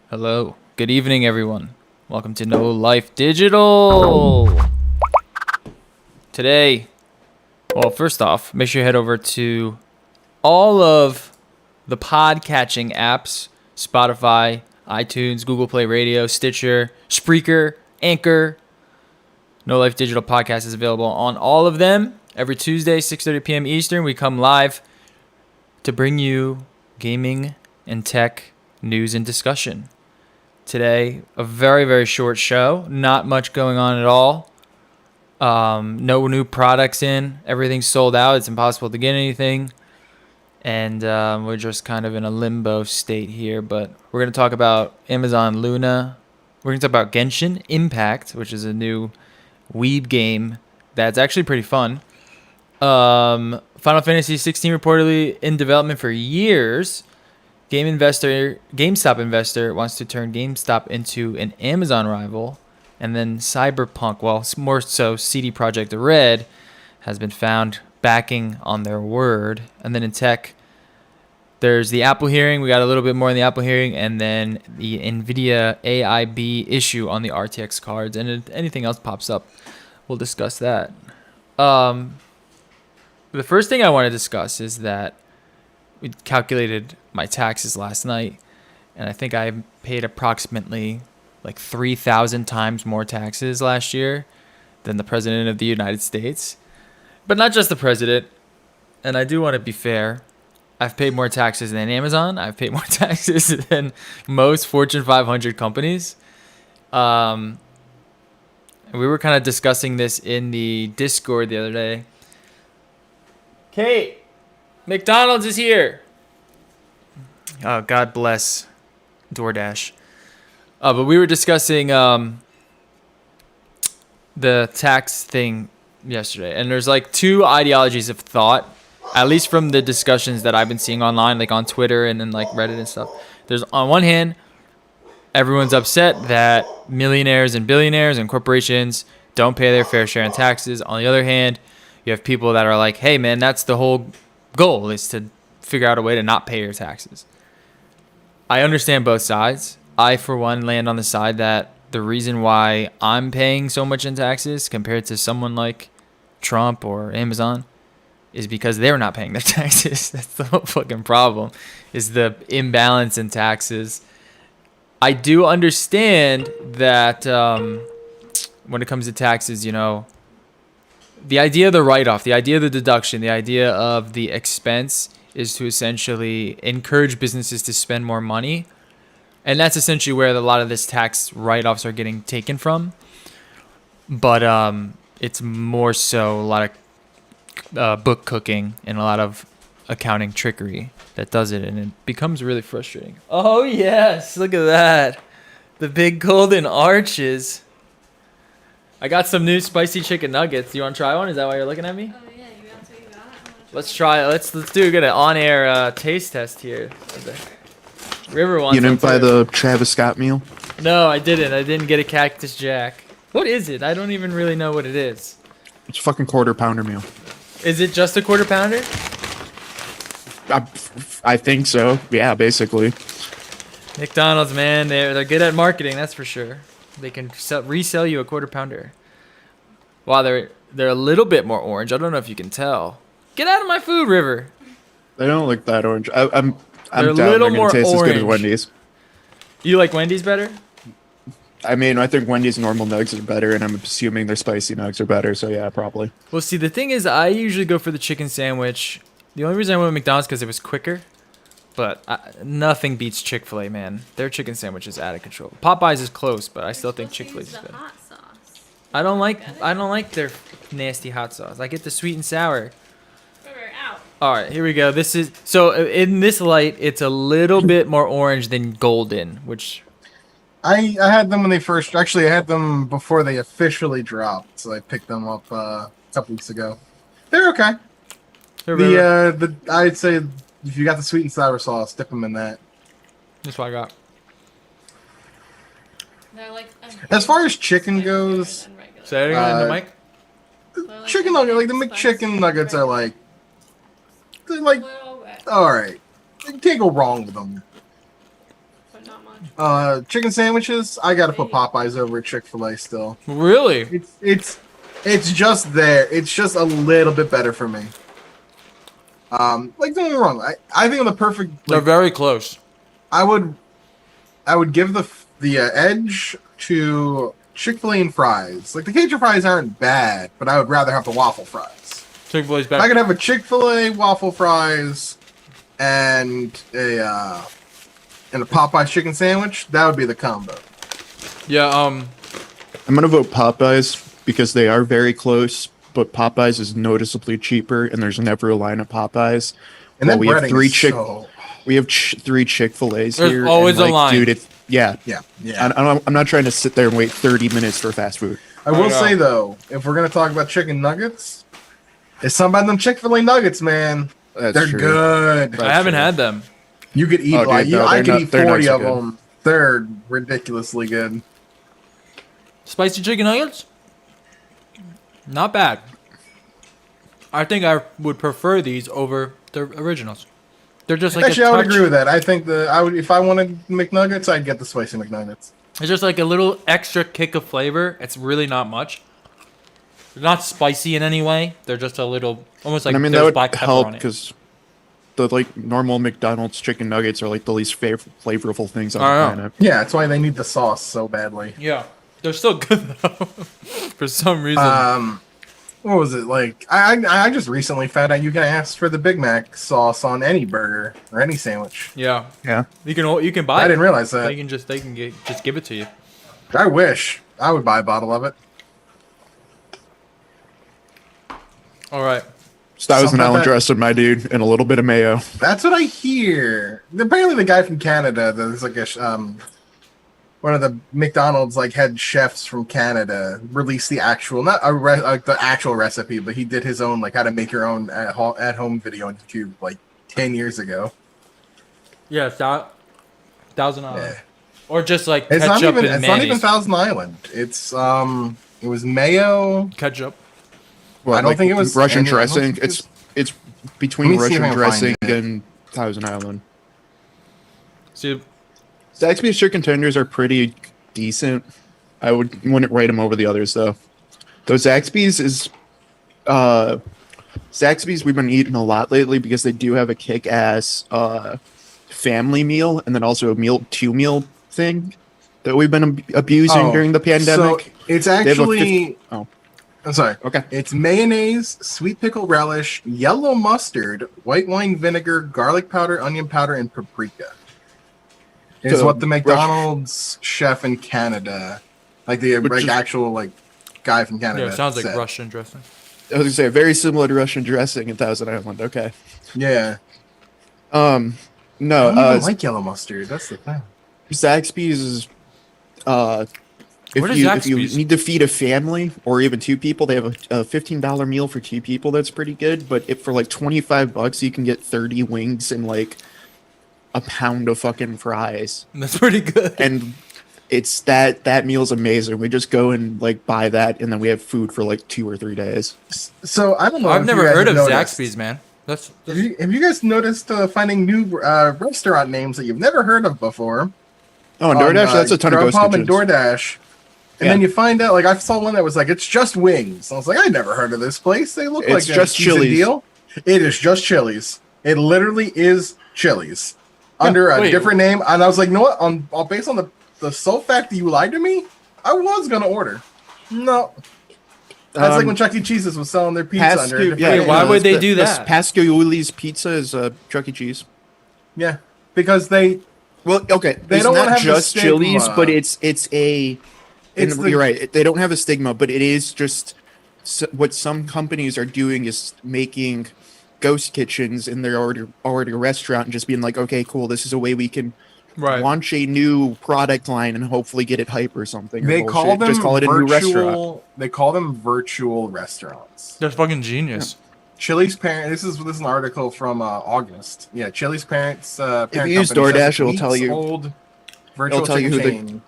Hello. Good evening, everyone. Welcome to No Life Digital. Today, well, first off, make sure you head over to all of the podcatching apps: Spotify, iTunes, Google Play Radio, Stitcher, Spreaker, Anchor. No Life Digital Podcast is available on all of them. Every Tuesday, 6:30 p.m. Eastern, we come live to bring you gaming and tech news and discussion. Today, a very, very short show. Not much going on at all. No new products in. Everything's sold out. It's impossible to get anything. And we're just kind of in a limbo state here. But we're going to talk about Amazon Luna. We're going to talk about Genshin Impact, which is a new weeb game that's actually pretty fun. Final Fantasy 16 reportedly in development for years. GameStop investor wants to turn GameStop into an Amazon rival. And then Cyberpunk, well, more so CD Projekt Red, has been found backing on their word. And then in tech, there's the Apple hearing. We got a little bit more in the Apple hearing. And then the NVIDIA AIB issue on the RTX cards. And if anything else pops up, we'll discuss that. The first thing I want to discuss is that we calculated my taxes last night, and I think I paid approximately like 3,000 times more taxes last year than the president of the United States. But not just the president. And I do want to be fair. I've paid more taxes than Amazon. I've paid more taxes than most Fortune 500 companies. And we were kind of discussing this in the Discord the other day. Kate, McDonald's is here. Oh, God bless DoorDash. But we were discussing the tax thing yesterday. And there's like two ideologies of thought, at least from the discussions that I've been seeing online, like on Twitter and then like Reddit and stuff. There's, on one hand, everyone's upset that millionaires and billionaires and corporations don't pay their fair share in taxes. On the other hand, you have people that are like, hey, man, that's the whole goal, is to figure out a way to not pay your taxes. I understand both sides. I, for one, land on the side that the reason why I'm paying so much in taxes compared to someone like Trump or Amazon is because they're not paying their taxes. That's the whole fucking problem, is the imbalance in taxes. I do understand that when it comes to taxes, you know, the idea of the write-off, the idea of the deduction, the idea of the expense is to essentially encourage businesses to spend more money. And that's essentially where a lot of this tax write-offs are getting taken from. But it's more so a lot of book cooking and a lot of accounting trickery that does it. And it becomes really frustrating. Oh, yes. Look at that. The big golden arches. I got some new spicy chicken nuggets. You want to try one? Is that why you're looking at me? Oh yeah, that's what you got. Let's try it. Let's do an on-air taste test here. River wants. You didn't buy the Travis Scott meal? No, I didn't. I didn't get a Cactus Jack. What is it? I don't even really know what it is. It's a fucking quarter pounder meal. Is it just a quarter pounder? I think so. Yeah, basically. McDonald's, man, they're good at marketing. That's for sure. They can resell you a quarter pounder. Wow, they're a little bit more orange. I don't know if you can tell. Get out of my food, River. They don't look that orange. I'm They're a down. little They're more gonna taste as good as orange. Wendy's. You like Wendy's better? I mean, I think Wendy's normal nugs are better, and I'm assuming their spicy nugs are better. So yeah, probably. Well, see, the thing is, I usually go for the chicken sandwich. The only reason I went with McDonald's because it was quicker. But nothing beats Chick-fil-A, man. Their chicken sandwich is out of control. Popeyes is close, but I still think Chick-fil-A is better. Hot sauce. I don't like their nasty hot sauce. I get the sweet and sour. River, out. All right, here we go. This is so in this light, it's a little bit more orange than golden, which I had them when they first. Actually, I had them before they officially dropped, so I picked them up a couple weeks ago. They're okay. I'd say if you got the sweet and sour sauce, dip them in that. that's what I got. They're like As far as chicken goes, Say it again in the mic. chicken nugget, like the McChicken nuggets are like, they're like, all right. You can't go wrong with them. But not much. Chicken sandwiches. I gotta put Popeyes over Chick-fil-A still. Really? It's just there. It's just a little bit better for me. Like don't get me wrong. I think I'm the perfect. They're Like, very close. I would give the edge to Chick-fil-A and fries. Like the Cajun fries aren't bad, but I would rather have the waffle fries. Chick-fil-A's If I better. could have a Chick-fil-A waffle fries and a Popeyes chicken sandwich, that would be the combo. Yeah. I'm gonna vote Popeyes because they are very close, but Popeyes is noticeably cheaper, and there's never a line at Popeyes. And Well, then we have breading three is so... We have 3 Chick-fil-A's There's here. always and, a line. Dude, yeah. Yeah. I'm not trying to sit there and wait 30 minutes for fast food. I will I know. say though, if we're gonna talk about chicken nuggets, it's something about them Chick-fil-A nuggets, man. That's They're true. good. I haven't true. had them. You could eat Oh, dude, like no, I they're could not- eat they're 40 not so of good. them. They're ridiculously good. Spicy chicken nuggets? Not bad. I think I would prefer these over the originals. They're just like Actually, a I would touch. agree with that. I think I would if I wanted McNuggets, I'd get the spicy McNuggets. It's just like a little extra kick of flavor. It's really not much. They're not spicy in any way. They're just a little, almost like And I mean, there's that would black pepper help on it. because the like normal McDonald's chicken nuggets are like the least flavorful things on I the know. planet. Yeah, that's why they need the sauce so badly. Yeah, they're still good though. For some reason. What was it like? I just recently found out you can ask for the Big Mac sauce on any burger or any sandwich. Yeah, Yeah. you can buy. I didn't it. realize that. They can just give it to you. I wish I would buy a bottle of it. All right. So that was Something an Allen like that. dressing, my dude, and a little bit of mayo. That's what I hear. Apparently, the guy from Canada, there's like one of the McDonald's like head chefs from Canada, released the actual the actual recipe, but he did his own like how to make your own at home video on YouTube like 10 years ago. Yeah, Thousand Island. Yeah. Or just like It's not ketchup even and it's not even mayonnaise. Thousand Island. It's it was mayo. Ketchup. What, I don't think it was Russian any- I don't dressing. think it It's Let between me see if I Russian can dressing find it. and Thousand Island. See, Zaxby's chicken tenders are pretty decent. I wouldn't rate them over the others though. Though Zaxby's we've been eating a lot lately because they do have a kick-ass family meal and then also a two meal thing that we've been abusing Oh, during the pandemic. So it's They have a actually. Oh. I'm sorry. Okay. It's mayonnaise, sweet pickle relish, yellow mustard, white wine vinegar, garlic powder, onion powder, and paprika. Is So, what the McDonald's chef in Canada, like the Which is- actual like guy from Canada. yeah, it sounds like said. Russian dressing. I was gonna say very similar to Russian dressing in Thousand Island. Okay. Yeah. No, I don't even like yellow mustard. That's the thing. Zaxby's is What is if you Zaxby's? need to feed a family or even two people, they have a $15 meal for two people that's pretty good. But if for like $25 you can get 30 wings and like a pound of fucking fries. That's pretty good. And it's that meal's amazing. We just go and like buy that and then we have food for like 2 or 3 days. So I don't know. I've if never you guys heard of have noticed. Zaxby's, man. That's Have you guys noticed finding new restaurant names that you've never heard of before? Oh, and on, DoorDash, that's a ton of ghost Grubhub and kitchens. DoorDash. And then you find out, like, I saw one that was like, it's just wings. I was like, I never heard of this place. They look like It's just a decent Chili's. deal. It is just Chili's. It literally is Chili's under a wait. different name. And I was like, you know what? Based on the sole fact that you lied to me, I was gonna order. No, that's like when Chuck E. Cheese's was selling their pizza under a different Wait, name. why would they the- do the that? Pascali's Pizza is Chuck E. Cheese. Yeah, because they Well, okay, They it's don't wanna not have the just Chili's, stigma. but it's a. It's And the- you're right. They don't have a stigma, but it is just what some companies are doing is making ghost kitchens in their already a restaurant and just being like, okay, cool, this is a way we can right. launch a new product line and hopefully get it hype or something. or they bullshit. call them just call it a new restaurant. virtual. They call them virtual restaurants. That's fucking genius. Chili's parent. This is an article from August. Yeah, Chili's parents. Parent you use company DoorDash, says it'll tell you- weeks-old virtual it'll tell you chicken who the- chain.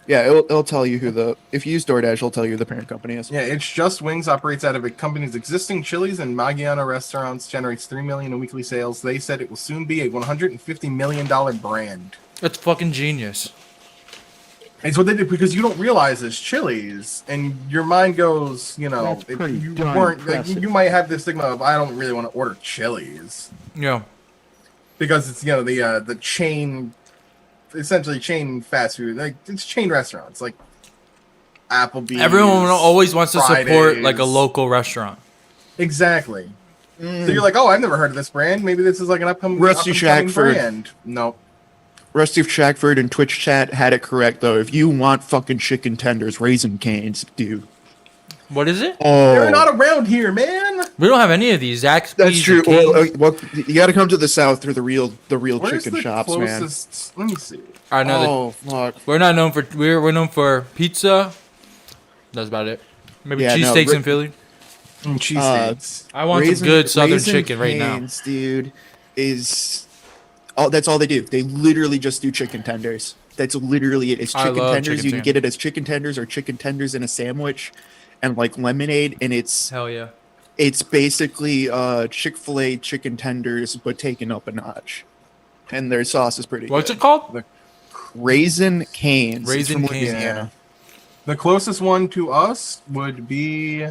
Yeah, it'll tell you who if you use DoorDash, it'll tell you who the parent company is. Yeah, It's Just Wings operates out of a company's existing Chili's and Maggiano restaurants, generates $3 million in weekly sales. They said it will soon be a $150 million brand. That's fucking genius. It's what they did because you don't realize it's Chili's, and your mind goes, you know, That's pretty you darn weren't. Like, impressive. you might have this stigma of I don't really want to order Chili's Yeah. because it's the chain, essentially chain fast food. Like it's chain restaurants like Applebee's. Everyone always wants to support like a Fridays. local restaurant. Exactly. So you're like, oh, I've never heard of this brand. Maybe this is like an upcoming Rusty Shackford. brand. No. Rusty Shackford in Twitch chat had it correct though. If you want fucking chicken tenders, Raisin Canes, dude. What is it? Oh, They're not around here, man. We don't have any of these. Zaxby's. that's true. and Cane's. Well, you got to come to the south through the real Where's chicken the shops, closest? Let me see. I know man. that Oh fuck. we're not known for we're known for pizza. That's about it. Maybe Yeah, no, cheesesteaks in Philly. Cheesesteaks. I want some good southern Raisin chicken right now. Cane's, dude, is that's all they do. They literally just do chicken tenders. That's literally it. It's I chicken love tenders. chicken You can tenders. get it as chicken tenders or chicken tenders in a sandwich, and like lemonade. And Hell yeah. it's basically Chick-fil-A chicken tenders, but taken up a notch. And their sauce is pretty What's good. it called? Raisin Canes. It's Raisin from Cane's. Louisiana. The closest one to us would be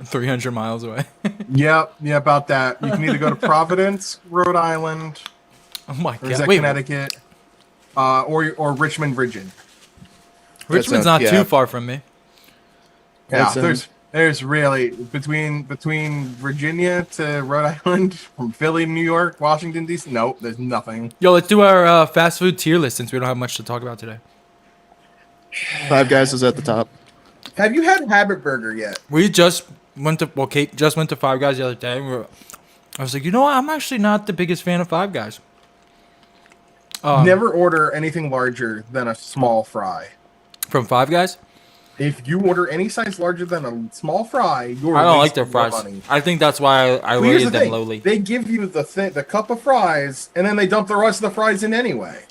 300 miles away. yeah, about that. You can either go to Providence, Rhode Island, Oh my or is god. that Wait, Connecticut, or Richmond, Virginia. Richmond's not too far from me. Yeah, That's there's really between Virginia to Rhode Island, from Philly to New York, Washington D.C. Nope, there's nothing. Yo, let's do our fast food tier list since we don't have much to talk about today. Five Guys is at the top. Have you had Habit Burger yet? We just went to Kate just went to Five Guys the other day. I was like, you know what? I'm actually not the biggest fan of Five Guys. Never order anything larger than a small fry. From Five Guys? If you order any size larger than a small fry, you're I don't like wasting their your fries. money. I think that's why I Well, here's rated the them thing. lowly. They give you the cup of fries, and then they dump the rest of the fries in anyway.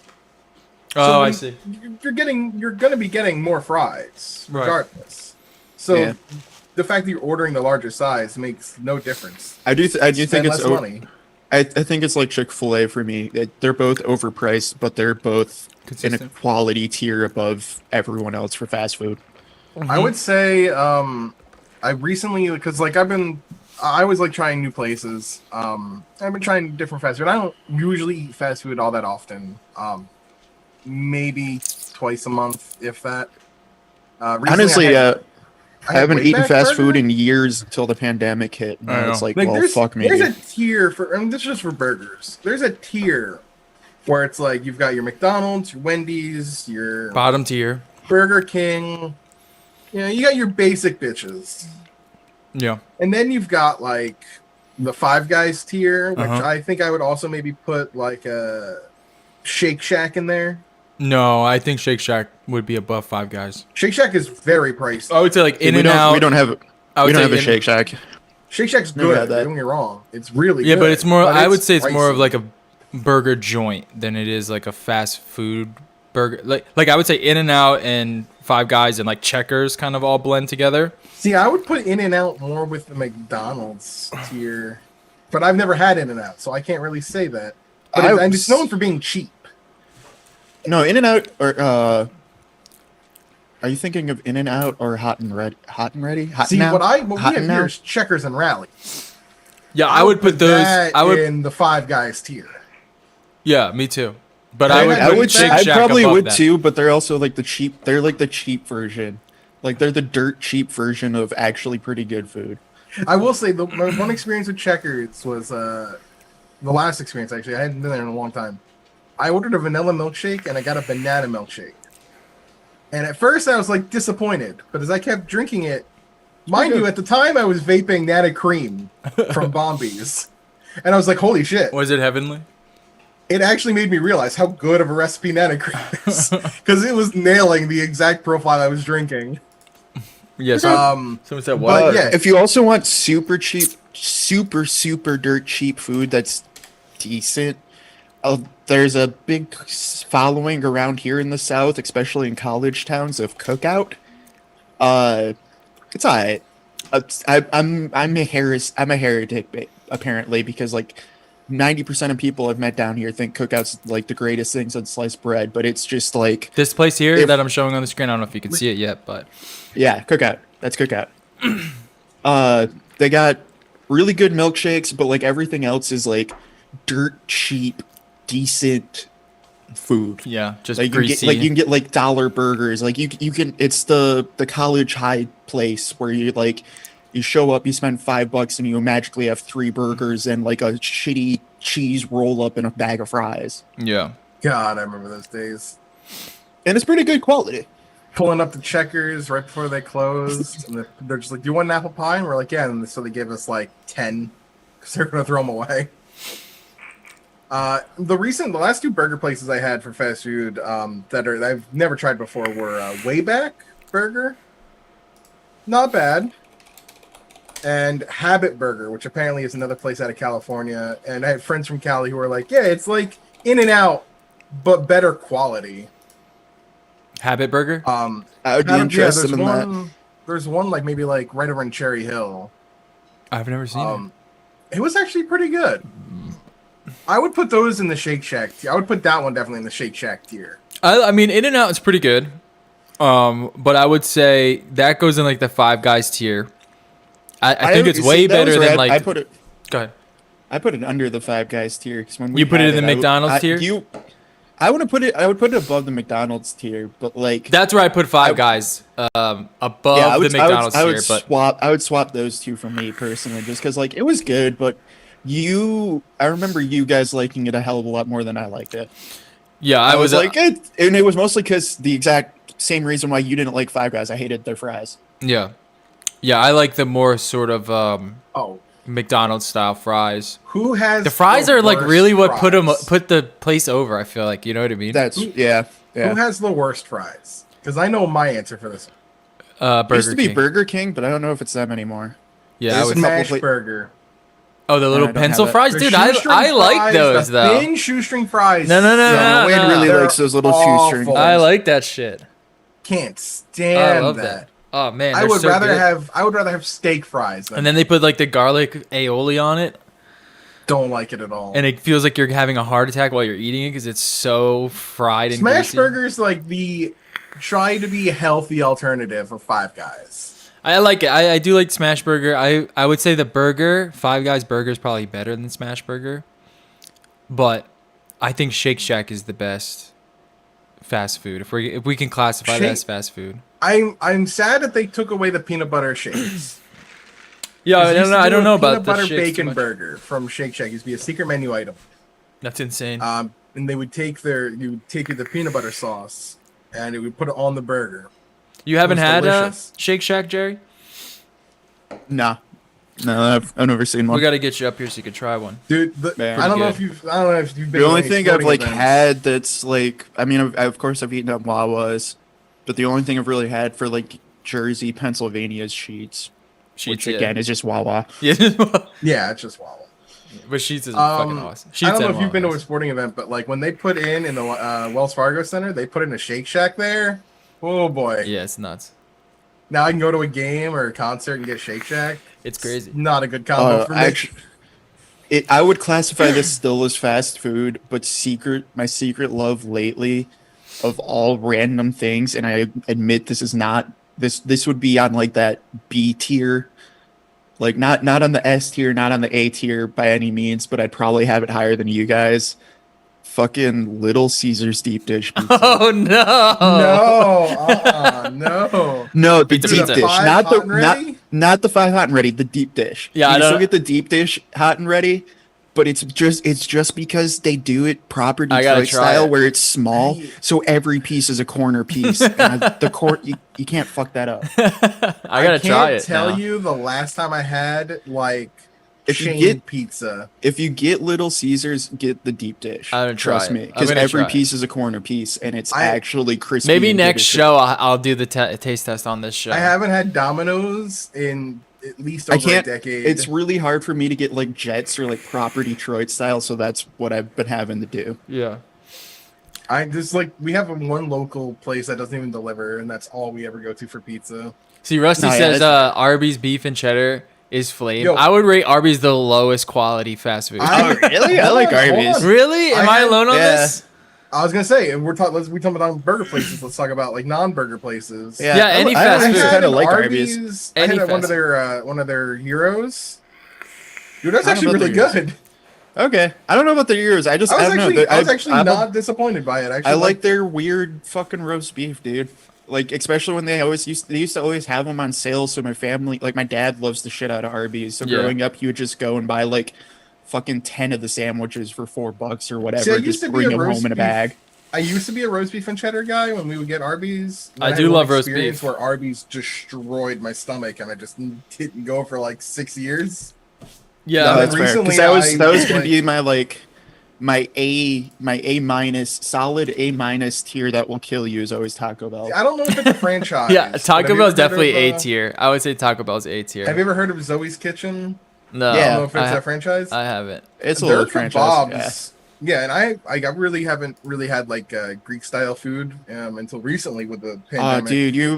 Oh, I when see. You're going to be getting more fries Right. regardless. So Yeah. the fact that you're ordering the larger size makes no difference. I do think Spend it's less money. I think it's like Chick-fil-A for me. They're both overpriced, but they're both in a Consistent. quality tier above everyone else for fast food. I would say I recently, because like I always like trying new places. I've been trying different fast food. I don't usually eat fast food all that often. Maybe twice a month, if that. Recently Honestly, I haven't eaten Wayback fast Burger. food in years until the pandemic hit. And I know. it's like, Like well, there's fuck me. there's a tier for, I mean, this is just for burgers. There's a tier where it's like you've got your McDonald's, your Wendy's, your Bottom tier. Burger King. You know, you got your basic bitches. Yeah. And then you've got like the Five Guys tier, which Uh-huh. I think I would also maybe put like a Shake Shack in there. No, I think Shake Shack would be above Five Guys. Shake Shack is very pricey. I would say like In we and don't Out. we don't have I would we don't say have a In- Shake Shack. Shake Shack's Never good. had that. Don't get me wrong. It's really Yeah, good. but it's more. I would say it's more of pricey. like a burger joint than it is like a fast food burger. Like I would say In and Out and Five Guys and like Checkers kind of all blend together. See, I would put In and Out more with the McDonald's tier, but I've never had In and Out, so I can't really say that. But I it's was- known for being cheap. No, In and Out or are you thinking of In and Out or Hot and Ready? Hot and Ready? Hot See, Now? what we Hot have and here Now? is Checkers and Rally. Yeah, I would put those. that I would. in the Five Guys tier. Yeah, me too. But I I would. would- I put would Shake I Shack probably above would that. too, but they're also like the cheap. They're like the cheap version. Like they're the dirt cheap version of actually pretty good food. I will say my one experience with Checkers was the last experience. Actually, I hadn't been there in a long time. I ordered a vanilla milkshake and I got a banana milkshake. And at first I was like disappointed, but as I kept drinking it, mind you, at the time I was vaping Nana Cream from Bombies, and I was like, holy shit! Was it heavenly? It actually made me realize how good of a recipe Nana Cream is because it was nailing the exact profile I was drinking. Yes. Um, Someone said but what? yeah. If you also want super cheap, super dirt cheap food that's decent, there's a big following around here in the South, especially in college towns, of Cookout. It's alright. I'm a heretic apparently because like 90% of people I've met down here think Cookout's like the greatest things on sliced bread, but it's just like, This place here If- that I'm showing on the screen, I don't know if you can see it yet, but yeah, Cookout. That's Cookout. They got really good milkshakes, but like everything else is like dirt cheap, decent food. yeah, just Like you can greasy. get like dollar burgers. Like you can it's the college high place where you show up, you spend $5 and you magically have 3 burgers and like a shitty cheese roll up and a bag of fries. yeah. God, I remember those days. And it's pretty good quality. Pulling up the Checkers right before they closed, and they're just like, "Do you want an apple pie?" And we're like, "Yeah." And so they gave us like 10 because they're gonna throw them away. The last 2 burger places I had for fast food that I've never tried before were Wayback Burger, not bad, and Habit Burger, which apparently is another place out of California. And I had friends from Cali who were like, "Yeah, it's like In-N-Out, but better quality." Habit Burger. I would be interested in that. There's one like maybe like right over in Cherry Hill. I've never seen it. It was actually pretty good. I would put those in the Shake Shack. I would put that one definitely in the Shake Shack tier. I mean, In-N-Out is pretty good. But I would say that goes in like the Five Guys tier. I think it's way better than like. I put it. Go ahead. I put it under the Five Guys tier because when You put it in the McDonald's tier? I would put it. I would put it above the McDonald's tier, but like That's where I put Five Guys above the McDonald's tier. But I would swap those 2 for me personally, just because like it was good, but I remember you guys liking it a hell of a lot more than I liked it. yeah, I was like it, and it was mostly because the exact same reason why you didn't like Five Guys. I hated their fries. yeah, I like the more sort of Oh, McDonald's style fries. who has The fries are like worst really what fries? put the place over. I feel like, you know what I mean. That's yeah. Who has the worst fries? Because I know my answer for this. Burger It used to be King. Burger King, but I don't know if it's them anymore. Yeah, I There's would. a couple Smash pla- Burger. Oh, the I little don't have pencil that. fries, The dude. shoestring I like fries, those the though. thin shoestring fries. No, no, no, No, Wayne really They're likes those little awful. shoestring. I like that shit. Can't I stand love that. that. Oh man, I they're would so rather good. have steak fries. Than And then they put like the garlic aioli on it, don't like it at all. and it feels like you're having a heart attack while you're eating it because it's so fried and Smash greasy. Burger's like the try to be a healthy alternative of Five Guys. I like it. I do like Smash Burger. I would say the burger, Five Guys burger is probably better than Smash Burger, but I think Shake Shack is the best fast food. If we can classify that as fast food. I'm sad that they took away the peanut butter shakes. Yeah, I don't know. I don't know about peanut the butter shakes too bacon much. burger from Shake Shack. Used to be a secret menu item. That's insane. And they would take the peanut butter sauce and it would put it on the burger. You haven't was had delicious. Shake Shack, Jerry? Nah. No, I've never seen one. We got to get you up here so you can try one. Dude, Man. I don't know Pretty if you've been. The only to thing any I've like sporting events. had that's like, I mean, of course I've eaten at Wawa's, but the only thing I've really had for like Jersey, Pennsylvania is Sheets, Sheets, which again is just Wawa. yeah. Yeah, it's just Wawa. But Sheets is fucking awesome. Sheets I don't know and if you've been to a Wawa's. sporting event, but like when they put in the Wells Fargo Center, they put in a Shake Shack there. Oh boy! Yeah, it's nuts. Now I can go to a game or a concert and get Shake Shack. It's crazy. Not a good combo for me. Actually, I would classify this still as fast food, but my secret love lately of all random things, and I admit this is not this would be on like that B tier, like not on the S tier, not on the A tier by any means, but I'd probably have it higher than you guys. Fucking Little Caesars deep dish pizza. Oh no! No. No, the Pizza, deep pizza. dish, Five not hot and the ready? not the 5 hot and ready, the deep dish. Yeah, I you still don't- get the deep dish hot and ready, but it's just because they do it proper I gotta Detroit try style, it. where it's small, so every piece is a corner piece. And the court, you can't fuck that up. I gotta try it. can't tell now. you the last time I had like If you chain get- pizza. If you get Little Caesars, get the deep dish. I'm gonna try Trust it. me, I'm because gonna every try it. piece is a corner piece, and it's I- actually crispy. Maybe and good next as shit. show I'll do the taste test on this show. I haven't had Domino's in at least I over can't. a decade. It's really hard for me to get like Jets or like proper Detroit style, so that's what I've been having to do. Yeah. I just like we have one local place that doesn't even deliver, and that's all we ever go to for pizza. See, Rusty No, yeah, says that's- Arby's beef and cheddar is Flame. Yo. I would rate Arby's the lowest quality fast food. Oh, really? I like Hold on. Arby's. Really? Am I alone on Yeah. this? I was gonna say, we talking about burger places. Let's talk about like non-burger places. Yeah, any I fast actually food. kind of like Arby's. I Any had one fast of their heroes. Dude, that's I don't know actually about really the good. Okay, I don't know about the Euros. I don't know. I was actually I'm not disappointed by it. Actually, I like their weird fucking roast beef, dude. Like, especially when they used to always have them on sale. So my family, like my dad, loves the shit out of Arby's. So Yeah. growing up, you would just go and buy like fucking 10 of the sandwiches for $4 or whatever. See, I and used just to be bring a them roast home in a beef- bag. I used to be a roast beef and cheddar guy when we would get Arby's. I had do one love roast experience beef. Where Arby's destroyed my stomach, and I just didn't go for like 6 years. Yeah. No, then that's fair. recently Because that was I, gonna like- be my A minus solid A- tier that will kill you is always Taco Bell. I don't know if it's a franchise. Yeah, but have Taco you Bell's ever heard definitely of, A tier. I would say Taco Bell's A tier. Have you ever heard of Zoe's Kitchen? No, I Yeah. don't know if it's I, a franchise. I haven't. It's a Their little franchise. kebabs. Yeah, and I really haven't really had like Greek style food until recently with the Yeah. Oh, pandemic. dude, you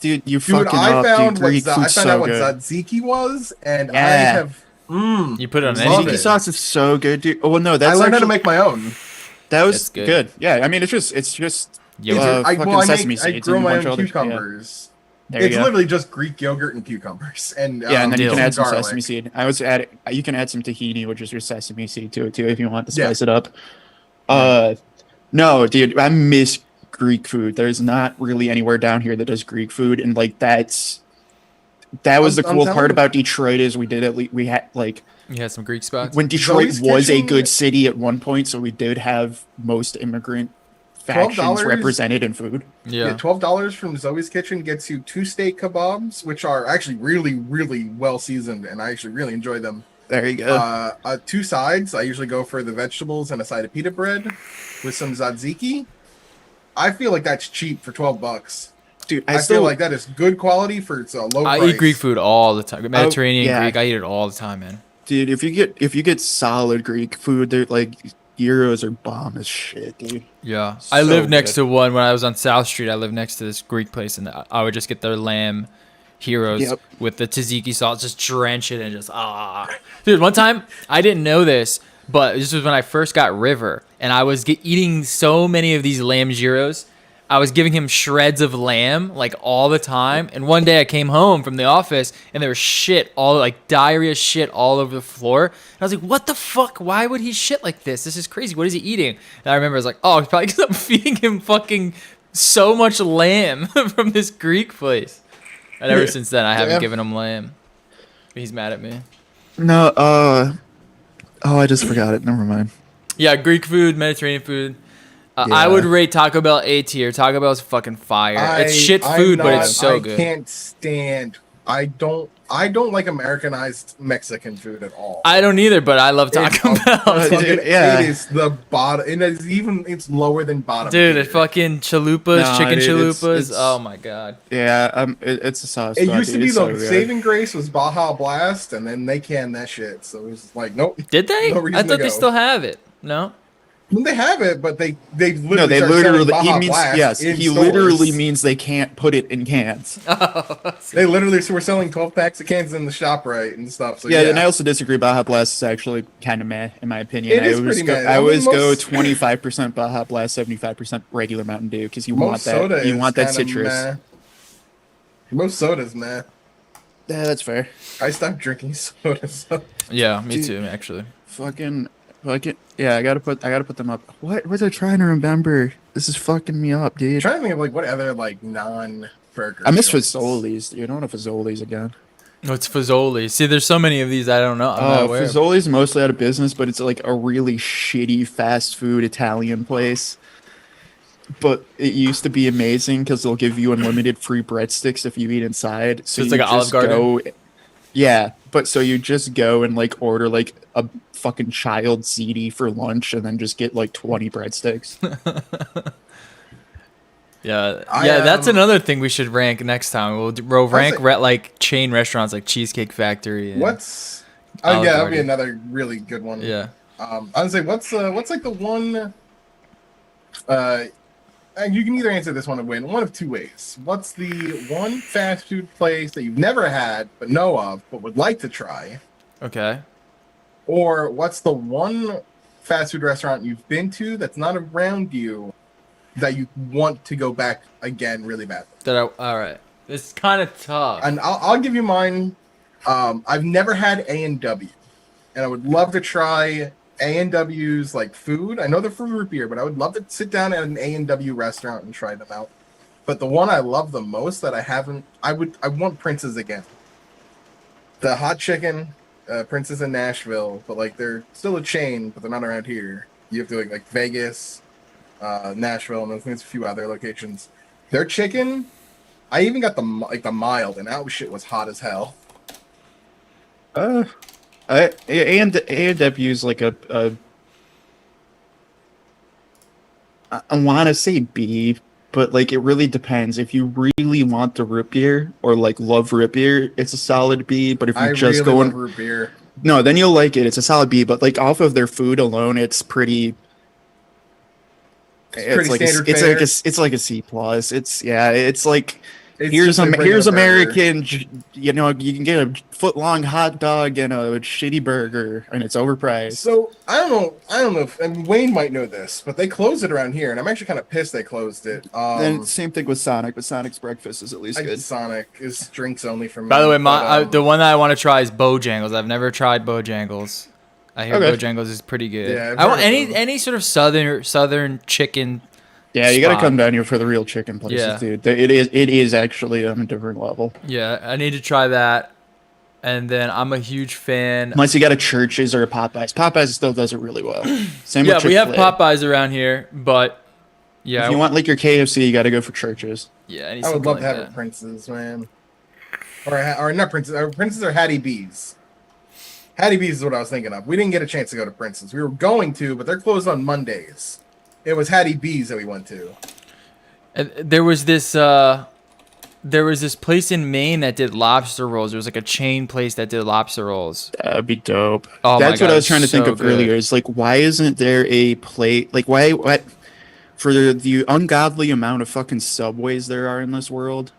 Dude, fucking I up, found dude. Greek I food's found so out what good. tzatziki was, and I Yeah. have. You put it on Love anything. Tzatziki it. sauce is so good, dude. Oh well, no, that's I learned how to actually- make my own. That was It's good. good. Yeah, I mean, it's just Yo, fucking sesame I seeds grow and a my bunch own of other. cucumbers. There you It's go. literally just Greek yogurt and cucumbers, and Yeah, and then you dill. can add some garlic. sesame seed. I was add you can add some tahini, which is your sesame seed to it too, if you want to Yeah. spice it up. No, dude, I miss Greek food. There's not really anywhere down here that does Greek food, and like that was the I'm cool telling part you. about Detroit is we had like you had some Greek spots. when Detroit Zoe's was a Kitchen- good city at one point, so we did have most immigrant factions $12 represented in food. Yeah. $12 from Zoe's Kitchen gets you 2 steak kebabs, which are actually really, really well seasoned, and I actually really enjoy them. There you go. 2 sides. I usually go for the vegetables and a side of pita bread with some tzatziki. I feel like that's cheap for $12. Dude, I feel like that is good quality for it's a low I price. eat Greek food all the time. Mediterranean yeah. Greek. I eat it all the time, man. dude, if you get solid Greek food, they're like gyros are bomb as shit, dude. Yeah, So I lived next good. to one when I was on South Street. I lived next to this Greek place, and I would just get their lamb heroes Yep. with the tzatziki sauce, just drench it and just Dude, one time I didn't know this, but this was when I first got River, and I was eating so many of these lamb gyros. I was giving him shreds of lamb like all the time, and one day I came home from the office and there was shit all like diarrhea shit all over the floor. And I was like, "What the fuck? Why would he shit like this? This is crazy. What is he eating?" And I remember I was like, "Oh, it's probably because I'm feeding him fucking so much lamb from this Greek place." And ever since then, I haven't Yeah. given him lamb. He's mad at me. No, oh, I just forgot it. Never mind. Yeah, Greek food, Mediterranean food. I Yeah. would rate Taco Bell A tier. Taco Bell's fucking fire. It's shit food, but it's so good. I can't stand. I don't like Americanized Mexican food at all. I don't either, but I love Taco Bell. Fucking- Dude, yeah. It is the bottom. It's lower than bottom. Dude, tier. it fucking chalupas, No, chicken dude, chalupas. it's- Oh my god. Yeah, it's a sauce. It used to be so the good. saving grace was Baja Blast, and then they canned that shit. So it was like, nope. Did they? No reason I to thought they go. still have it. No. Well, they have it, but they literally No, they started selling literally. Baja He means Blast yes. in He stores. literally means they can't put it in cans. They literally were selling 12 packs of cans in the shop, right, and stuff. So Yeah, yeah, and I also disagree. Baja Blast is actually kind of meh, in my opinion. It is I always pretty go, meh. I I always mean, go most- 25% Baja Blast, 75% regular Mountain Dew because you want most soda that. You is want that kinda citrus. meh. Most sodas, man. Yeah, that's fair. I stopped drinking soda. So. Yeah, me Dude. too, actually. Fucking. Yeah, I gotta put them up. What was I trying to remember? This is fucking me up, I'm dude. trying to think of like what other like non-burger. I miss joints. Fazoli's. Dude, I don't know Fazoli's again. Oh, it's Fazoli. See, there's so many of these I don't know. I'm not aware of. Fazoli's mostly out of business, but it's like a really shitty fast food Italian place. But it used to be amazing because they'll give you unlimited free breadsticks if you eat inside. So it's you like an Olive just Garden? Yeah, but so you just go and like order like a fucking child ziti for lunch and then just get like 20 breadsticks. Yeah, I, yeah, that's another thing we should rank next time. We'll rank say- like chain restaurants like Cheesecake Factory. And, What's? Olive Oh yeah, that'll be Garden. another really good one. Yeah. I would say what's like the one you can either answer this one and win one of two ways. What's the one fast food place that you've never had but know of but would like to try? Okay. Or what's the one fast food restaurant you've been to that's not around you that you want to go back again really badly? All right. It's kind of tough. And I'll give you mine. I've never had A&W, and I would love to try A&W's like food. I know they're for root beer, but I would love to sit down at an A&W restaurant and try them out. But the one I love the most that I haven't, I want Prince's again. The hot chicken, Prince's in Nashville, but like they're still a chain, but they're not around here. You have to like Vegas, Nashville, and I think there's a few other locations. Their chicken, I even got the mild, and that shit was hot as hell. A&W is like I want to say B, but like it really depends. If you really want the root beer or like love root beer, it's a solid B. But if you just really go love root beer, no, then you'll like it. It's a solid B. But like off of their food alone, it's pretty. It's like standard fare. it's like a C plus. It's like. It's Here's just like here's regular burger. American. You know, you can get a foot-long hot dog and a shitty burger, and it's overpriced. So I don't know. And Wayne might know this, but they closed it around here, and I'm actually kind of pissed they closed it. Then same thing with Sonic, but Sonic's breakfast is at least good. Sonic is drinks only for me. By the way, but, the one that I want to try is Bojangles. I've never tried Bojangles. I hear Okay. Bojangles is pretty good. Yeah, I've I want heard of them. any sort of southern chicken. Yeah, you gotta spot. come down here for the real chicken places, Yeah. dude. It is actually on a different level. Yeah, I need to try that. And then I'm a huge fan. Unless you got a Church's or a Popeyes. Popeyes still does it really well. Same Yeah, with we have Chick-fil-A. Popeyes around here, but yeah, If you want like your KFC, you got to go for Church's. yeah, I need I would something love like to have that. a Prince's, man. Or not Prince's. Prince's or Hattie B's. Hattie B's is what I was thinking of. We didn't get a chance to go to Prince's. We were going to, but they're closed on Mondays. It was Hattie B's that we went to. And there was this place in Maine that did lobster rolls. There was like a chain place that did lobster rolls. That'd be dope. Oh my That's what God, I was trying to think so of good. earlier. Is like, why isn't there a plate? Like, why for the ungodly amount of fucking Subways there are in this world?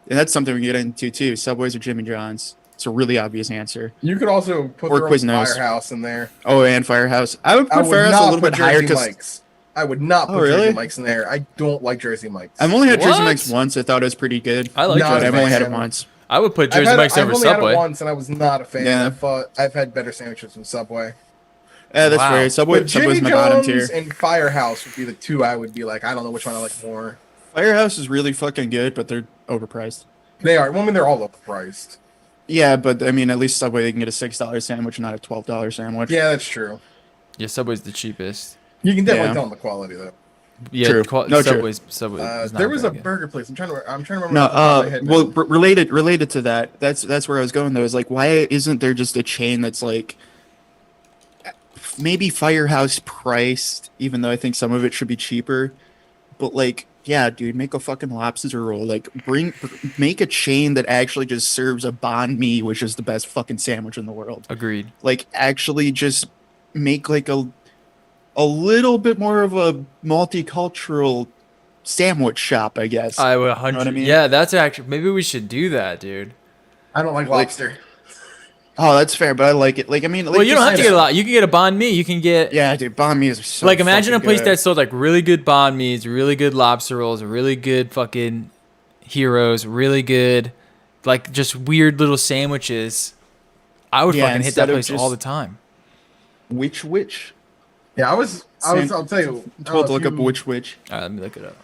And that's something we can get into too. Subways or Jimmy John's. It's a really obvious answer. You could also put Or their own Quiznos. Firehouse in there. Oh, and Firehouse. I would I put would Firehouse a not little put bit higher Jersey because Mike's. I would not put Oh, really? Jersey Mike's in there. I don't like Jersey Mike's. I've only had Jersey What? Mike's once. I thought it was pretty good. I like Not but Jersey I've a only Mike's. had it fan. once. I would put Jersey Mike's over I've only had Subway. it once, and I was not a fan. Yeah. I've had better sandwiches from Subway. Yeah, that's Wow. fair. But Subway's Jimmy my bottom John's tier. and Firehouse would be the two I would be like, I don't know which one I like more. Firehouse is really fucking good, but they're overpriced. They are. Well, I mean, they're all overpriced. Yeah, but I mean, at least Subway they can get a $6 sandwich, not a $12 sandwich. Yeah, that's true. Yeah, Subway's the cheapest. You can definitely Yeah. tell on the quality though. Yeah, True. No, true. Subway's is not There was a very good. burger place. I'm trying to remember. No, off the top of my head well, now. related to that, that's where I was going though. Is like, why isn't there just a chain that's like maybe Firehouse priced, even though I think some of it should be cheaper, but like, yeah, dude, make a fucking lobster roll. Like, make a chain that actually just serves a banh mi, which is the best fucking sandwich in the world. Agreed. Like, actually, just make like a little bit more of a multicultural sandwich shop, I guess. I would what I 100. mean? Yeah, that's actually maybe we should do that, dude. I don't like lobster. Oh, that's fair, but I like it. Like, I mean, like, Well, you don't just have to like- get a lot. You can get a banh mi. You can get Yeah, dude, banh mi is so like imagine a fucking place good. that sold like really good banh mi's, really good lobster rolls, really good fucking heroes, really good like just weird little sandwiches. I would Yeah, fucking hit that instead of place all the just- time. Which? Yeah, I'll tell you. Told to look up which. All right, let me look it up.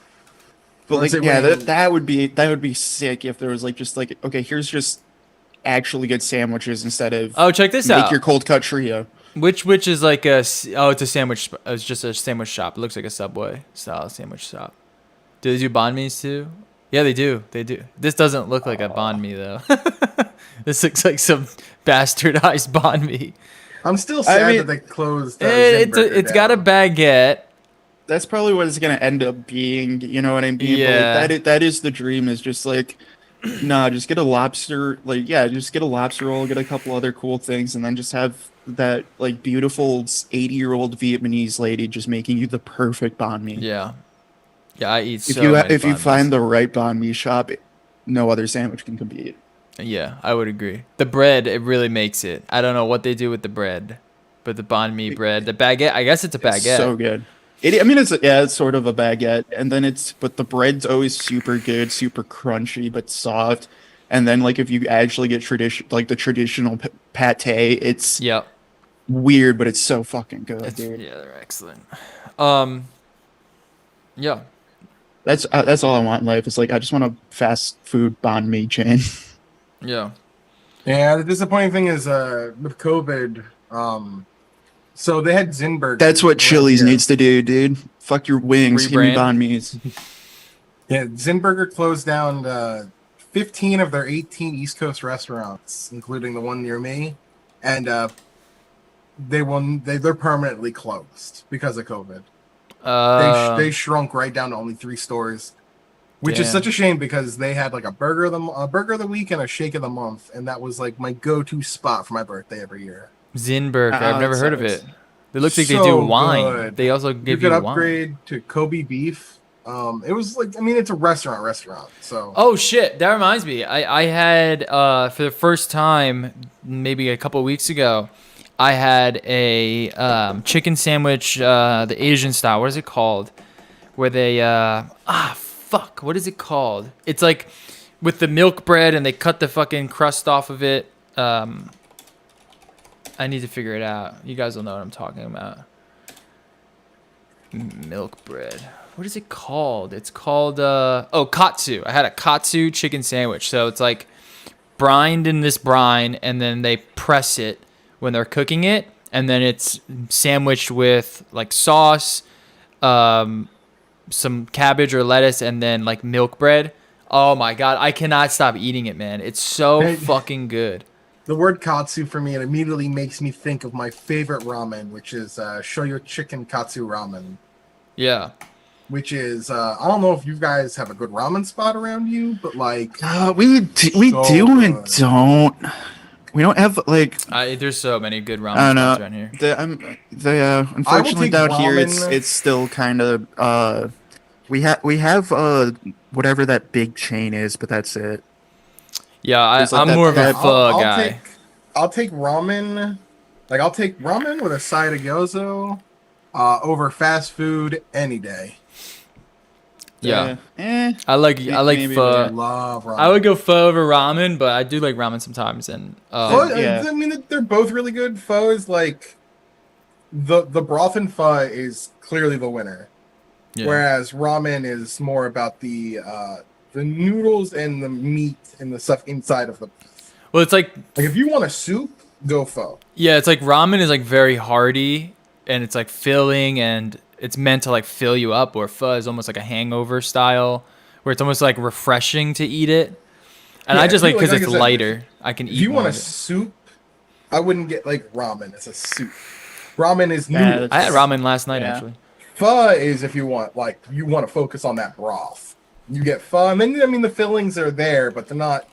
But Or is like, it yeah, when- that would be sick if there was like just like, okay, here's just actually good sandwiches instead of Oh, check this make out. your cold cut trio. Which is like it's a sandwich. It's just a sandwich shop. It looks like a Subway style sandwich shop. Do they do banh mi's too? Yeah, they do. They do. This doesn't look like a banh mi though. This looks like some bastardized banh mi. I'm still sad mean, that they closed. It's got a baguette. That's probably what it's gonna end up being. You know what I mean? But, Yeah. like, that is the dream. Is just like, nah, just get a lobster. Like, yeah, just get a lobster roll, get a couple other cool things, and then just have that like beautiful 80-year-old Vietnamese lady just making you the perfect banh mi. Yeah. Yeah, I eat If so you many if you banh find mi's. the right banh mi shop, no other sandwich can compete. Yeah, I would agree. The bread, it really makes it. I don't know what they do with the bread, but the banh mi bread, the baguette, I guess it's a It's baguette. so good. I mean, it's sort of a baguette, and then but the bread's always super good, super crunchy but soft. And then like if you actually get the traditional pate, it's Yep. weird, but it's so fucking good, It's dude. yeah, they're excellent. Um, yeah. That's all I want in life. It's like I just want a fast food banh mi chain. Yeah. Yeah, the disappointing thing is with COVID, so they had Zinberger That's what around Chili's here. needs to do, dude. Fuck your wings, give me Rebrand. banh mi's. Yeah, Zinberger closed down 15 of their 18 East Coast restaurants, including the one near me, and they're permanently closed because of COVID. They shrunk right down to only 3 stores, which is Damn. such a shame because they had like a burger of the week and a shake of the month, and that was like my go-to spot for my birthday every year. Zinberger. I've Oh, never that heard of sucks. it. It looks like they do So wine. good. They also You give could you wine. upgrade to Kobe beef. It was like, I mean, it's a restaurant, so. Oh shit, that reminds me. I had for the first time maybe a couple weeks ago, I had a chicken sandwich, the Asian style. What is it called? Where they fuck, what is it called? It's like with the milk bread and they cut the fucking crust off of it. I need to figure it out. You guys will know what I'm talking about. Milk bread. What is it called? It's called Katsu. I had a Katsu chicken sandwich. So it's like brined in this brine and then they press it when they're cooking it and then it's sandwiched with like sauce, some cabbage or lettuce and then like milk bread. Oh my god, I cannot stop eating it, man. It's so Hey. fucking good. The word katsu for me, it immediately makes me think of my favorite ramen, which is shoyu chicken katsu ramen. Yeah. Which is, I don't know if you guys have a good ramen spot around you, but like, We So do and good. don't. We don't have like There's so many good ramen I don't spots know. around here. Unfortunately take down here ramen- it's still kind of we have whatever that big chain is, but that's it. Yeah, There's, like, I'm that- more of a that- pho guy. I'll take ramen, like I'll take ramen with a side of gyozo, over fast food any day. Yeah. Eh. I like Maybe, pho. yeah. Love ramen. I would go pho over ramen, but I do like ramen sometimes. And Pho, Yeah. I mean, they're both really good. Pho is like the broth in pho is clearly the winner, yeah. whereas ramen is more about the noodles and the meat and the stuff inside of the. Well, it's like Like if you want a soup, go pho. yeah, it's like ramen is like very hearty and it's like filling and it's meant to like fill you up. Or pho is almost like a hangover style, where it's almost like refreshing to eat it. And Yeah, I just if you- like because like I it's said, lighter. I can If eat you more want a of it. soup, I wouldn't get like ramen. It's a soup. Ramen is Yeah, noodles. I had ramen last night Yeah. actually. Pho is if you want to focus on that broth. You get pho, and then I mean the fillings are there, but they're not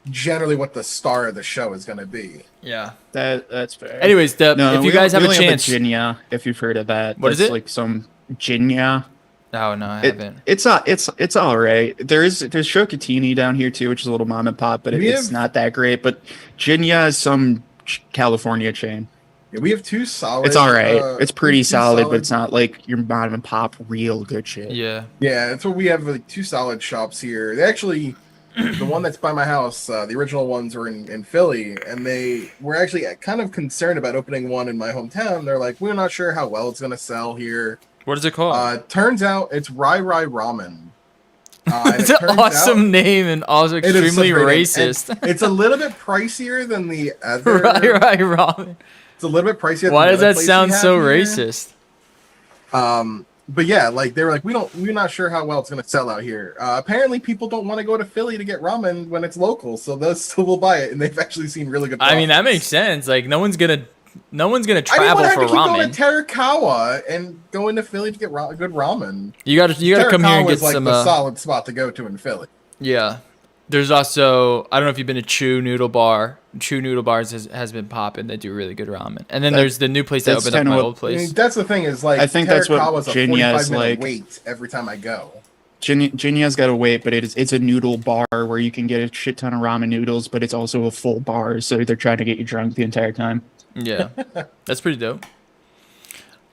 generally what the star of the show is going to be. Yeah. That's fair. Anyways, if you guys have a only chance, Jinya, if you've heard of that. What is That's it? like some Jinya. oh no, I haven't. It's all right. There's Chocotini down here too, which is a little mom and pop, but We it's have- not that great. But Jinya is some California chain. Yeah, we have two solid. It's all right. It's pretty two solid, but it's not like your mom and pop real good shit. Yeah. Yeah, that's what we have. Like two solid shops here. They actually, the one that's by my house, the original ones were in Philly, and they were actually kind of concerned about opening one in my hometown. They're like, we're not sure how well it's gonna sell here. What is it called? Turns out it's Rai Rai Ramen. And It's it an turns awesome out name and also it is extremely such a great name. racist. And it's a little bit pricier than the other. right, ramen. It's a little bit pricier. Than Why the does other that place we sound have so here. racist? But yeah, like they were like, we're not sure how well it's gonna sell out here. Apparently, people don't want to go to Philly to get ramen when it's local, so those still will buy it, and they've actually seen really good. I mean, that profits. makes sense. Like, no one's gonna I didn't travel want to have for to keep ramen. going to Terakawa and go into Philly to get good ramen. You gotta come here and Terakawa get is like some. the solid spot to go to in Philly. Yeah, There's also, I don't know if you've been to Chew Noodle Bar. Chew Noodle Bars has been popping. They do really good ramen. And then there's the new place that that's opened up in kinda my what- old I place. mean, that's the thing is like I think that's what Terakawa's a Jinya's 45-minute like. wait every time I go. Jinya's got to wait, but it's a noodle bar where you can get a shit ton of ramen noodles, but it's also a full bar, so they're trying to get you drunk the entire time. Yeah. That's pretty dope.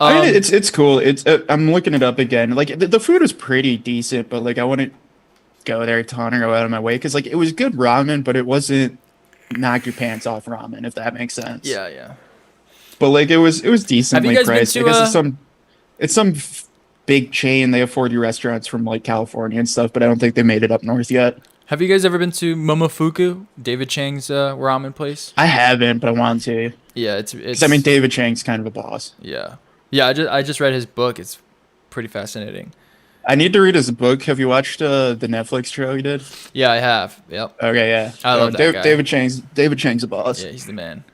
I mean, it's cool. I'm looking it up again. Like the food was pretty decent, but like I wouldn't go there a ton or go out of my way because like it was good ramen, but it wasn't knock your pants off ramen, if that makes sense. Yeah. But like it was decently guys been priced. to, I guess it's some big chain. They have 40 restaurants from like California and stuff, but I don't think they made it up north yet. Have you guys ever been to Momofuku, David Chang's ramen place? I haven't, but I want to. Yeah, it's 'Cause, I mean, David Chang's kind of a boss. yeah. I just read his book. It's pretty fascinating. I need to read his book. Have you watched the Netflix show he did? Yeah, I have. Yep. Okay, yeah. I love that guy. David Chang's a boss. Yeah, he's the man.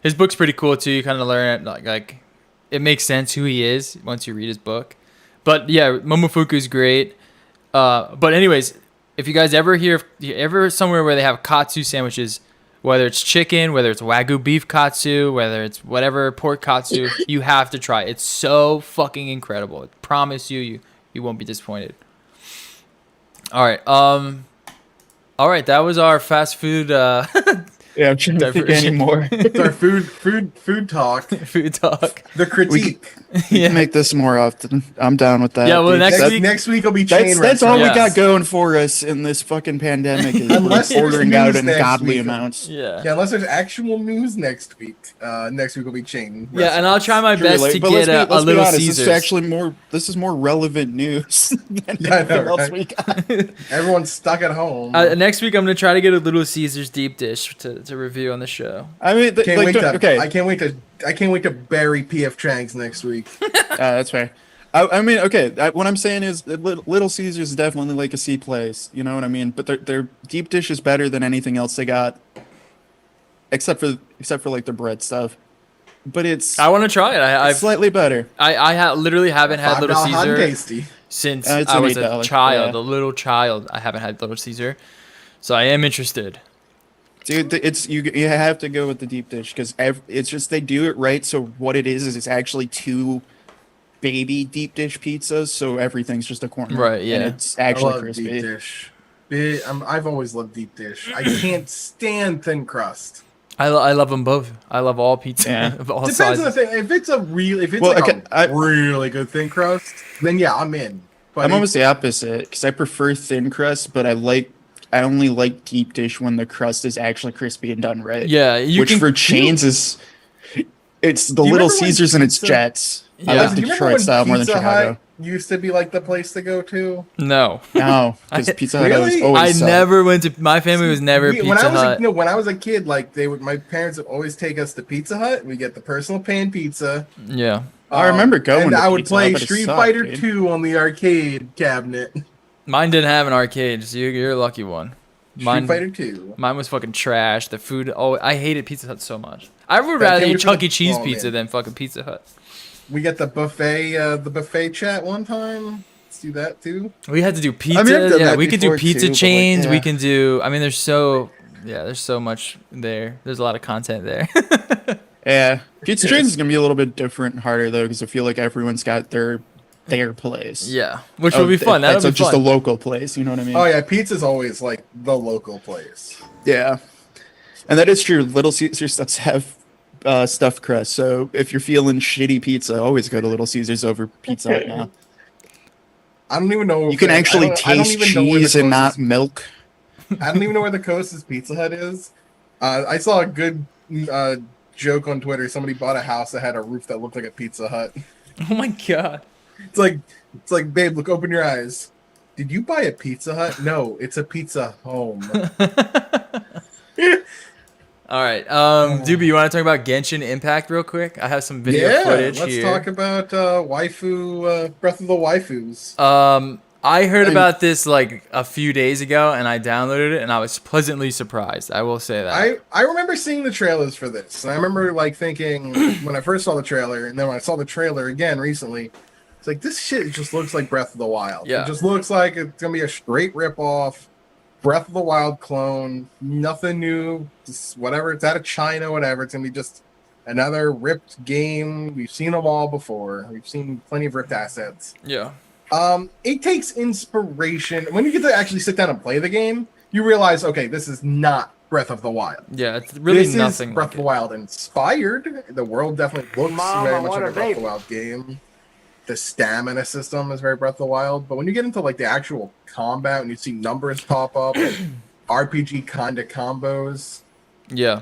His book's pretty cool too. You kind of learn it like it makes sense who he is once you read his book. But yeah, Momofuku's great. But anyways, if you guys ever somewhere where they have katsu sandwiches, whether it's chicken, whether it's wagyu beef katsu, whether it's whatever pork katsu, you have to try it. It's so fucking incredible. I promise you won't be disappointed. All right, that was our fast food Yeah, I'm trying to think Diversion. anymore. It's our food talk. food talk. The critique. We Yeah. can make this more often. I'm down with that. Yeah, well, dude. next That- week- Next week will be chain that's all we Yes. got going for us in this fucking pandemic is Unless there's ordering out news in next godly week. amounts. Yeah. Yeah, unless there's actual news next week. Next week will be chain. Yeah, and I'll try my Truly, best to but get a let's be Little honest, Caesars. This is actually more. This is more relevant news than Yeah, I know, anything else right? we got. Everyone's stuck at home. Next week, I'm gonna try to get a Little Caesars deep dish to review on the show. I mean, Can't wait to, okay, I can't wait to bury PF Chang's next week. that's fair. I mean, okay. What I'm saying is, that Little Caesars is definitely like a C place. You know what I mean? But their deep dish is better than anything else they got, except for like their bread stuff. But it's I want to try it. I've slightly better. literally haven't had Little $5 hot and Caesar tasty. since It's I an was a $8, child, yeah. a little child. I haven't had Little Caesar, so I am interested. Dude, it's you have to go with the deep dish because it's just they do it right. So what it is it's actually two baby deep dish pizzas. So everything's just a corner, Right, yeah. And it's I actually love crispy. deep dish. I've always loved deep dish. I can't stand thin crust. I love them both. I love all pizza Yeah. of all Depends on the sizes. thing. If it's Well, like okay, I- really good thin crust, then yeah, I'm in. But I'm almost the opposite because I prefer thin crust, but I only like deep dish when the crust is actually crispy and done right. Yeah, you which can. for chains is it's the Do you Little remember when Caesars and its pizza- Jets. Yeah. I like do you remember Detroit when style more than Pizza Chicago. Hut used to be like the place to go to? No, No, because Pizza Hut Really? always I sucked. never went to. My family was never when Pizza I was Hut. when I was a kid, like my parents would always take us to Pizza Hut. We get the personal pan pizza. Yeah, I remember going and to I would Pizza Hut, play but it Street sucked, Fighter dude. 2 on the arcade cabinet. mine didn't have an arcade. So you're a lucky one. Street Fighter 2. Mine was fucking trash. The food. Oh, I hated Pizza Hut so much. I would That rather came eat with Chuck the- E. Cheese oh, pizza man. than fucking Pizza Hut. We get the buffet chat one time. Let's do that too. We had to do pizza. I've done Yeah, that we could do before, pizza too, but, like, chains. We yeah. can do. I mean, there's so much there. There's a lot of content there. Yeah, Pizza Chains is gonna be a little bit different and harder though, because I feel like everyone's got their place. Yeah, which will be fun. That'll That's be just fun. a local place. You know what I mean? Oh yeah, pizza's always like the local place. Yeah, and that is true. Little Caesars does have stuffed crust, so if you're feeling shitty pizza, always go to Little Caesars over Pizza Hut now. I don't even know. You can actually I don't taste even know where the cheese and not closest- milk. I don't even know where the closest Pizza Hut is. I saw a good joke on Twitter. Somebody bought a house that had a roof that looked like a Pizza Hut. Oh my god. It's like, babe, look, open your eyes. Did you buy a Pizza Hut? No, it's a pizza home. All right, Doobie, you want to talk about Genshin Impact real quick? I have some video Yeah, footage let's here. talk about waifu Breath of the Waifus. I heard about this like a few days ago, and I downloaded it, and I was pleasantly surprised. I will say that. I remember seeing the trailers for this, and I remember like thinking when I first saw the trailer, and then when I saw the trailer again recently, it's like this shit just looks like Breath of the Wild. Yeah. It just looks like it's gonna be a straight rip off Breath of the Wild clone, nothing new, just whatever. It's out of China, whatever. It's gonna be just another ripped game. We've seen them all before. We've seen plenty of ripped assets. Yeah. It takes inspiration when you get to actually sit down and play the game. You realize, okay, this is not Breath of the Wild. Yeah, it's really This nothing is Breath like of the it. Wild inspired. The world definitely looks Mama, very much what like a a Breath of the baby. Wild game. The stamina system is very Breath of the Wild, but when you get into like the actual combat and you see numbers pop up, RPG kind of combos, Yeah.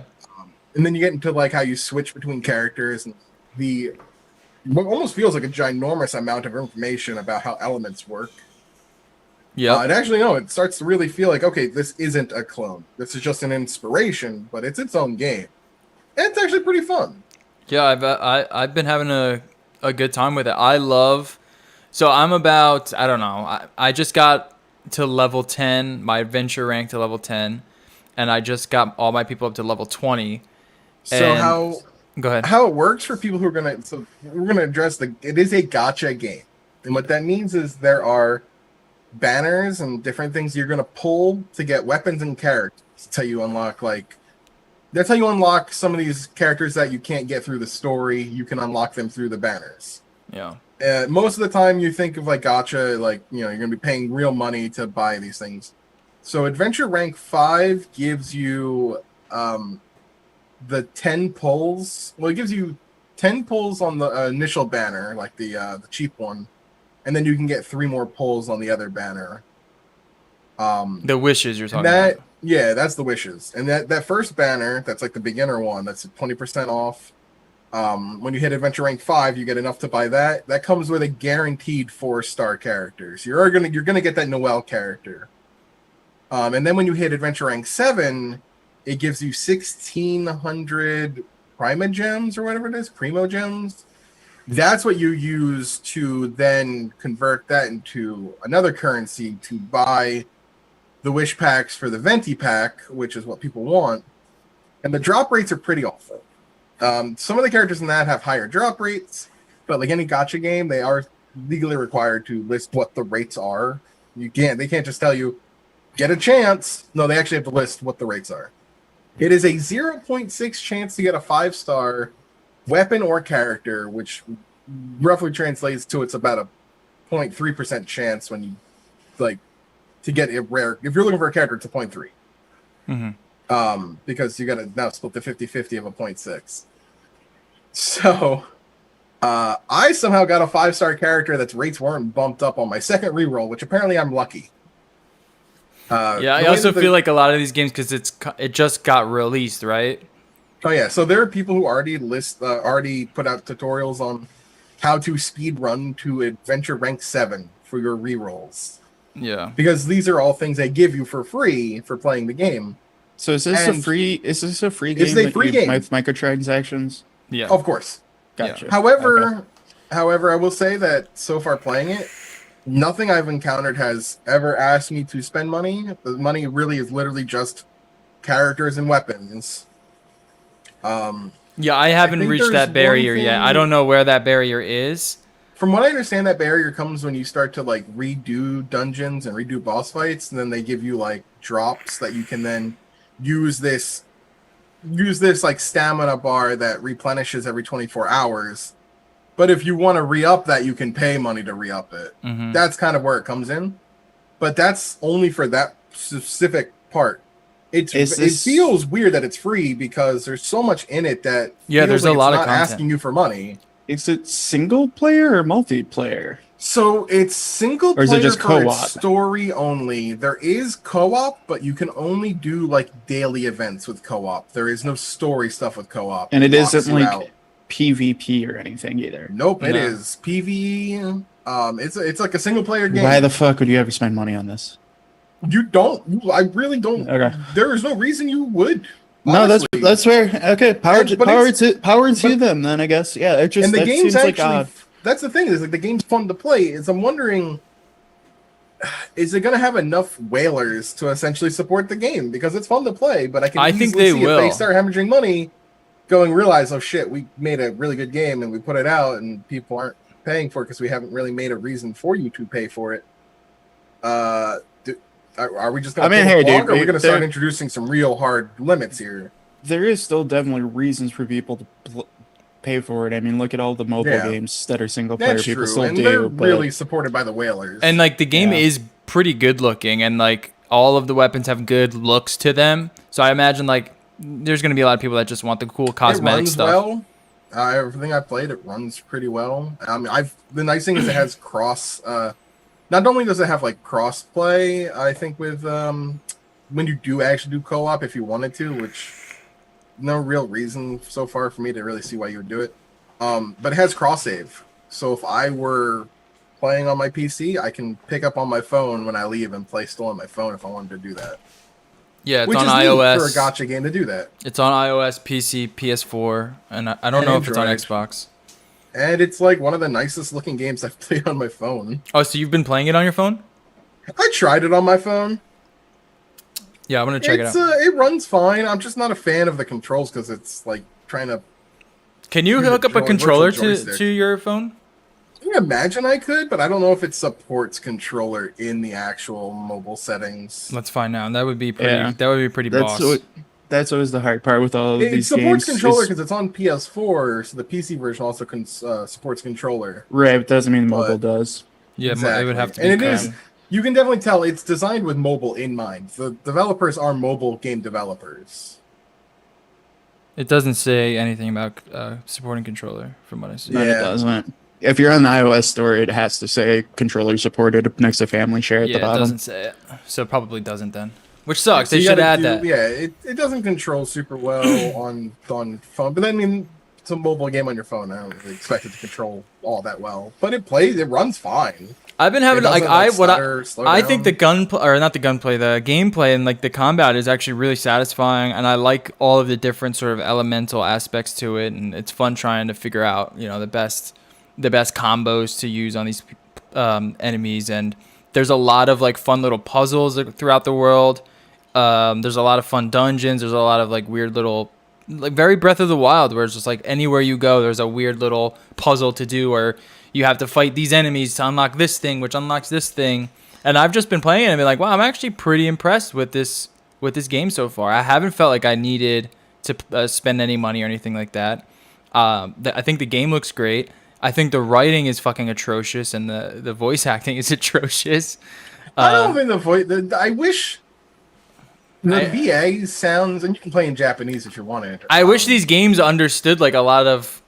and then you get into like how you switch between characters and the what almost feels like a ginormous amount of information about how elements work. Yeah. And actually, no, it starts to really feel like, okay, this isn't a clone. This is just an inspiration, but it's its own game. And it's actually pretty fun. Yeah, I've been having a good time with it. I love. So I'm about, I don't know. I just got to level 10, my adventure rank to level 10, and I just got all my people up to level 20. So And- Go ahead. how it works for people who are gonna, so we're gonna address it is a gacha game, and what that means is there are banners and different things you're gonna pull to get weapons and characters. That's how you unlock that's how you unlock some of these characters that you can't get through the story. You can unlock them through the banners. Yeah. Most of the time, you think of like gacha, like you're gonna be paying real money to buy these things. So Adventure Rank 5 gives you the 10 pulls. Well, it gives you 10 pulls on the initial banner, like the cheap one, and then you can get 3 more pulls on the other banner. The wishes you're talking That about. yeah, that's the wishes, and that first banner, that's like the beginner one, that's 20% off. When you hit Adventure Rank 5, you get enough to buy that. That comes with a guaranteed 4-star characters. You're gonna get that Noelle character. And then when you hit Adventure Rank 7, it gives you 1,600 Primogems or whatever it is, Primogems. That's what you use to then convert that into another currency to buy the wish packs for the Venti pack, which is what people want. And the drop rates are pretty awful. Some of the characters in that have higher drop rates, but like any gacha game, they are legally required to list what the rates are. They can't just tell you, get a chance. No, they actually have to list what the rates are. It is a 0.6 chance to get a 5-star weapon or character, which roughly translates to it's about a 0.3% chance when you to get a rare. If you're looking for a character, it's a 0.3. Mm-hmm. Because you got to now split the 50-50 of a 0.6. So I somehow got a 5-star character that's rates weren't bumped up on my second reroll, which apparently I'm lucky. Yeah, I also feel like a lot of these games, because it just got released, right? Oh yeah, so there are people who already already put out tutorials on how to speed run to Adventure Rank 7 for your rerolls. Yeah. Because these are all things they give you for free for playing the game. So is this And- a free game? It's a free game. With microtransactions? Yeah. Of course. Gotcha. However, I will say that so far playing it, nothing I've encountered has ever asked me to spend money. The money really is literally just characters and weapons. Yeah, I haven't think reached there's that barrier one yet. thing- I don't know where that barrier is. From what I understand, that barrier comes when you start to like redo dungeons and redo boss fights, and then they give you like drops that you can then use this like stamina bar that replenishes every 24 hours. But if you want to re-up that, you can pay money to re-up it. Mhm. That's kind of where it comes in. But that's only for that specific part. It feels weird that it's free because there's so much in it that Yeah, feels there's like a lot it's of not content. asking you for money. Is it single player or multiplayer? So it's single Or is player it just for co-op? its story only. There is co-op, but you can only do like daily events with co-op. There is no story stuff with co-op. And it locks isn't you like out. PvP or anything either. Nope, it No. is PvE. It's like a single player game. Why the fuck would you ever spend money on this? You don't. I really don't. Okay. There is no reason you would. No, honestly. that's fair. Okay, power But it's- to them then, I guess. Yeah, it just And the that game's seems like actually. odd. That's the thing is like the game's fun to play. Is I'm wondering, is it going to have enough whalers to essentially support the game because it's fun to play? But I can I think easily they see will. if they start hemorrhaging money, realize, oh shit, we made a really good game and we put it out and people aren't paying for it because we haven't really made a reason for you to pay for it. Are we just going I to mean, hey, or dude, are we going to start there- introducing some real hard limits here? There is still definitely reasons for people to pay for it. I mean, look at all the mobile Yeah. games that are single player. That's People true, still and they're do, but really supported by the whalers. And like the game Yeah. is pretty good looking, and like all of the weapons have good looks to them. So I imagine like there's gonna be a lot of people that just want the cool it cosmetic runs stuff. well. Everything I played, it runs pretty well. I mean, the nice thing is it has cross. Not only does it have like cross play, I think with when you do actually do co-op if you wanted to, which no real reason so far for me to really see why you would do it. But it has cross save, so if I were playing on my PC, I can pick up on my phone when I leave and play still on my phone if I wanted to do that. Yeah, it's Which on is iOS. neat for a gotcha game to do that. It's on iOS, PC, PS4, and I don't And know if it's on Android. Xbox. And it's like one of the nicest looking games I've played on my phone. Oh, so you've been playing it on your phone? I tried it on my phone. Yeah, I'm gonna check it out. It runs fine. I'm just not a fan of the controls because it's like trying to. Can you use hook up a virtual controller joystick. to your phone? I imagine I could, but I don't know if it supports controller in the actual mobile settings. Let's find out. That would be pretty. Yeah. That would be pretty that's boss. that's always the hard part with all of It these supports games. controller is- because it's on PS4, so the PC version also supports controller. right, but doesn't mean mobile But- does. Yeah, Exactly. it would have to be. And it is. cracked. You can definitely tell it's designed with mobile in mind. The developers are mobile game developers. It doesn't say anything about supporting controller from what I see. No, Yeah. it doesn't. If you're on the iOS store, it has to say controller supported next to family share at Yeah, the it bottom. doesn't say it, so it probably doesn't then. Which sucks. So They you should gotta add do- that. Yeah, it doesn't control super well on phone, but I mean, it's a mobile game on your phone. I don't really expect it to control all that well, but it runs fine. I've been having It like doesn't, I stutter, slow think the not the gunplay, the gameplay and like the combat is actually really satisfying, and I like all of the different sort of elemental aspects to it, and it's fun trying to figure out the best combos to use on these enemies, and there's a lot of like fun little puzzles throughout the world. There's a lot of fun dungeons. There's a lot of like weird little, like very Breath of the Wild, where it's just like anywhere you go, there's a weird little puzzle to do, or you have to fight these enemies to unlock this thing, which unlocks this thing. And I've just been playing it and been like, wow, I'm actually pretty impressed with this game so far. I haven't felt like I needed to spend any money or anything like that. I think the game looks great. I think the writing is fucking atrocious, and the voice acting is atrocious. I don't think the voice. I wish the I- VA sounds, and you can play in Japanese if you want to. I wish these games understood like a lot of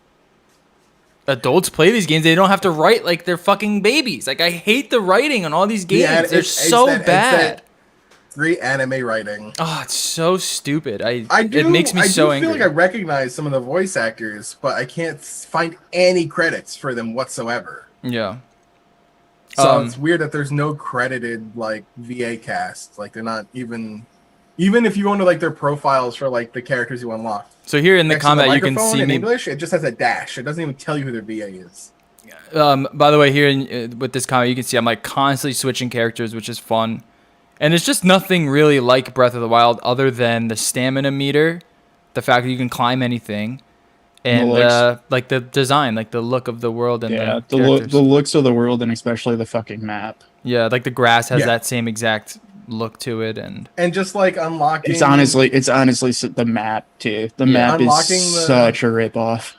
adults play these games. They don't have to write like they're fucking babies. Like I hate the writing on all these games. Yeah, They're it's so that- it's bad. that great anime writing. Oh, it's so stupid. I do. It makes me I so do angry. feel like I recognize some of the voice actors, but I can't find any credits for them whatsoever. Yeah. So it's weird that there's no credited like VA cast. Like they're not even if you go into like their profiles for like the characters you unlock. So here in the Next to combat, you can microphone see in me. English. It just has a dash. It doesn't even tell you who their VA is. By the way, here with this combat, you can see I'm like constantly switching characters, which is fun. And it's just nothing really like Breath of the Wild other than the stamina meter, the fact that you can climb anything, and like the design, like the look of the world and Yeah, the the characters. looks of the world and especially the fucking map. Yeah, like the grass has Yeah. that same exact look to it, and And just like unlocking. It's honestly the map too. The Yeah. map Unlocking is the- such a ripoff.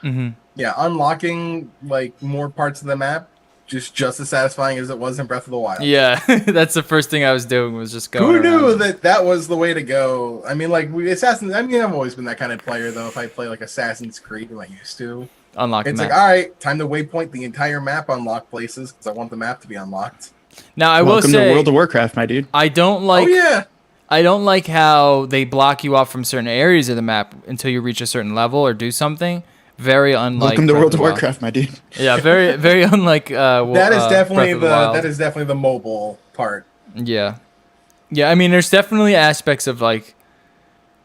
unlocking like more parts of the map just as satisfying as it was in Breath of the Wild. yeah, that's the first thing I was doing was just going. Who knew around. that was the way to go? I mean, like I've always been that kind of player, though. If I play like Assassin's Creed, who I used to, Unlock the it's map. like, all right, time to waypoint the entire map, unlock places because I want the map to be unlocked. Now I will Welcome say, to World of Warcraft, my dude. I don't like. Oh yeah, I don't like how they block you off from certain areas of the map until you reach a certain level or do something. Very unlike. Welcome to Breath World of the Wild. Warcraft, my dude. Yeah, very unlike. that is definitely Wild. that is definitely the mobile part. Yeah, yeah. I mean, there's definitely aspects of like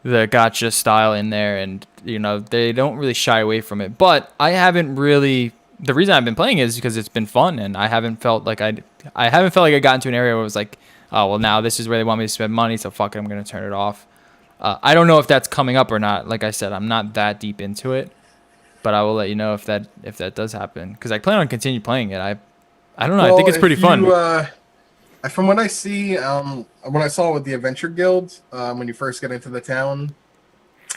the gotcha style in there, and they don't really shy away from it. But I haven't really. The reason I've been playing it is because it's been fun, and I haven't felt like I got into an area where it was like, oh well, now this is where they want me to spend money, so fuck it, I'm gonna turn it off. I don't know if that's coming up or not. Like I said, I'm not that deep into it, but I will let you know if that does happen because I plan on continue playing it. I don't know. I think it's pretty fun. From what I see, when I saw with the Adventure Guild, when you first get into the town,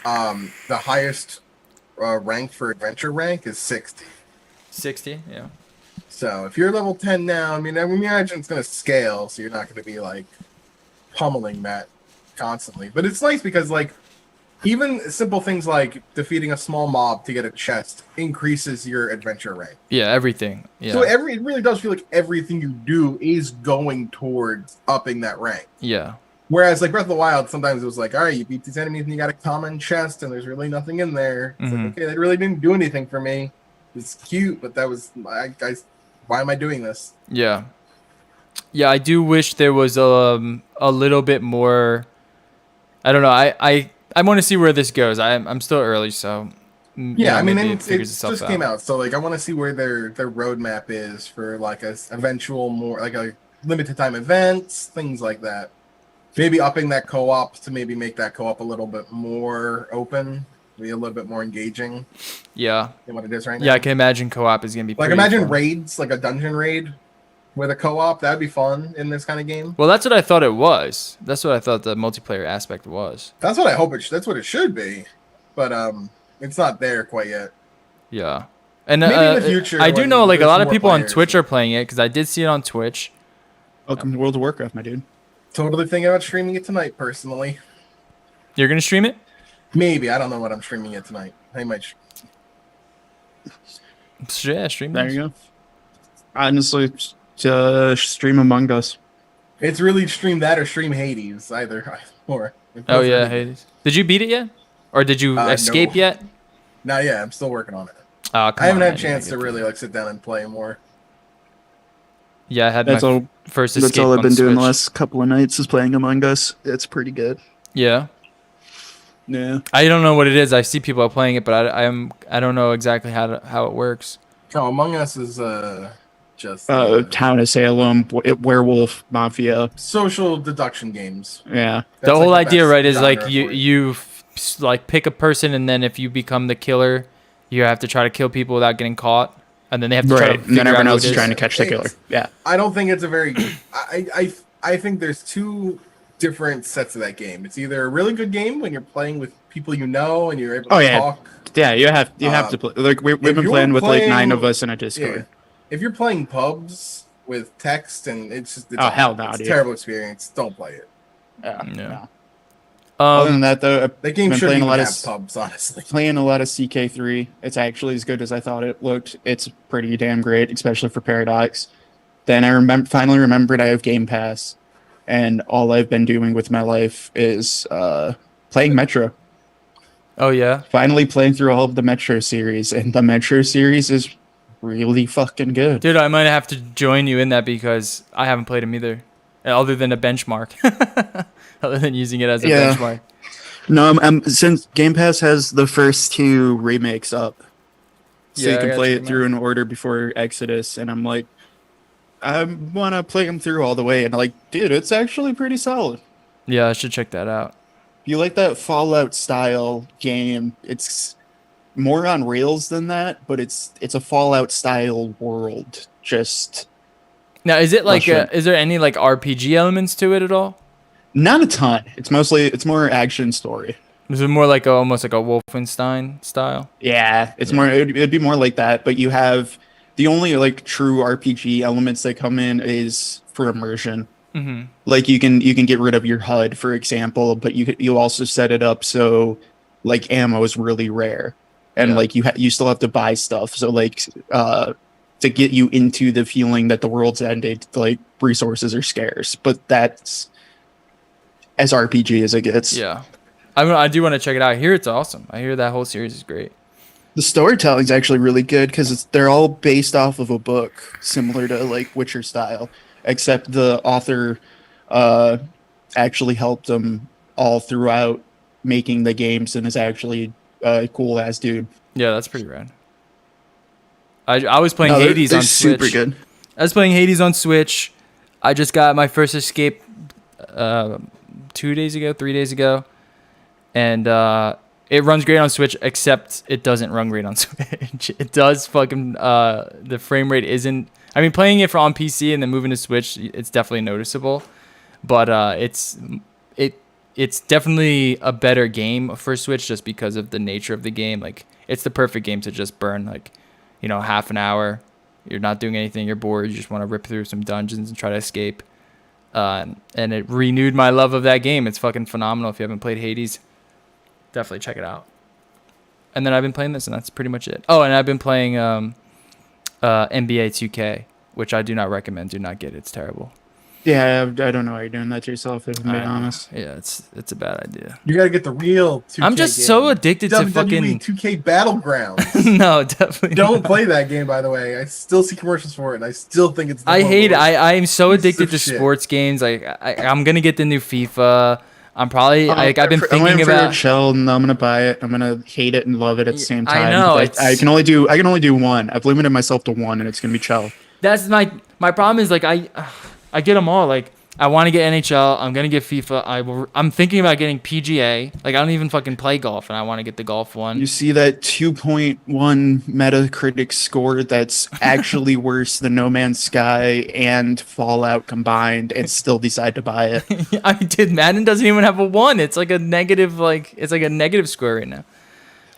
the highest rank for adventure rank is 60. 60, yeah. So if you're level 10 now, I mean, imagine it's going to scale, so you're not going to be like pummeling that constantly. But it's nice because like even simple things like defeating a small mob to get a chest increases your adventure rank. Yeah, everything. Yeah. So it really does feel like everything you do is going towards upping that rank. Yeah. Whereas like Breath of the Wild, sometimes it was like, all right, you beat these enemies and you got a common chest and there's really nothing in there. It's like, okay, that really didn't do anything for me. It's cute, but that was, why am I doing this? Yeah. Yeah, I do wish there was a little bit more. I don't know. I want to see where this goes. I'm still early, so Yeah, I mean, maybe it just came out, so like I want to see where their roadmap is for like a eventual more like a limited time events, things like that. Maybe upping that co-op to maybe make that co-op a little bit more open, be a little bit more engaging. Yeah. Than what it is right now. Yeah, I can imagine co-op is gonna be like pretty imagine fun. raids, like a dungeon raid with a co-op. That'd be fun in this kind of game. Well, that's what I thought it was. That's what I thought the multiplayer aspect was. That's what I hope that's what it should be, but it's not there quite yet. Yeah. And Maybe in the future I do when know like a there's lot of more people on players. Twitch are playing it because I did see it on Twitch. Welcome to World of Warcraft, my dude. Totally thinking about streaming it tonight, personally. You're gonna stream it? Maybe. I don't know what I'm streaming it tonight. I might. Yeah, stream. There you go. Honestly, stream Among Us. It's really stream that or stream Hades, either. Or. Oh yeah, Hades. Did you beat it yet, or did you escape no. yet? No, yeah, I'm still working on it. Oh, I haven't had a a chance to really like sit down and play more. Yeah, I had That's my all. first escape. That's all I've on been doing the Switch. last couple of nights is playing Among Us. It's pretty good. Yeah. Yeah. I don't know what it is. I see people playing it, but I don't know exactly how it works. Oh, Among Us is just Town of Salem, Werewolf Mafia. social deduction games. Yeah. The That's, whole like, idea, best right, is genre like for you like pick a person, and then if you become the killer, you have to try to kill people without getting caught, and then they have to try to Right. And figure then out everyone who else it is is. trying to catch the killer. It's- Yeah. I don't think it's a very. I think there's two different sets of that game. It's either a really good game when you're playing with people you know and you're able to Oh, yeah. talk. Yeah, you have to play. Like we've if been you're playing with like 9 playing- of us in a Yeah. Discord. If you're playing pubs with text and it's Oh, hell no, it's a dude. terrible experience. Don't play it. Yeah. Yeah. No. Other than that, though, I've That game been shouldn't playing a even lot of have pubs, honestly. playing a lot of CK3. It's actually as good as I thought it looked. It's pretty damn great, especially for Paradox. Then I finally remembered I have Game Pass, and all I've been doing with my life is playing Metro. Oh yeah. Finally playing through all of the Metro series, and the Metro series is really fucking good. Dude, I might have to join you in that because I haven't played him either, other than a benchmark. Other than using it as a Yeah. benchmark. No, since Game Pass has the first 2 remakes up, so Yeah, you I can got play you, it through in order before Exodus, and I'm like, I want to play them through all the way, and like, dude, it's actually pretty solid. Yeah, I should check that out. If you like that Fallout style game, it's more on rails than that, but it's a Fallout style world. Just Now, is it like Mushroom. is there any like RPG elements to it at all? not a ton. It's more action story. Is it more like almost like a Wolfenstein style? Yeah, it's more. It'd be more like that, but you have the only like true RPG elements that come in is for immersion. Mm-hmm. Like you can get rid of your HUD, for example, but you also set it up so like ammo is really rare, and Yeah. like you still have to buy stuff. So like to get you into the feeling that the world's ended, like resources are scarce, but that's as RPG as it gets. Yeah, I do want to check it out. I hear it's awesome. I hear that whole series is great. The storytelling's actually really good because they're all based off of a book similar to like Witcher style, except the author actually helped them all throughout making the games and is actually a cool ass dude. Yeah, that's pretty rad. I was playing No, Hades they're on Switch. super good. I was playing Hades on Switch. I just got my first escape 3 days ago, and it runs great on Switch, except it doesn't run great on Switch. It does fucking the frame rate isn't I mean, playing it on PC and then moving to Switch, it's definitely noticeable. But it's definitely a better game for Switch just because of the nature of the game. Like, it's the perfect game to just burn, like, half an hour. You're not doing anything. You're bored. You just want to rip through some dungeons and try to escape. And it renewed my love of that game. It's fucking phenomenal. If you haven't played Hades, definitely check it out. And then I've been playing this, and that's pretty much it. Oh, and I've been playing NBA 2K, which I do not recommend. Do not get it. It's terrible. Yeah, I don't know why you're doing that to yourself, if I'm being honest. Yeah, it's a bad idea. You gotta get the real 2K I'm just game. so addicted to WWE fucking 2K Battlegrounds. No, definitely Don't not. play that game, by the way. I still see commercials for it, and I still think it's. I hate it. I am so Piece of addicted to shit. sports games. Like I'm gonna get the new FIFA. I'm probably I've been I'm thinking waiting for about. a shell, and I'm gonna buy it. I'm gonna hate it and love it at the same I time. know, But it's- I can only do one. I've limited myself to one, and it's gonna be Chell. That's my problem is like I get them all. Like I want to get NHL. I'm gonna get FIFA. I'm thinking about getting PGA. Like I don't even fucking play golf, and I want to get the golf one. You see that 2.1 Metacritic score that's actually worse than No Man's Sky and Fallout combined, and still decide to buy it. I did. Madden doesn't even have a 1. It's like a negative. Like it's like a negative score right now.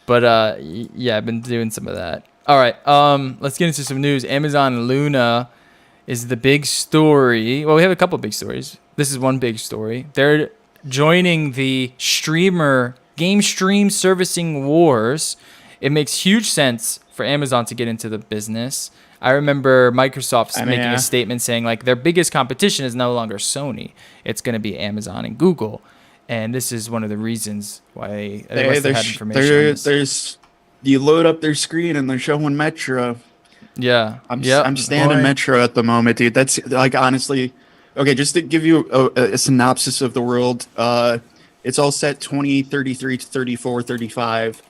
But yeah, I've been doing some of that. All right. Let's get into some news. Amazon Luna is the big story. Well, we have a couple big stories. This is one big story. They're joining the game stream servicing wars. It makes huge sense for Amazon to get into the business. I remember Microsoft's making a statement saying like their biggest competition is no longer Sony. It's going to be Amazon and Google. And this is one of the reasons why they must have had information. There's you load up their screen and they're showing Metro. Yeah. I'm standing Metro at the moment, dude. That's like honestly, okay. Just to give you a synopsis of the world, it's all set 2033 to 34, 35.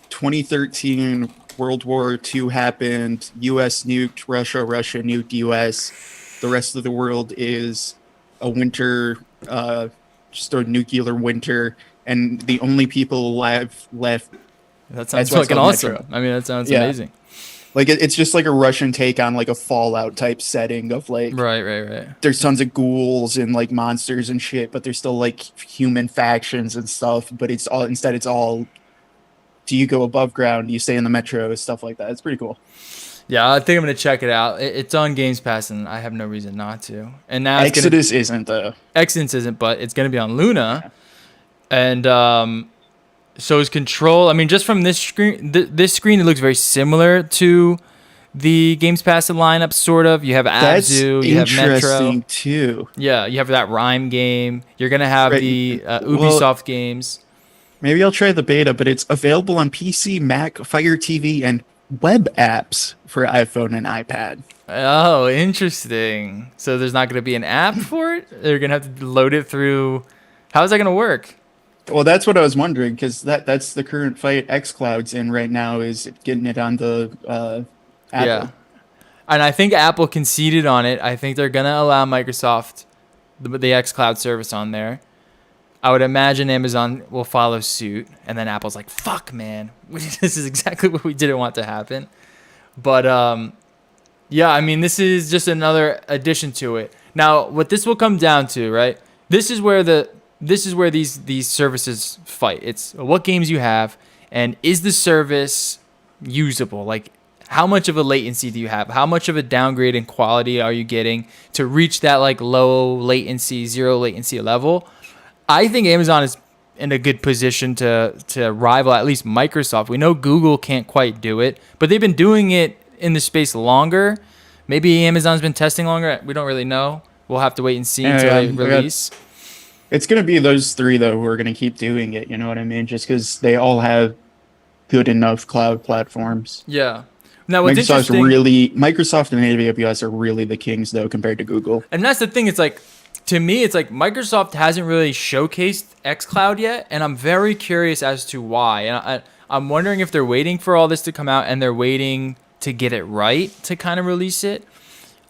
2013, World War II happened. U.S. nuked Russia. Russia nuked U.S. The rest of the world is a winter, just a nuclear winter, and the only people alive left. That sounds That's why it's fucking called awesome. Metro. I mean, that sounds Yeah. amazing. Like it's just like a Russian take on like a Fallout type setting of like Right. there's tons of ghouls and like monsters and shit, but there's still like human factions and stuff. But it's all do you go above ground? Do you stay in the metro? Stuff like that. It's pretty cool. Yeah, I think I'm gonna check it out. It's on Games Pass, and I have no reason not to. And now Exodus isn't though. Exodus isn't, but it's gonna be on Luna, and so is Control. I mean, just from this screen, this screen, it looks very similar to the Games Pass lineup, sort of. You have That's Abzu, you have interesting Metro. too. Yeah, you have that Rhyme game. You're gonna have Right. the Ubisoft games. Maybe I'll try the beta, but it's available on PC, Mac, Fire TV, and web apps for iPhone and iPad. Oh, interesting. So there's not going to be an app for it? They're going to have to load it through. How is that going to work? Well, that's what I was wondering, because that's the current fight xCloud's in right now, is getting it on the Apple. Yeah. And I think Apple conceded on it. I think they're going to allow Microsoft the xCloud service on there. I would imagine Amazon will follow suit, and then Apple's like, fuck, man. This is exactly what we didn't want to happen. But, yeah, I mean, this is just another addition to it. Now, what this will come down to, right? This is where these services fight. It's what games you have, and is the service usable? Like, how much of a latency do you have? How much of a downgrade in quality are you getting to reach that like low latency, zero latency level? I think Amazon is in a good position to rival at least Microsoft. We know Google can't quite do it, but they've been doing it in the space longer. Maybe Amazon's been testing longer. We don't really know. We'll have to wait and see until they release. It's going to be those three, though, who are going to keep doing it. You know what I mean? Just because they all have good enough cloud platforms. Yeah. Now, what's interesting, Microsoft and AWS are really the kings, though, compared to Google. And that's the thing. It's like, to me, it's like Microsoft hasn't really showcased xCloud yet, and I'm very curious as to why. And I'm wondering if they're waiting for all this to come out and they're waiting to get it right to kind of release it.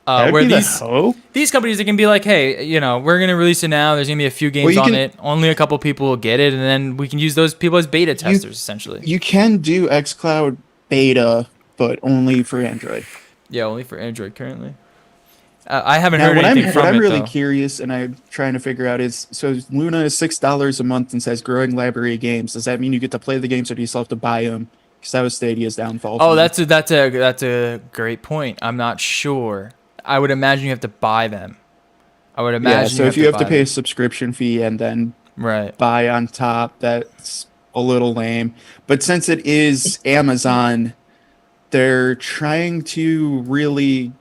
Where these companies, they can be like, hey, we're going to release it now. There's going to be a few games on it. Only a couple people will get it, and then we can use those people as beta testers, essentially. You can do xCloud beta, but only for Android. Yeah, only for Android currently. I haven't Now, heard anything from what I'm it really though. curious and I'm trying to figure out is, so Luna is $6 a month and says growing library of games. Does that mean you get to play the games, or do you still have to buy them? Because that was Stadia's downfall for Oh, me. that's a great point. I'm not sure. I would imagine you have to buy them. I would Yeah, imagine so if you have to buy pay a them. subscription fee and then Right. buy on top, that's a little lame. But since it is Amazon, they're trying to really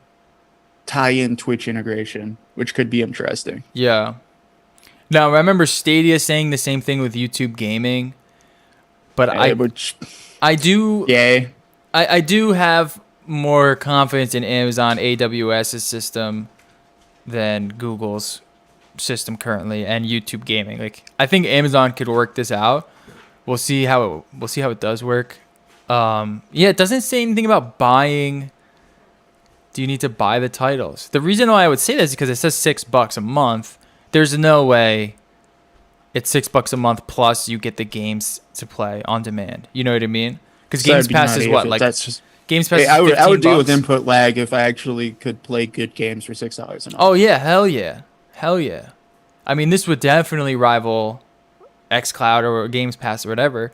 tie in Twitch integration, which could be interesting. Yeah. Now, I remember Stadia saying the same thing with YouTube Gaming, but Which, I do yay. I do have more confidence in Amazon AWS's system than Google's system currently and YouTube Gaming. Like I think Amazon could work this out. We'll see how it does work. Yeah, it doesn't say anything about buying. Do you need to buy the titles? The reason why I would say this is because it says $6 a month. There's no way it's $6 a month plus you get the games to play on demand. You know what I mean? Because So Games that'd be Pass nutty is if what, it- like that's just, Games Pass hey, is I would 15 deal with bucks. input lag if I actually could play good games for $6 a month. Oh yeah, hell yeah, hell yeah. I mean, this would definitely rival XCloud or Games Pass or whatever.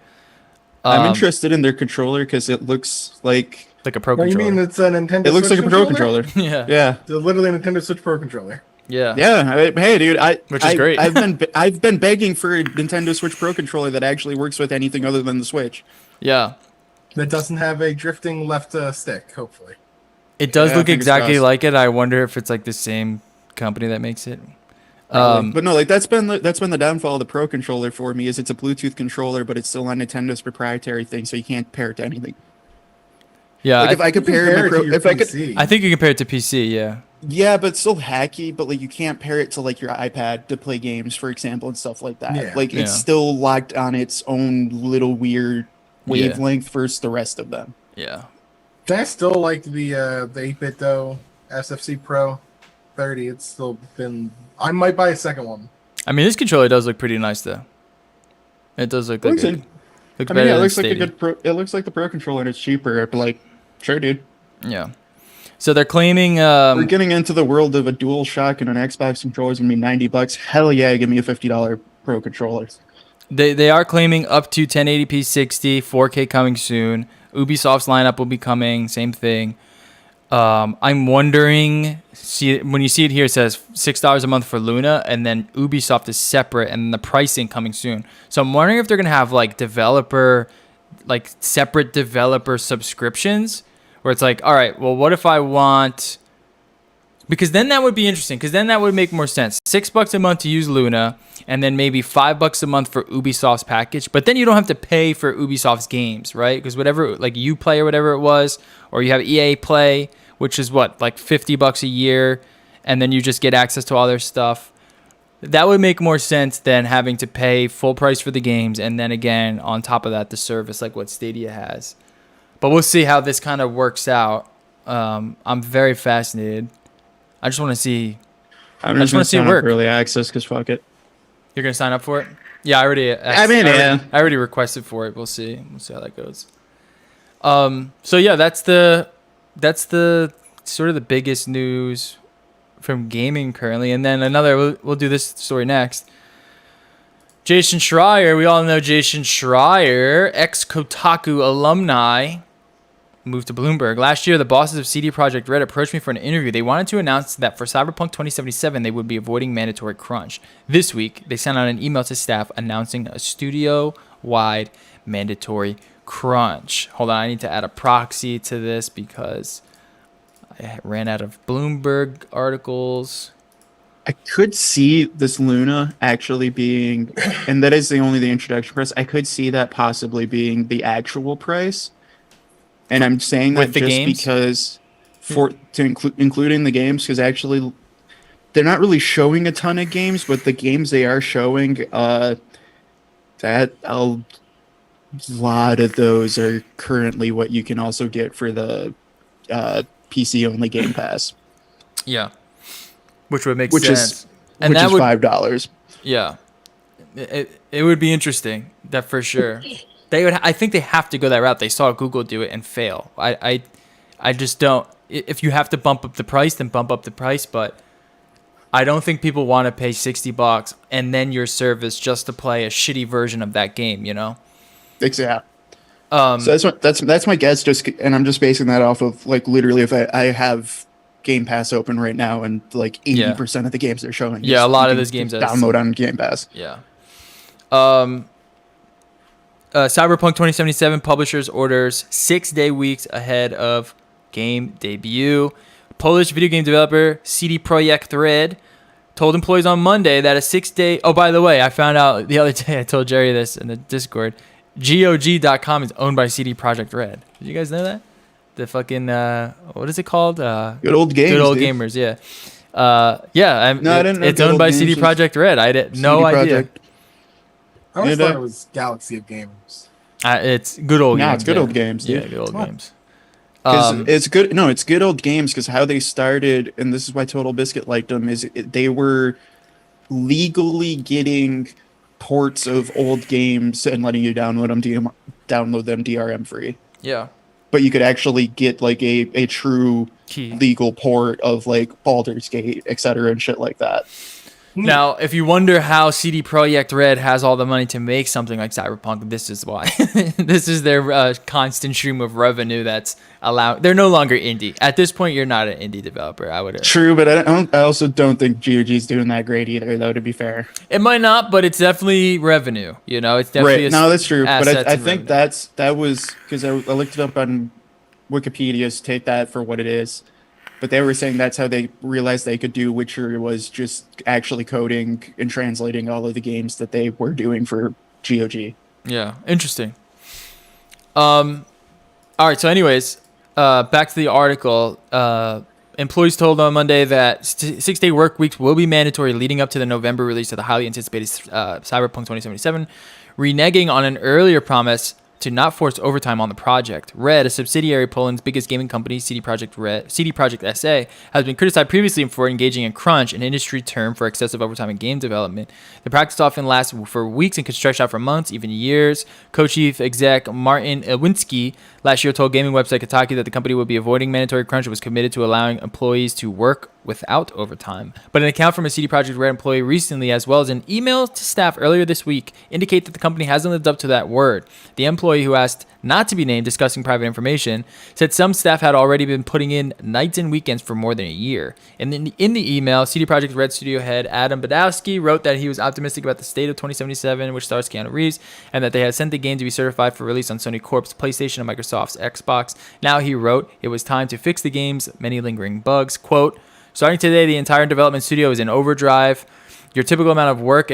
I'm interested in their controller because it looks like Like a pro What do you controller. mean it's a Nintendo it looks Switch like a pro controller. Yeah. Yeah. It's literally a Nintendo Switch Pro controller. Yeah. Hey, dude, Which is great. I've been begging for a Nintendo Switch Pro controller that actually works with anything other than the Switch. Yeah. That doesn't have a drifting left stick, hopefully. It does Yeah, look fingers exactly crossed. like it. I wonder if it's like the same company that makes it. But no, like that's been the downfall of the Pro controller for me. Is it's a Bluetooth controller, but it's still on Nintendo's proprietary thing, so you can't pair it to anything. Yeah. Like if I compare my Pro, if I could, PC. I think you compare it to PC. Yeah. yeah, but it's still hacky. But like you can't pair it to like your iPad to play games, for example, and stuff like that. Yeah. Like it's Yeah. still locked on its own little weird Yeah. wavelength versus the rest of them. Yeah. I still like the 8-bit though SFC Pro 30. It's still been. I might buy a second one. I mean, this controller does look pretty nice though. It does look like Looks it. like- Looks I better mean, yeah, it than looks like a Stadia. good Pro. It looks like the Pro controller, and it's cheaper. But like, sure, dude. Yeah. So they're claiming. We're getting into the world of a DualShock and an Xbox controller is gonna be $90. Hell yeah, give me a $50 Pro controller. They are claiming up to 1080p 60, 4K coming soon. Ubisoft's lineup will be coming. Same thing. I'm wondering. When you see it here, it says $6 a month for Luna, and then Ubisoft is separate, and the pricing coming soon. So I'm wondering if they're gonna have like separate developer subscriptions, where it's like, all right, well, what if I want? Because then that would be interesting. Because then that would make more sense. $6 a month to use Luna, and then maybe $5 a month for Ubisoft's package. But then you don't have to pay for Ubisoft's games, right? Because whatever, like Uplay or whatever it was, or you have EA Play, which is what, like $50 a year, and then you just get access to all their stuff. That would make more sense than having to pay full price for the games, and then again on top of that the service, like what Stadia has. But we'll see how this kind of works out. I'm very fascinated. I just want to see. I'm just wanna see it work. Early access because fuck it. You're gonna sign up for it? Yeah, I already. Yeah. I already requested for it. We'll see. We'll see how that goes. So yeah, that's the sort of the biggest news from gaming currently, and then we'll do this story next. Jason Schreier, we all know Jason Schreier, ex-Kotaku alumni, moved to Bloomberg. Last year, the bosses of CD Projekt Red approached me for an interview. They wanted to announce that for Cyberpunk 2077, they would be avoiding mandatory crunch. This week, they sent out an email to staff announcing a studio-wide mandatory crunch. Hold on, I need to add a proxy to this because I ran out of Bloomberg articles. I could see this Luna actually being, and that is the introduction price. I could see that possibly being the actual price. And I'm saying that With the just games? because including the games, because actually they're not really showing a ton of games, but the games they are showing, that a lot of those are currently what you can also get for the PC only Game Pass, Yeah. Which would make which sense. is And which that is would, $5. yeah. It would be interesting, that for sure. I think they have to go that route. They saw Google do it and fail. I I just don't. If you have to bump up the price, then bump up the price. But I don't think people want to pay $60 and then your service just to play a shitty version of that game. You know. Exactly. So that's my guess. And I'm just basing that off of like literally if I have Game Pass open right now and like 80% of the games they're showing. Yeah, a lot of those games download on Game Pass. Yeah. Cyberpunk 2077 publishers orders 6-day weeks ahead of game debut. Polish video game developer CD Projekt Red told employees on Monday that a 6-day... Oh, by the way, I found out the other day, I told Jerry this in the Discord, GOG.com is owned by CD Projekt Red. Did you guys know that? The fucking... what is it called? Good old games, Good old dude. gamers, yeah. I didn't know it's Good owned Old by Games CD was Projekt Red. I did CD no idea. Projekt. I always Yeah, thought it was Galaxy of Games. It's good old games. It's good old games, dude. Yeah, good old games. It's good. No, it's good old games because how they started, and this is why Total Biscuit liked them, they were legally getting ports of old games and letting you download them DRM free. Yeah. But you could actually get like a true Key. legal port of like Baldur's Gate, etc. and shit like that. Now, if you wonder how CD Projekt Red has all the money to make something like Cyberpunk, this is why. This is their constant stream of revenue that's allowed. They're no longer indie. At this point, you're not an indie developer. I would. True, but I also don't think GOG's doing that great either, though. To be fair, It might not, but it's definitely revenue. You know, it's definitely right. No, that's true. But assets I and think revenue. that was because I looked it up on Wikipedia. So take that for what it is. But they were saying that's how they realized they could do Witcher was just actually coding and translating all of the games that they were doing for GOG. Yeah, interesting. All right. So, anyways, back to the article. Employees told on Monday that 6-day work weeks will be mandatory leading up to the November release of the highly anticipated Cyberpunk 2077, reneging on an earlier promise to not force overtime on the project. Red, a subsidiary of Poland's biggest gaming company, CD Projekt SA, has been criticized previously for engaging in crunch, an industry term for excessive overtime in game development. The practice often lasts for weeks and can stretch out for months, even years. Co-chief exec Martin Iwinski last year told gaming website Kotaku that the company would be avoiding mandatory crunch and was committed to allowing employees to work without overtime. But an account from a CD Projekt Red employee recently, as well as an email to staff earlier this week, indicate that the company hasn't lived up to that word. The employee, who asked not to be named, discussing private information, said some staff had already been putting in nights and weekends for more than a year. And in the email, CD Projekt Red studio head Adam Badowski wrote that he was optimistic about the state of 2077, which stars Keanu Reeves, and that they had sent the game to be certified for release on Sony Corp's PlayStation and Microsoft's Xbox. Now, he wrote, it was time to fix the game's many lingering bugs. Quote, starting today, the entire development studio is in overdrive. Your typical amount of work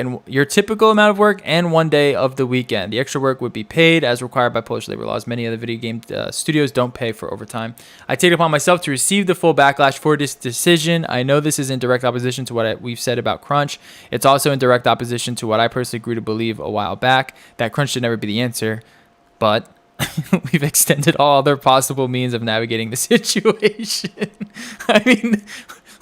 and 1 day of the weekend. The extra work would be paid as required by Polish labor laws. Many other video game studios don't pay for overtime. I take it upon myself to receive the full backlash for this decision. I know this is in direct opposition to what we've said about crunch. It's also in direct opposition to what I personally grew to believe a while back, that crunch should never be the answer. But we've extended all other possible means of navigating the situation. I mean,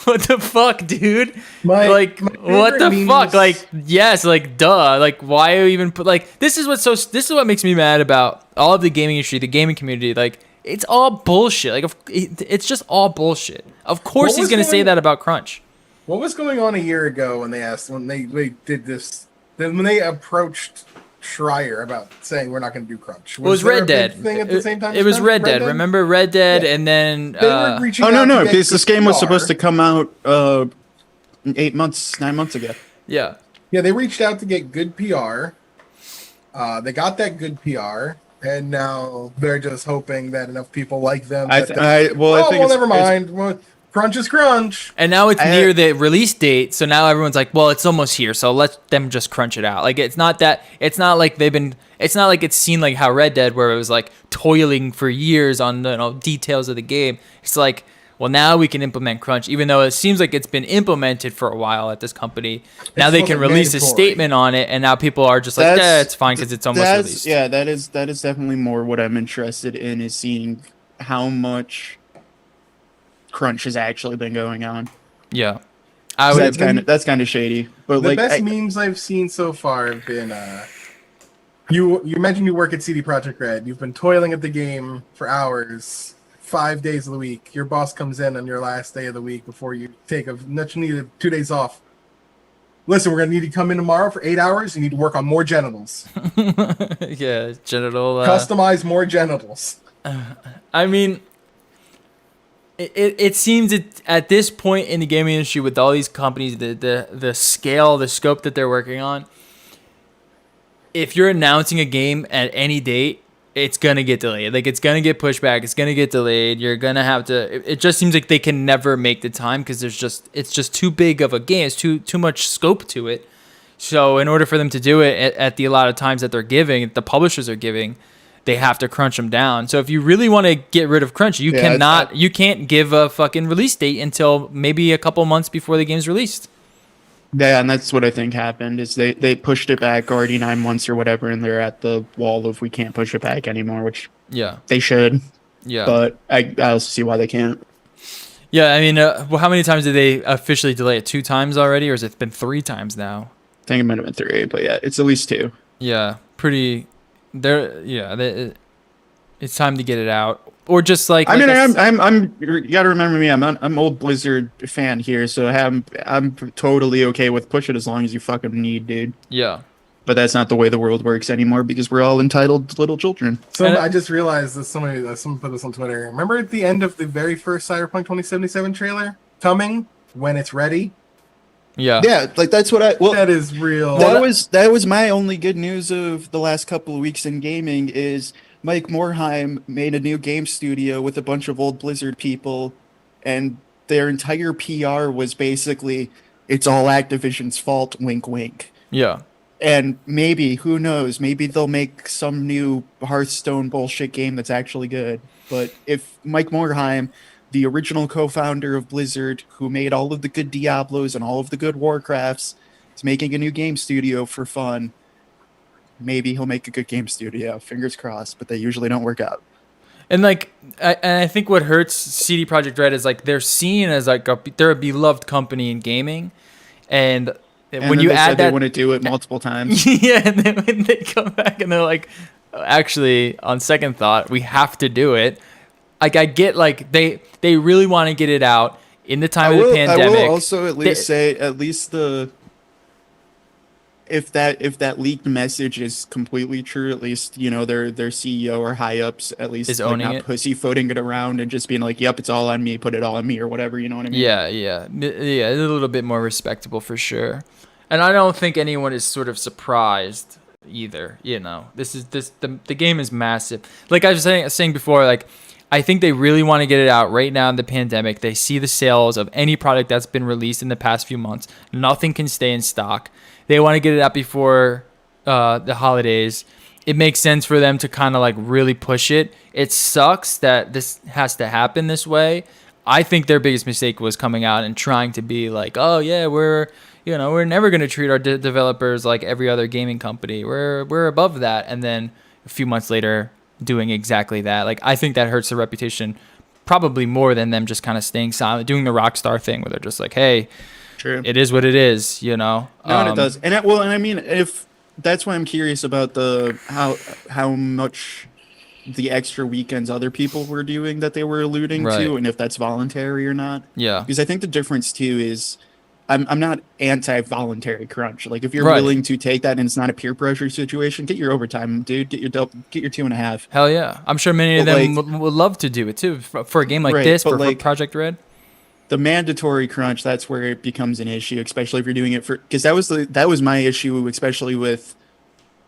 what the fuck, dude? What the fuck? Like, yes, like, duh. Like, why are you even put, like, this is what makes me mad about all of the gaming industry, the gaming community. Like, it's all bullshit. Like, it's just all bullshit. Of course he's gonna say that about crunch. What was going on a year ago when they did this? Then when they approached Schreier about saying we're not going to do crunch. It was Red Dead. Thing at the same time it was Red Dead. Remember Red Dead, and then they were reaching no, out to because get this game was PR. supposed to come out 9 months ago. Yeah. They reached out to get good PR. They got that good PR, and now they're just hoping that enough people like them. I think never mind. Well, crunch is crunch. And now it's near the release date, so now everyone's like, well, it's almost here, so let them just crunch it out. Like, it's not like it's seen like how Red Dead, where it was like toiling for years on details of the game. It's like, well, now we can implement crunch, even though it seems like it's been implemented for a while at this company. Now they can release a statement on it, and now people are just like, it's fine because it's almost released. Yeah, that is definitely more what I'm interested in, is seeing how much crunch has actually been going on. Yeah, that's kind of shady. But the best memes I've seen so far have been you mentioned you work at CD Projekt Red. You've been toiling at the game for hours, 5 days of the week. Your boss comes in on your last day of the week before you take you need 2 days off. Listen, we're gonna need you to come in tomorrow for 8 hours. You need to work on more genitals. Yeah, genital. Customize more genitals. I mean, it seems at this point in the gaming industry with all these companies, the scale, the scope that they're working on, if you're announcing a game at any date, it's going to get delayed. Like, it's going to get pushed back. It's going to get delayed. You're going to have to... It just seems like they can never make the time because it's just too big of a game. It's too much scope to it. So in order for them to do it at the allotted times that they're giving, the publishers are giving, they have to crunch them down. So if you really want to get rid of crunch, you can't give a fucking release date until maybe a couple months before the game's released. Yeah, and that's what I think happened is they pushed it back already 9 months or whatever, and they're at the wall of we can't push it back anymore, which they should. Yeah, but I also see why they can't. Yeah, I mean, well, how many times did they officially delay it? 2 times already, or has it been 3 times now? I think it might have been 3, but yeah, it's at least 2. Yeah, pretty. It's time to get it out. Or just like I mean, I'm you gotta remember me. I'm old Blizzard fan here, so I'm totally okay with push it as long as you fucking need, dude. Yeah. But that's not the way the world works anymore because we're all entitled little children. So I just realized that someone put this on Twitter. Remember at the end of the very first Cyberpunk 2077 trailer? Coming when it's ready. Yeah. Yeah, like that's what that is real. That was my only good news of the last couple of weeks in gaming is Mike Morhaime made a new game studio with a bunch of old Blizzard people, and their entire PR was basically, it's all Activision's fault, wink, wink. Yeah. And maybe, who knows, maybe they'll make some new Hearthstone bullshit game that's actually good. But if Mike Morhaime, the original co-founder of Blizzard, who made all of the good Diablos and all of the good Warcrafts, is making a new game studio for fun, maybe he'll make a good game studio. Fingers crossed, but they usually don't work out. And like, I think what hurts CD Projekt Red is like they're seen as like they're a beloved company in gaming, and when you add that, they want to do it multiple times. Yeah, and then when they come back and they're like, actually, on second thought, we have to do it. Like, I get like they really want to get it out in the time of the pandemic. I will also at least say if that leaked message is completely true, at least, you know, their CEO or high ups at least is owning not it, pussyfooting it around and just being like, yep, it's all on me, put it all on me or whatever, you know what I mean? Yeah, it's a little bit more respectable for sure. And I don't think anyone is sort of surprised either. You know, the game is massive. Like I was saying before, like I think they really want to get it out right now in the pandemic. They see the sales of any product that's been released in the past few months. Nothing can stay in stock. They want to get it out before the holidays. It makes sense for them to kind of like really push it. It sucks that this has to happen this way. I think their biggest mistake was coming out and trying to be like, oh yeah, we're never going to treat our developers like every other gaming company. We're above that. And then a few months later, doing exactly that. Like, I think that hurts their reputation probably more than them just kind of staying silent, doing the Rockstar thing where they're just like, hey, true, it is what it is, you know? No, and it does. And I mean, if that's why I'm curious about how much the extra weekends other people were doing that they were alluding to, and if that's voluntary or not. Yeah. Because I think the difference too is I'm not anti-voluntary crunch. Like, if you're willing to take that and it's not a peer pressure situation, get your overtime, dude. Get your 2.5. Hell yeah. I'm sure many of them would love to do it too for a game like this, for Project Red. The mandatory crunch, that's where it becomes an issue, especially if you're doing it because that was my issue, especially with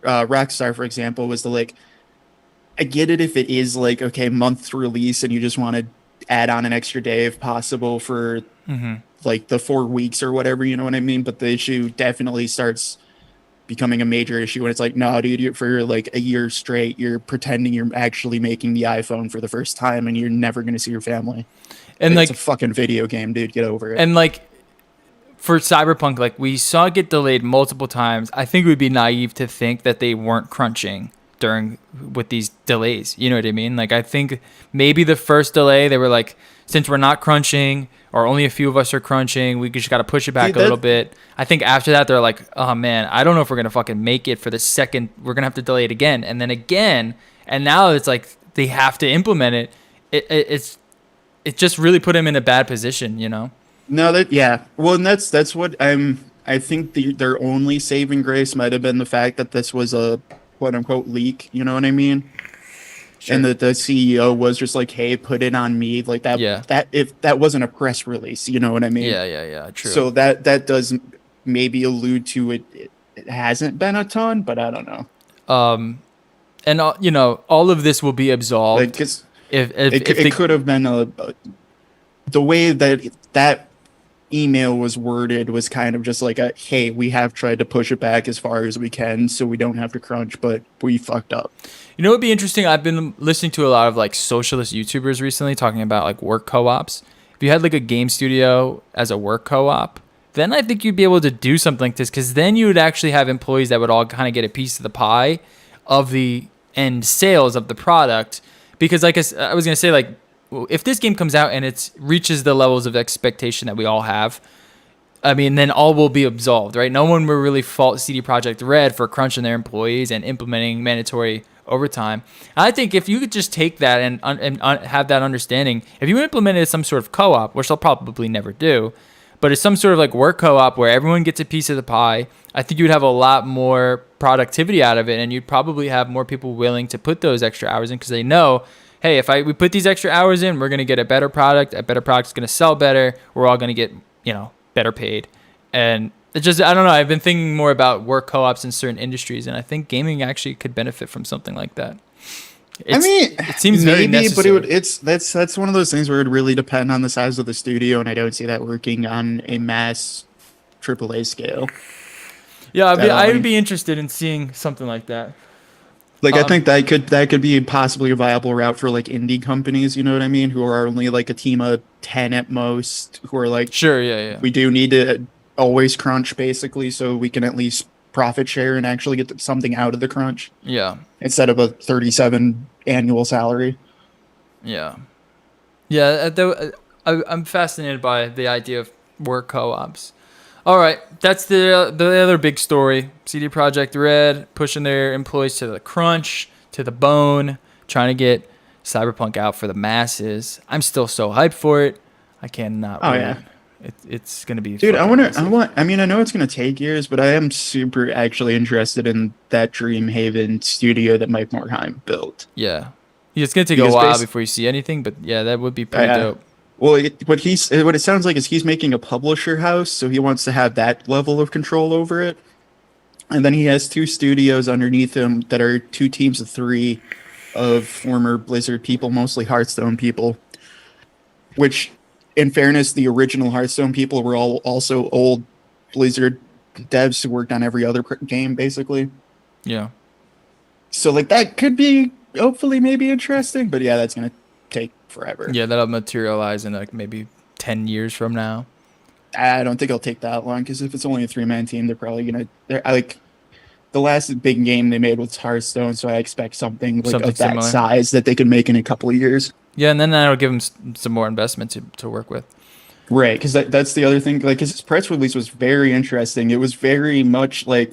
Rockstar, for example, was I get it if it is like, okay, month release and you just want to add on an extra day if possible for like the 4 weeks or whatever, you know what I mean? But the issue definitely starts becoming a major issue when it's like, no, dude, for like a year straight, you're pretending you're actually making the iPhone for the first time and you're never going to see your family. And it's a fucking video game, dude. Get over it. And like for Cyberpunk, like we saw it get delayed multiple times. I think it would be naive to think that they weren't crunching with these delays. You know what I mean? Like, I think maybe the first delay, they were like, since we're not crunching or only a few of us are crunching, we just got to push it back a little bit. I think after that, they're like, oh man, I don't know if we're going to fucking make it for the second. We're going to have to delay it again and then again. And now it's like they have to implement it it just really put him in a bad position, you know. No, that yeah. Well, and that's what I think their only saving grace might have been the fact that this was a quote unquote leak. You know what I mean? Sure. And that the CEO was just like, "Hey, put it on me." Like that. Yeah. That if that wasn't a press release, you know what I mean? Yeah. True. So that does maybe allude to it. It hasn't been a ton, but I don't know. And you know, all of this will be absolved Like, 'cause if it could have been the way that email was worded was kind of just like a, hey, we have tried to push it back as far as we can so we don't have to crunch, but we fucked up. You know what would be interesting? I've been listening to a lot of like socialist YouTubers recently talking about like work co-ops. If you had like a game studio as a work co-op, then I think you'd be able to do something like this, because then you would actually have employees that would all kind of get a piece of the pie of the end sales of the product. Because like I was going to say, like, if this game comes out and it reaches the levels of expectation that we all have, I mean, then all will be absolved, right? No one will really fault CD Projekt Red for crunching their employees and implementing mandatory overtime. I think if you could just take that and have that understanding, if you implemented some sort of co-op, which they'll probably never do, but it's some sort of like work co-op where everyone gets a piece of the pie, I think you'd have a lot more productivity out of it, and you'd probably have more people willing to put those extra hours in because they know, hey, if we put these extra hours in, we're going to get a better product. A better product's going to sell better. We're all going to get, better paid. And it just, I don't know. I've been thinking more about work co-ops in certain industries, and I think gaming actually could benefit from something like that. It seems very maybe, necessary. but that's one of those things where it would really depend on the size of the studio, and I don't see that working on a mass AAA scale. Yeah, I would be interested in seeing something like that. Like, I think that could be possibly a viable route for like indie companies, you know what I mean, who are only like a team of 10 at most, who are like, sure, yeah. We do need to always crunch basically so we can at least profit share and actually get something out of the crunch. Yeah. Instead of a 37 annual salary. Yeah. I'm fascinated by the idea of work co-ops. All right, that's the other big story. CD Projekt Red pushing their employees to the crunch, to the bone, trying to get Cyberpunk out for the masses. I'm still so hyped for it. I cannot wait. Yeah. It's gonna be. Dude, I know it's gonna take years, but I am super actually interested in that Dreamhaven studio that Mike Morhaime built. Yeah, it's gonna take a while before you see anything, but yeah, that would be pretty dope. Well, what it sounds like is he's making a publisher house, so he wants to have that level of control over it. And then he has 2 studios underneath him that are 2 teams of 3 of former Blizzard people, mostly Hearthstone people. Which, in fairness, the original Hearthstone people were all also old Blizzard devs who worked on every other game, basically. Yeah. So, like, that could be, hopefully, maybe interesting. But yeah, that's going to take forever. Yeah, that'll materialize in like maybe 10 years from now. I don't think it'll take that long, because if it's only a 3-man team, they're probably gonna. Like, the last big game they made was Hearthstone, so I expect something of that similar size that they could make in a couple of years. Yeah, and then that'll give them some more investment to work with. Right, because that's the other thing. Like, his press release was very interesting. It was very much like,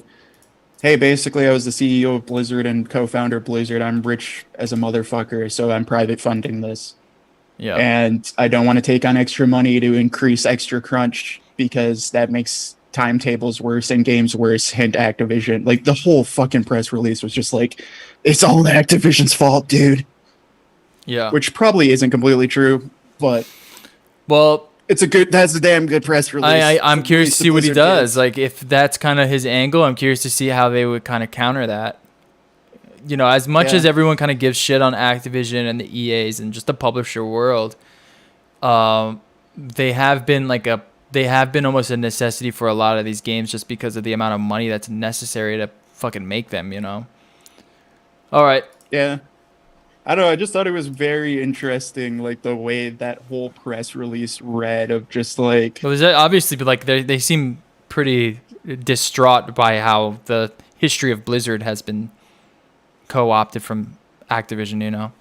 hey, basically, I was the CEO of Blizzard and co-founder of Blizzard. I'm rich as a motherfucker, so I'm private funding this. Yeah. And I don't want to take on extra money to increase extra crunch because that makes timetables worse and games worse. Hint Activision. Like, the whole fucking press release was just like, it's all Activision's fault, dude. Yeah. Which probably isn't completely true, but that's a damn good press release. I'm curious to see what he does. Like, if that's kind of his angle, I'm curious to see how they would kind of counter that. As much as everyone kind of gives shit on Activision and the EAs and just the publisher world, they have been almost a necessity for a lot of these games just because of the amount of money that's necessary to fucking make them, All right. Yeah. I don't know. I just thought it was very interesting, like, the way that whole press release read of just like. Well, obviously, like, they seem pretty distraught by how the history of Blizzard has been co-opted from Activision,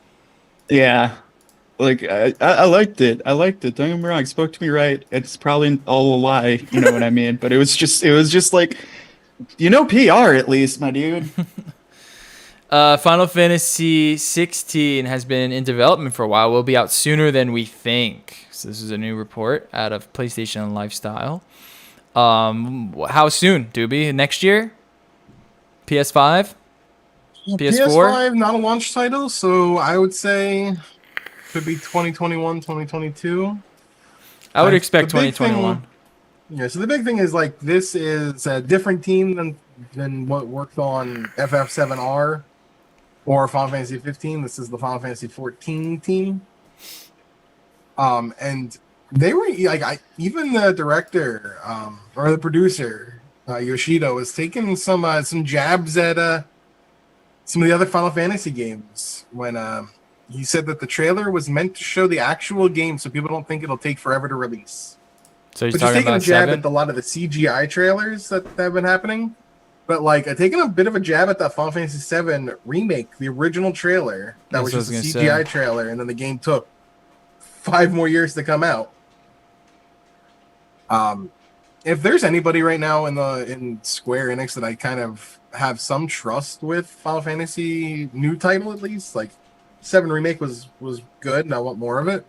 Yeah. Like, I liked it. Don't get me wrong. It spoke to me right. It's probably all a lie, you know what I mean? But it was just like, PR at least, my dude. Final Fantasy 16 has been in development for a while. Will be out sooner than we think. So this is a new report out of PlayStation Lifestyle. How soon, Doobie? Next year? PS5? PS4? PS5, not a launch title, so I would say could be 2021, 2022. I would Like, expect the big 2021. Yeah, so the big thing is like this is a different team than what worked on FF7R or Final Fantasy 15. This is the Final Fantasy 14 team. And they were like even the director or the producer Yoshida was taking some jabs at some of the other Final Fantasy games when he said that the trailer was meant to show the actual game so people don't think it'll take forever to release. So he's But just talking taking a about jab 7? at a lot of the CGI trailers that have been happening. But like taking a bit of a jab at the Final Fantasy VII remake, the original trailer that That's was what I just was a gonna CGI trailer, and then the game took 5 more years to come out. If there's anybody right now in Square Enix that I kind of have some trust with, Final Fantasy new title at least, like 7 remake was good, and I want more of it.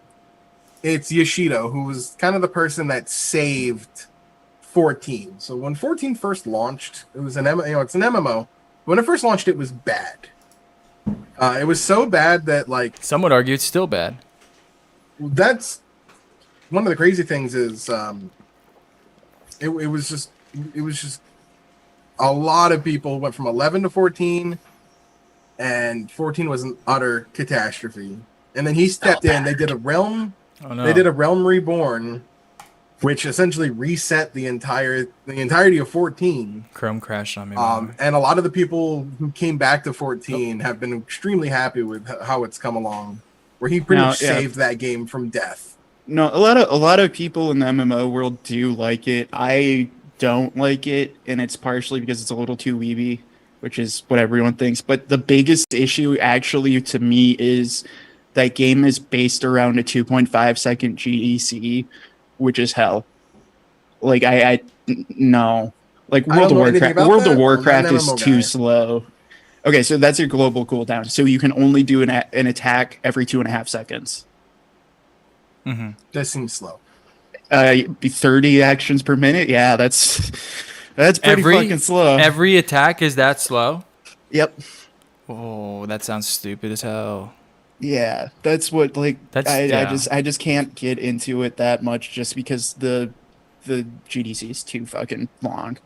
It's Yoshida, who was kind of the person that saved 14. So when 14 first launched, it was it's an MMO. When it first launched, it was bad. It was so bad that like Some would argue it's still bad. that's one of the crazy things is it was just a lot of people went from 11 to 14, and 14 was an utter catastrophe. And then he stepped in. They did a realm. Oh no. They did a Realm Reborn, which essentially reset the entirety of 14. Chrome crashed on me. man. And a lot of the people who came back to 14 have been extremely happy with how it's come along, where he pretty much saved that game from death. No, a lot of people in the MMO world do like it. I don't like it, and it's partially because it's a little too weeby, which is what everyone thinks. But the biggest issue actually to me is that game is based around a 2.5 second GDC, which is hell. Like I no. Like World of Warcraft is too slow. Okay, so that's your global cooldown. So you can only do an attack every 2.5 seconds. Mm-hmm. That seems slow. 30 actions per minute. Yeah, that's pretty fucking slow. Every attack is that slow? Yep. Oh, that sounds stupid as hell. Yeah, that's what like I just can't get into it that much just because the GDC is too fucking long.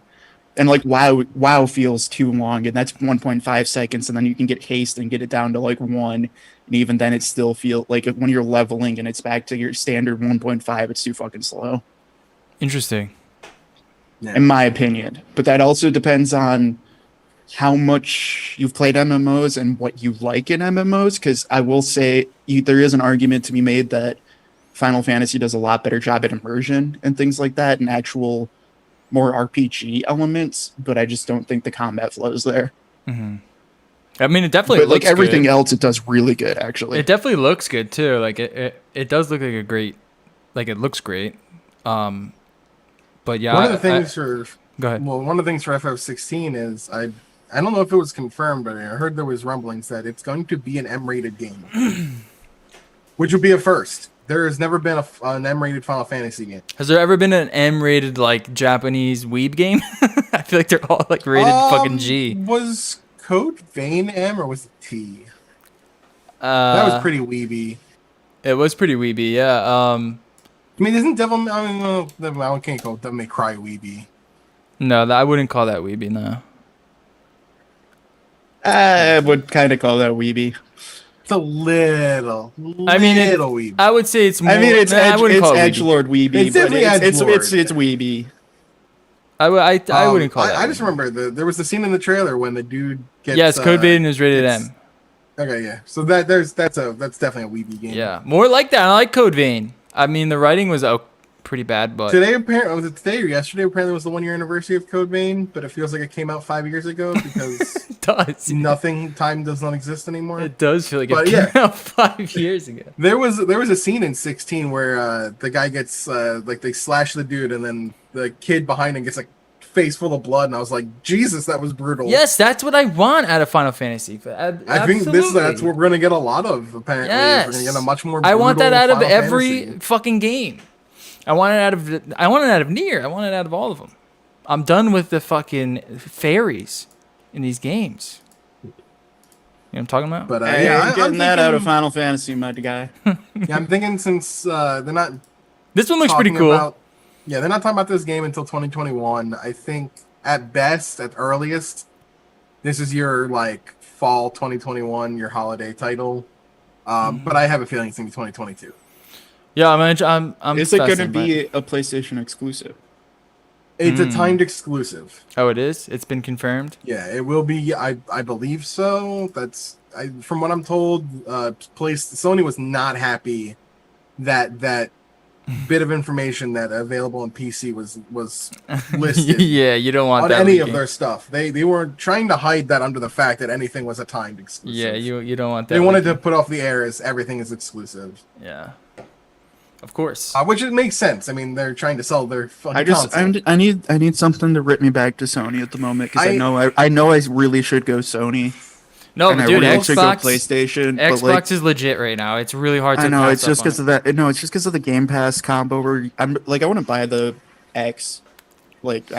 And like WoW feels too long, and that's 1.5 seconds, and then you can get haste and get it down to like 1, and even then it still feels like when you're leveling and it's back to your standard 1.5, it's too fucking slow. Interesting. Yeah. In my opinion. But that also depends on how much you've played MMOs and what you like in MMOs, because I will say there is an argument to be made that Final Fantasy does a lot better job at immersion and things like that, and actual more RPG elements, but I just don't think the combat flows there. Mm-hmm. I mean, it definitely but looks like everything good. else, it does really good, actually. It definitely looks good too. Like it does look like a great, like it looks great. But yeah, One of the things for go ahead. Well, one of the things for FF16 is I don't know if it was confirmed, but I heard there was rumblings that it's going to be an M-rated game, which would be a first. There has never been an M-rated Final Fantasy game. Has there ever been an M-rated like Japanese weeb game? I feel like they're all like rated fucking G. Was Code Vein M or was it T? That was pretty weeby. It was pretty weeby, yeah. I mean, isn't Devil? I can't call Devil May Cry weeby. No, I wouldn't call that weeby. No. I would kind of call that weeby. It's a little. I mean, weeby. I would say it's more. I mean, it's I wouldn't call it weeby. edgelord weeby. It's definitely edgelord. It's weeby. I wouldn't call it. I just remember there was the scene in the trailer when the dude gets. Yes, Code Vein is rated M. Okay, yeah. So that's definitely a weeby game. Yeah, more like that. I like Code Vein. I mean, the writing was pretty bad, but today apparently was it today or yesterday? Apparently was the 1 year anniversary of Code Vein, but it feels like it came out 5 years ago because it does. time does not exist anymore. It does feel like But it yeah. came out 5 years ago. There was a scene in 16 where the guy gets like they slash the dude and then the kid behind him gets like face full of blood, and I was like, Jesus, that was brutal. Yes, that's what I want out of Final Fantasy. I think that's what we're gonna get a lot of. Apparently, Yes. we're gonna get a much more. I want that brutal out of Final every Fantasy. fucking game. I want it out of Nier. I want it out of all of them. I'm done with the fucking fairies in these games. You know what I'm talking about? But Hey, yeah, I'm getting I'm that out of thinking- Final Fantasy, my guy. Yeah, I'm thinking since they're not This one looks pretty talking cool. about- yeah, they're not talking about this game until 2021. I think at best, at earliest, this is your like fall 2021, your holiday title. But I have a feeling it's gonna be 2022. Yeah, I'm Is it going to fascinated by it. be a PlayStation exclusive? It's a timed exclusive. Oh, it is? It's been confirmed? Yeah, it will be. I believe so. From what I'm told. Sony was not happy that bit of information that available on PC was listed Yeah, you don't want on that any leaking. of their stuff. They were trying to hide that under the fact that anything was a timed exclusive. Yeah, you don't want that. They wanted to leaking. put off the air as everything is exclusive, Yeah. Of course. which it makes sense. I mean, they're trying to sell their fucking I console. I need something to rip me back to Sony at the moment because I- I know I really should go Sony. No, and but I dude, really should go Xbox PlayStation. Xbox but like, is legit right now. It's really hard to I know pass it's just up because on of that. No, it's just because of the Game Pass combo. Where I'm like, I want to buy the X, like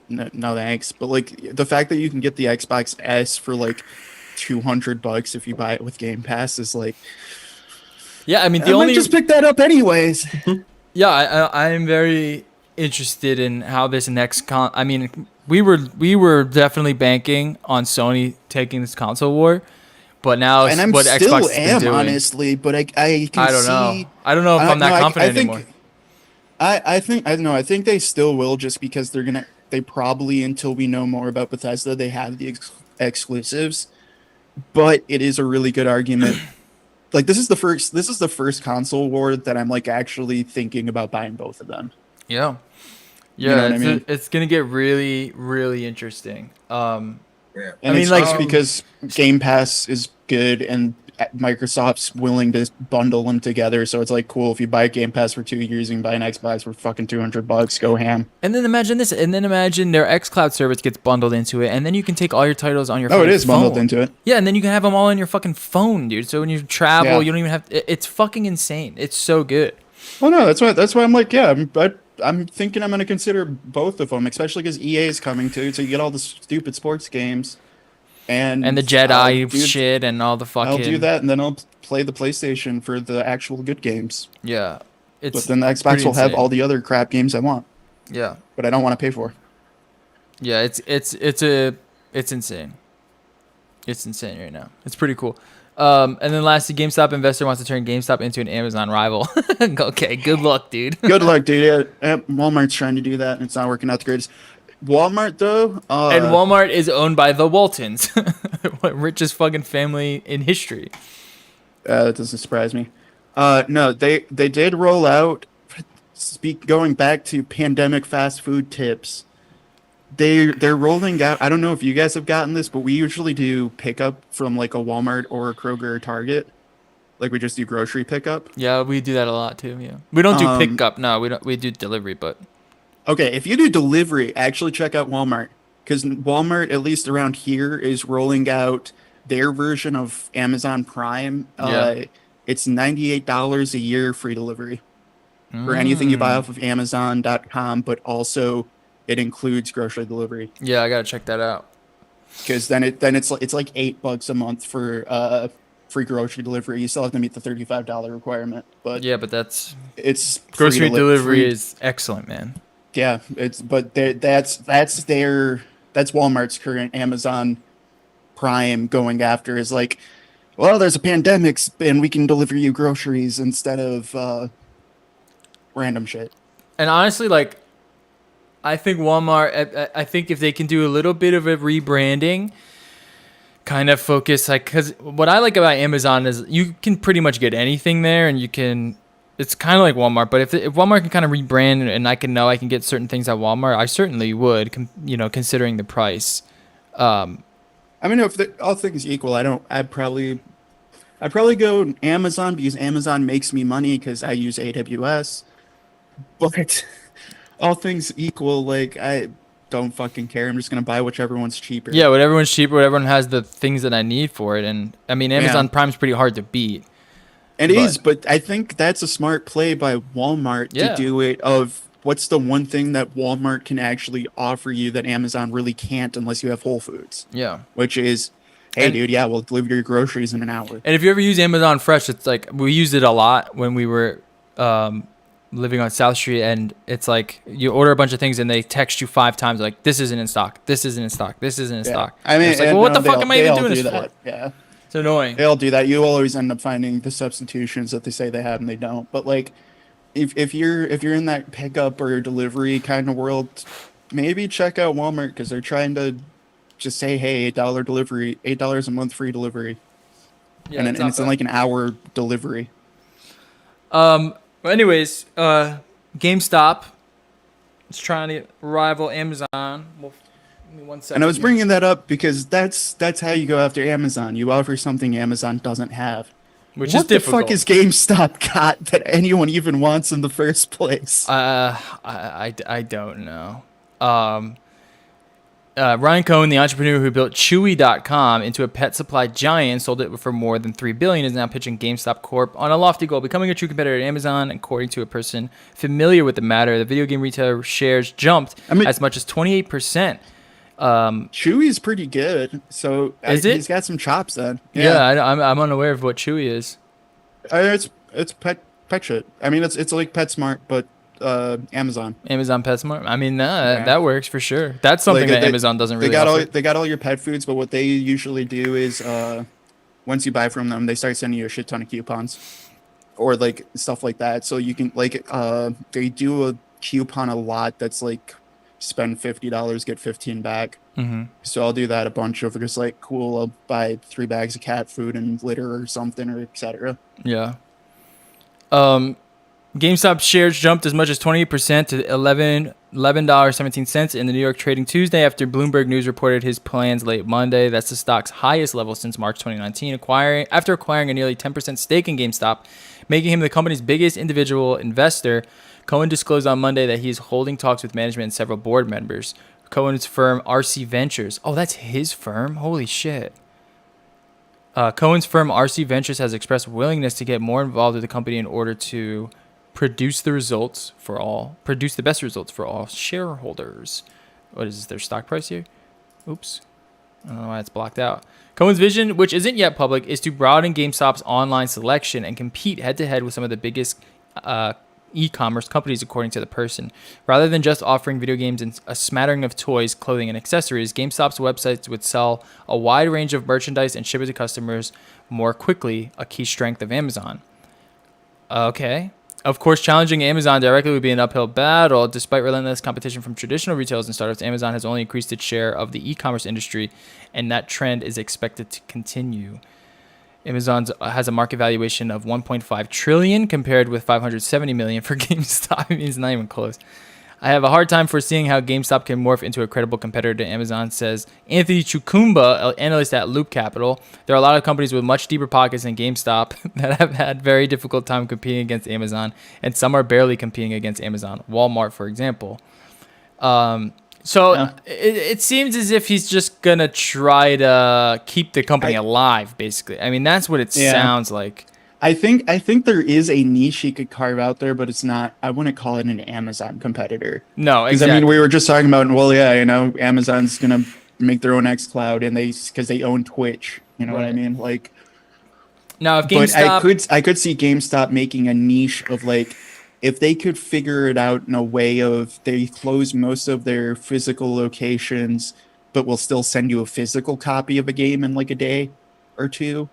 no thanks. But like the fact that you can get the Xbox S for like $200 if you buy it with Game Pass is like, it. Yeah, I mean I might just pick that up anyways. Yeah, I am very interested in how this next I mean, we were definitely banking on Sony taking this console war, but now And I'm what still Xbox has been am doing. honestly, but I can I don't see. know. I don't know if I'm that confident anymore. I think they still will just because they probably until we know more about Bethesda they have the exclusives, but it is a really good argument. Like this is the first console war that I'm like actually thinking about buying both of them. Yeah. You know Yeah, what I mean? it's gonna get really, really interesting. Yeah. And I mean, it's like- just because Game Pass is good and Microsoft's willing to bundle them together, so it's like cool if you buy Game Pass for 2 years, you can buy an Xbox for fucking $200. Go ham. And then imagine this, and then imagine their xCloud service gets bundled into it, and then you can take all your titles on your Oh, it fucking is bundled phone. into it. Yeah, and then you can have them all on your fucking phone, dude. So when you travel, Yeah. you don't even have. It's fucking insane. It's so good. Well, no, that's why I'm like, yeah, I'm thinking I'm gonna consider both of them, especially because EA is coming too, so you get all the stupid sports games, and And the I'll Jedi do- shit and all the fucking. I'll do that, and then I'll play the PlayStation for the actual good games. Yeah, it's. But then the Xbox pretty will have insane. all the other crap games I want, Yeah, but I don't want to pay for. yeah. It's insane. It's insane right now. It's pretty cool. And then lastly, GameStop investor wants to turn GameStop into an Amazon rival. Okay, good luck, dude. Good luck, dude. Yeah, Walmart's trying to do that, and it's not working out the greatest. Walmart though, And Walmart is owned by the Waltons, richest fucking family in history. that doesn't surprise me. No, they did roll out. Going back to pandemic fast food tips, they're rolling out. I don't know if you guys have gotten this, but we usually do pickup from like a Walmart or a Kroger or Target. Like we just do grocery pickup. Yeah, we do that a lot too. Yeah, we don't do Um, pickup. No, we don't. We do delivery, but Okay, if you do delivery, actually check out Walmart because Walmart, at least around here, is rolling out their version of Amazon Prime. Yeah. It's $98 a year free delivery for anything you buy off of Amazon.com, but also it includes grocery delivery. Yeah, I gotta check that out. Because then it's like $8 a month for free grocery delivery. You still have to meet the $35 requirement, but Yeah, but that's it's free grocery delivery free- is excellent, man. Yeah, that's Walmart's current Amazon Prime going after is like, well, there's a pandemic and we can deliver you groceries instead of random shit. And honestly, like, I think Walmart. I think if they can do a little bit of a rebranding, kind of focus, like, because what I like about Amazon is you can pretty much get anything there, and you can. It's kind of like Walmart, but if Walmart can kind of rebrand and I can get certain things at Walmart, I certainly would, considering the price. I mean, if all things equal, I'd probably go Amazon because Amazon makes me money because I use AWS. But all things equal, like don't fucking care. I'm just gonna buy whichever one's cheaper. Yeah, whatever one's cheaper, whatever one has the things that I need for it. And I mean, Amazon Yeah. Prime's pretty hard to beat. It is, but I think that's a smart play by Walmart Yeah. to do it. Of what's the one thing that Walmart can actually offer you that Amazon really can't unless you have Whole Foods, Yeah. which is, hey, And- dude, yeah, we'll deliver your groceries in an hour. And if you ever use Amazon Fresh, it's like we used it a lot when we were living on South Street, and it's like you order a bunch of things and they text you 5 times like, this isn't in stock, this isn't in stock, this isn't in Yeah. stock. I mean, it's like, and well, what no, the fuck am I they even all doing do this that. for? Yeah. It's annoying. They all do that. You always end up finding the substitutions that they say they have and they don't. But like, if you're in that pickup or delivery kind of world, maybe check out Walmart because they're trying to just say, hey, $8 delivery, $8 a month free delivery, Yeah, and it's in like an hour delivery. Well, anyways, GameStop is trying to rival Amazon. Well, give me 1 second. And I was here. bringing that up because that's how you go after Amazon. You offer something Amazon doesn't have. Which what is the difficult. fuck is GameStop got that anyone even wants in the first place? I don't know. Ryan Cohen, the entrepreneur who built Chewy.com into a pet supply giant, sold it for more than $3 billion, is now pitching GameStop Corp on a lofty goal, becoming a true competitor to Amazon. According to a person familiar with the matter, the video game retailer shares jumped as much as 28%. Chewy's pretty good, so Is it? he's got some chops then. Yeah, I'm unaware of what Chewy is. It's pet shit. I mean, it's like PetSmart, but Amazon. Amazon PetSmart. I mean, that works for sure. That's something Like, that Amazon doesn't really They got offer. they got all your pet foods, but what they usually do is once you buy from them, they start sending you a shit ton of coupons or like stuff like that. So you can like they do a coupon a lot that's like spend $50, get 15 back. Mm-hmm. So I'll do that a bunch of just like, cool, I'll buy 3 bags of cat food and litter or something or etc. Yeah. GameStop shares jumped as much as 28% to $11.17 in the New York trading Tuesday after Bloomberg News reported his plans late Monday. That's the stock's highest level since March 2019, after acquiring a nearly 10% stake in GameStop, making him the company's biggest individual investor. Cohen disclosed on Monday that he is holding talks with management and several board members. Cohen's firm, RC Ventures. Oh, that's his firm? Holy shit. Cohen's firm, RC Ventures, has expressed willingness to get more involved with the company in order to produce the best results for all shareholders. What is this, their stock price here? Oops. I don't know why it's blocked out. Cohen's vision, which isn't yet public, is to broaden GameStop's online selection and compete head-to-head with some of the biggest e-commerce companies, according to the person. Rather than just offering video games and a smattering of toys, clothing, and accessories, GameStop's websites would sell a wide range of merchandise and ship it to customers more quickly, a key strength of Amazon. Okay. Of course, challenging Amazon directly would be an uphill battle. Despite relentless competition from traditional retailers and startups, Amazon has only increased its share of the e-commerce industry, and that trend is expected to continue. Amazon has a market valuation of $1.5 trillion compared with $570 million for GameStop. I mean, it's not even close. I have a hard time foreseeing how GameStop can morph into a credible competitor to Amazon, says Anthony Chukumba, an analyst at Loop Capital. There are a lot of companies with much deeper pockets than GameStop that have had very difficult time competing against Amazon, and some are barely competing against Amazon. Walmart, for example. It seems as if he's just going to try to keep the company alive, basically. I mean, that's what it sounds like. I think there is a niche he could carve out there, but it's not. I wouldn't call it an Amazon competitor. No, because exactly. I mean, we were just talking about. Well, yeah, Amazon's gonna make their own xCloud, and because they own Twitch. You know what I mean? Like, now if GameStop, but I could see GameStop making a niche of like, if they could figure it out in a way of they close most of their physical locations, but will still send you a physical copy of a game in like a day or two.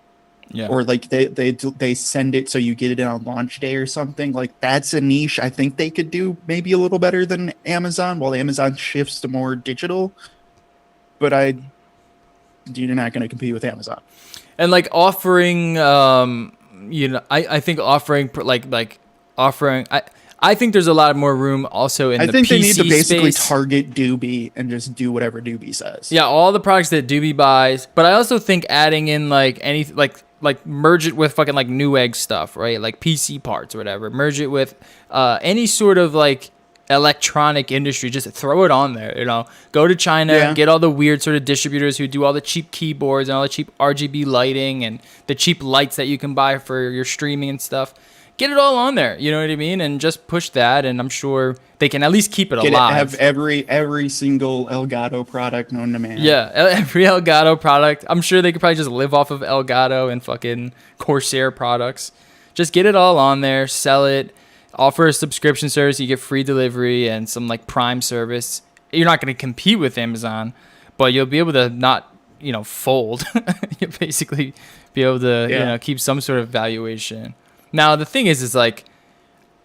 Yeah. Or like they send it so you get it on launch day or something. Like that's a niche I think they could do maybe a little better than Amazon, while Amazon shifts to more digital. But you're not going to compete with Amazon. And like offering, I think offering offering. I think there's a lot more room also in the PC space. I think they need to basically target Doobie and just do whatever Doobie says. Yeah, all the products that Doobie buys. But I also think adding in like any merge it with fucking like Newegg stuff, right? Like PC parts or whatever. Merge it with any sort of like electronic industry, just throw it on there. Go to China, Yeah. get all the weird sort of distributors who do all the cheap keyboards and all the cheap RGB lighting and the cheap lights that you can buy for your streaming and stuff. Get it all on there, you know what I mean? And just push that, and I'm sure they can at least keep it alive. Have every single Elgato product known to man. Yeah, every Elgato product. I'm sure they could probably just live off of Elgato and fucking Corsair products. Just get it all on there, sell it, offer a subscription service. You get free delivery and some like Prime service. You're not going to compete with Amazon, but you'll be able to not, fold. You'll basically be able to, keep some sort of valuation. Now, the thing is like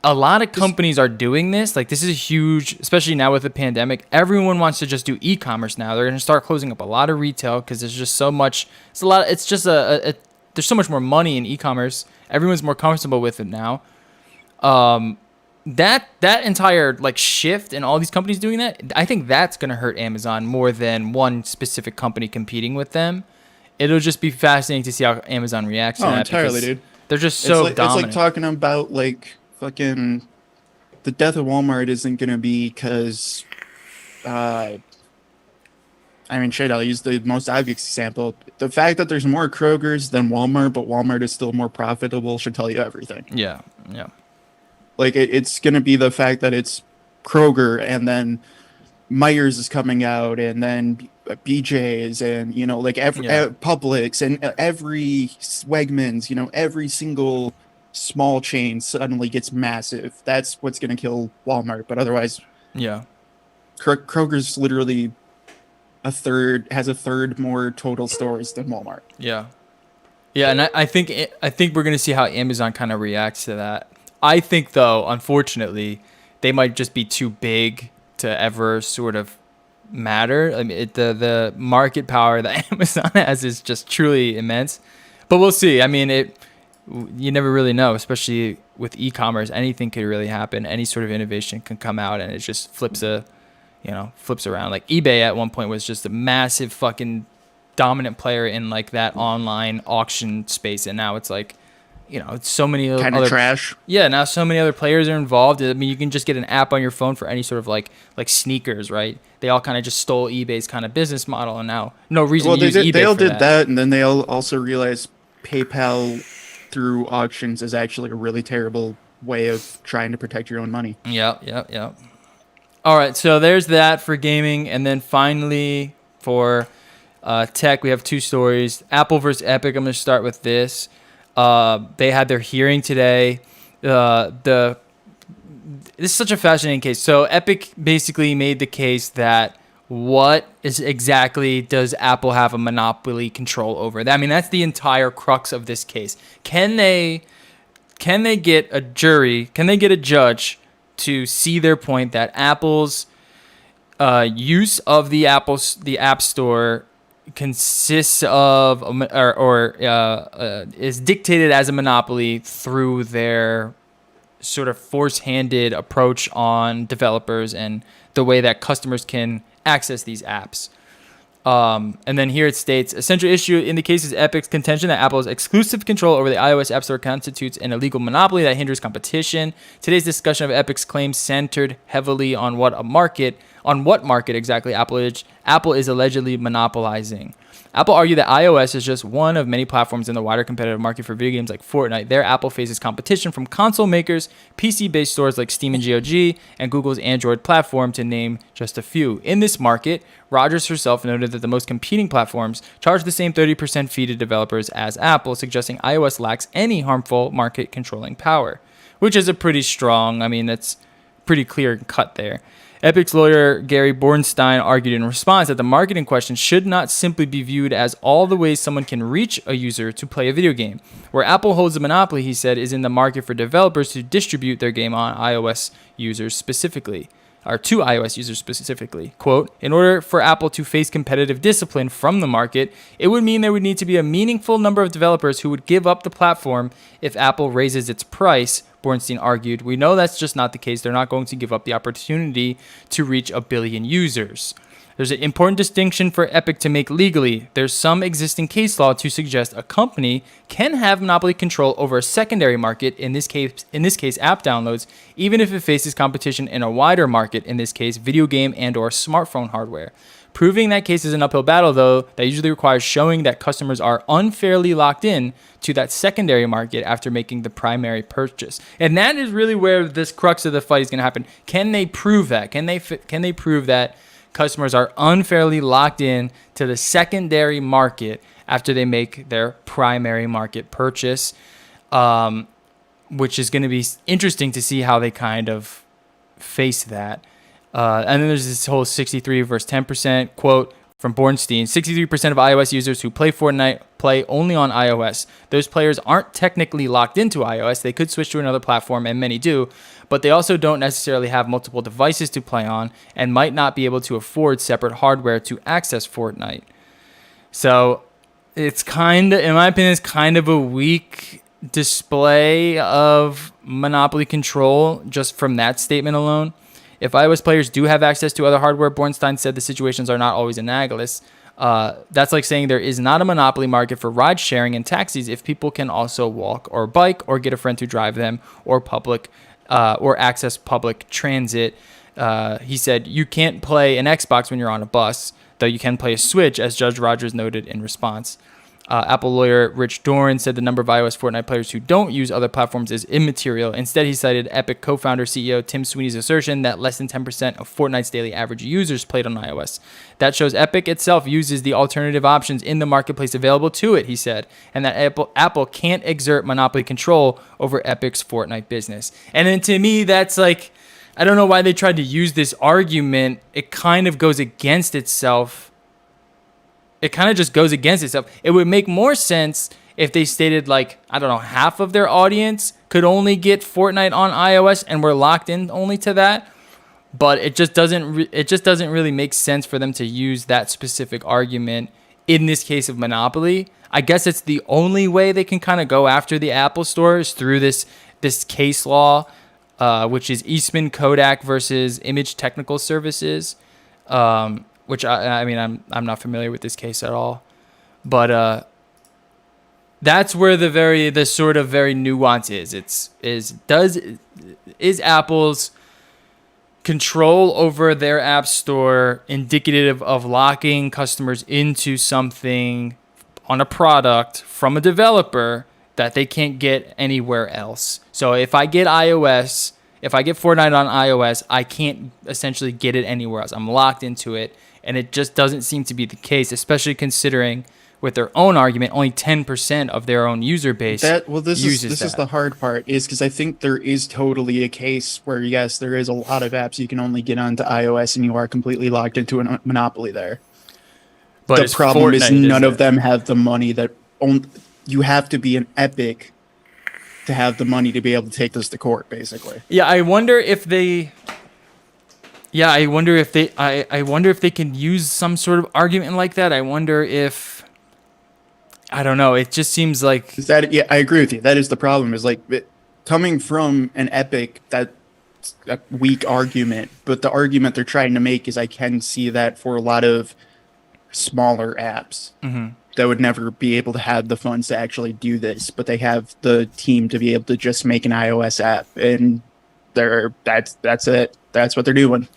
a lot of companies are doing this. Like this is huge, especially now with the pandemic. Everyone wants to just do e-commerce now. They're going to start closing up a lot of retail because there's just so much. It's just there's so much more money in e-commerce. Everyone's more comfortable with it now. That entire like shift and all these companies doing that, I think that's going to hurt Amazon more than one specific company competing with them. It'll just be fascinating to see how Amazon reacts to that. Entirely, dude. They're just so dominant. It's like talking about like fucking the death of Walmart isn't going to be because, shit, I'll use the most obvious example. The fact that there's more Kroger's than Walmart, but Walmart is still more profitable should tell you everything. Yeah. Like it's going to be the fact that it's Kroger and then Myers is coming out and then BJ's and, Publix and every Wegmans, every single small chain suddenly gets massive. That's what's going to kill Walmart. But otherwise, Kroger's literally has a third more total stores than Walmart. Yeah, and I think we're going to see how Amazon kind of reacts to that. I think, though, unfortunately, they might just be too big to ever sort of matter. I mean, the market power that Amazon has is just truly immense. But we'll see. I mean, you never really know, especially with e-commerce. Anything could really happen. Any sort of innovation can come out, and it just flips around. Like eBay at one point was just a massive fucking dominant player in like that online auction space, and now it's like, it's so many kind of trash. Yeah, now so many other players are involved. I mean, you can just get an app on your phone for any sort of like sneakers, right? They all kind of just stole eBay's kind of business model, and now no reason to use eBay. They all for did that, and then they all also realized PayPal through auctions is actually a really terrible way of trying to protect your own money. Yep. All right, so there's that for gaming, and then finally for tech, we have two stories. Apple versus Epic. I'm going to start with this. They had their hearing today. This is such a fascinating case. So Epic basically made the case that what is exactly does Apple have a monopoly control over? I mean, that's the entire crux of this case. Can they get a jury? Can they get a judge to see their point that Apple's use of the App Store consists of is dictated as a monopoly through their sort of force-handed approach on developers and the way that customers can access these apps. And then here it states, a central issue in the case is Epic's contention that Apple's exclusive control over the iOS App Store constitutes an illegal monopoly that hinders competition. Today's discussion of Epic's claims centered heavily on what market exactly Apple is allegedly monopolizing. Apple argued that iOS is just one of many platforms in the wider competitive market for video games like Fortnite. There, Apple faces competition from console makers, PC-based stores like Steam and GOG, and Google's Android platform, to name just a few. In this market, Rogers herself noted that the most competing platforms charge the same 30% fee to developers as Apple, suggesting iOS lacks any harmful market-controlling power, which is a pretty strong, that's pretty clear cut there. Epic's lawyer Gary Bornstein argued in response that the market in question should not simply be viewed as all the ways someone can reach a user to play a video game. Where Apple holds the monopoly, he said, is in the market for developers to distribute their game on iOS users specifically. Or to iOS users specifically. Quote, in order for Apple to face competitive discipline from the market, it would mean there would need to be a meaningful number of developers who would give up the platform if Apple raises its price, Bornstein argued. We know that's just not the case. They're not going to give up the opportunity to reach 1 billion users. There's an important distinction for Epic to make legally. There's some existing case law to suggest a company can have monopoly control over a secondary market, in this case app downloads, even if it faces competition in a wider market, in this case video game and or smartphone hardware. Proving that case is an uphill battle, though, that usually requires showing that customers are unfairly locked in to that secondary market after making the primary purchase. And that is really where this crux of the fight is going to happen. Can they prove that? Can they prove that customers are unfairly locked in to the secondary market after they make their primary market purchase? Which is going to be interesting to see how they kind of face that. And then there's this whole 63 versus 10% quote from Bornstein. 63% of iOS users who play Fortnite play only on iOS. Those players aren't technically locked into iOS. They could switch to another platform, and many do, but they also don't necessarily have multiple devices to play on and might not be able to afford separate hardware to access Fortnite. So it's kind of, in my opinion, it's kind of a weak display of monopoly control just from that statement alone. If iOS players do have access to other hardware, Bornstein said the situations are not always analogous. That's like saying there is not a monopoly market for ride sharing and taxis if people can also walk or bike or get a friend to drive them or access public transit. He said you can't play an Xbox when you're on a bus, though you can play a Switch, as Judge Rogers noted in response. Apple lawyer Rich Doran said the number of iOS Fortnite players who don't use other platforms is immaterial. Instead, he cited Epic co-founder CEO Tim Sweeney's assertion that less than 10% of Fortnite's daily average users played on iOS. That shows Epic itself uses the alternative options in the marketplace available to it, he said, and that Apple can't exert monopoly control over Epic's Fortnite business. And then to me, that's like, I don't know why they tried to use this argument. It kind of goes against itself. It kind of just goes against itself. It would make more sense if they stated, like, I don't know, half of their audience could only get Fortnite on iOS and were locked in only to that. But it just doesn't really make sense for them to use that specific argument in this case of monopoly. I guess it's the only way they can kind of go after the Apple Store is through this case law, which is Eastman Kodak versus Image Technical Services. Which I mean, I'm not familiar with this case at all, but that's where the sort of very nuance is. Is Apple's control over their app store indicative of locking customers into something on a product from a developer that they can't get anywhere else? So if I get Fortnite on iOS, I can't essentially get it anywhere else. I'm locked into it. And it just doesn't seem to be the case, especially considering with their own argument, only 10% of their own user base this uses is the hard part, is because I think there is totally a case where, yes, there is a lot of apps you can only get onto iOS and you are completely locked into a monopoly there. But the problem is none of them have the money that you have to be an Epic to have the money to be able to take this to court, basically. Yeah, I wonder if they can use some sort of argument like that. I wonder if, I don't know. It just seems like yeah, I agree with you. That is the problem. Is like coming from an Epic, that's a weak argument. But the argument they're trying to make is I can see that for a lot of smaller apps that would never be able to have the funds to actually do this, but they have the team to be able to just make an iOS app, and that's it. That's what they're doing.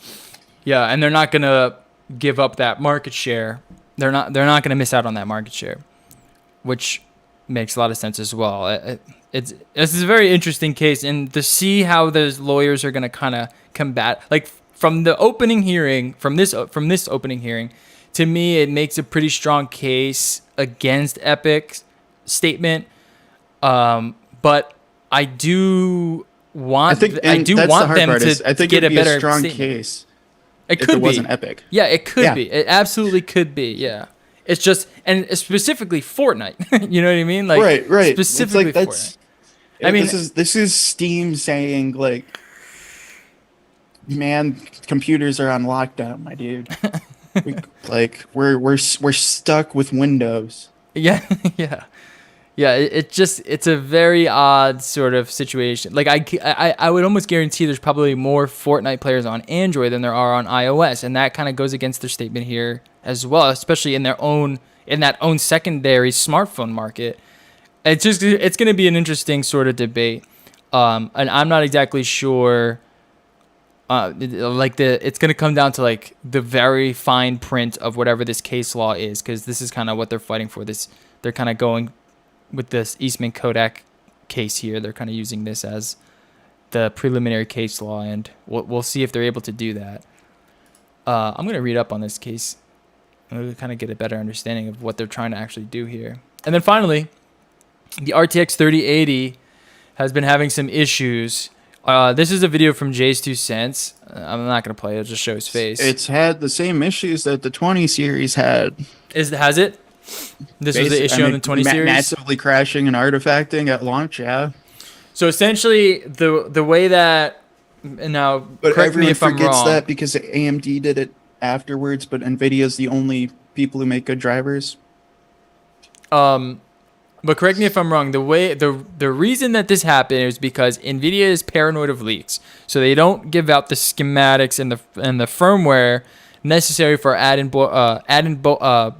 Yeah, and they're not gonna give up that market share. They're not gonna miss out on that market share, which makes a lot of sense as well. This is a very interesting case, and to see how those lawyers are gonna kind of combat, like from the opening hearing, from this opening hearing, to me it makes a pretty strong case against Epic's statement. But I do want them to get a better strong statement. Case. It could be. Wasn't Epic. Yeah, it could be. It absolutely could be. Yeah, it's just, and specifically Fortnite. You know what I mean? Like right. Specifically it's like Fortnite. I mean, this is Steam saying like, man, computers are on lockdown, my dude. we're stuck with Windows. Yeah, yeah. Yeah, it's a very odd sort of situation. Like I would almost guarantee there's probably more Fortnite players on Android than there are on iOS, and that kind of goes against their statement here as well, especially in that own secondary smartphone market. It's going to be an interesting sort of debate, and I'm not exactly sure. It's going to come down to like the very fine print of whatever this case law is, because this is kind of what they're fighting for. They're kind of going with this Eastman Kodak case here. They're kind of using this as the preliminary case law, and we'll see if they're able to do that. I'm going to read up on this case and kind of get a better understanding of what they're trying to actually do here. And then finally, the RTX 3080 has been having some issues. This is a video from Jay's 2 cents. I'm not going to play it. It'll just show his face. It's had the same issues that the 20 series had. Has it? This was the issue on the 20 series? Massively crashing and artifacting at launch, yeah. So essentially, the way that... Now, but correct me everyone if I'm forgets wrong. that because AMD did it afterwards, but NVIDIA's the only people who make good drivers. But correct me if I'm wrong. The reason that this happened is because NVIDIA is paranoid of leaks, so they don't give out the schematics and the firmware necessary for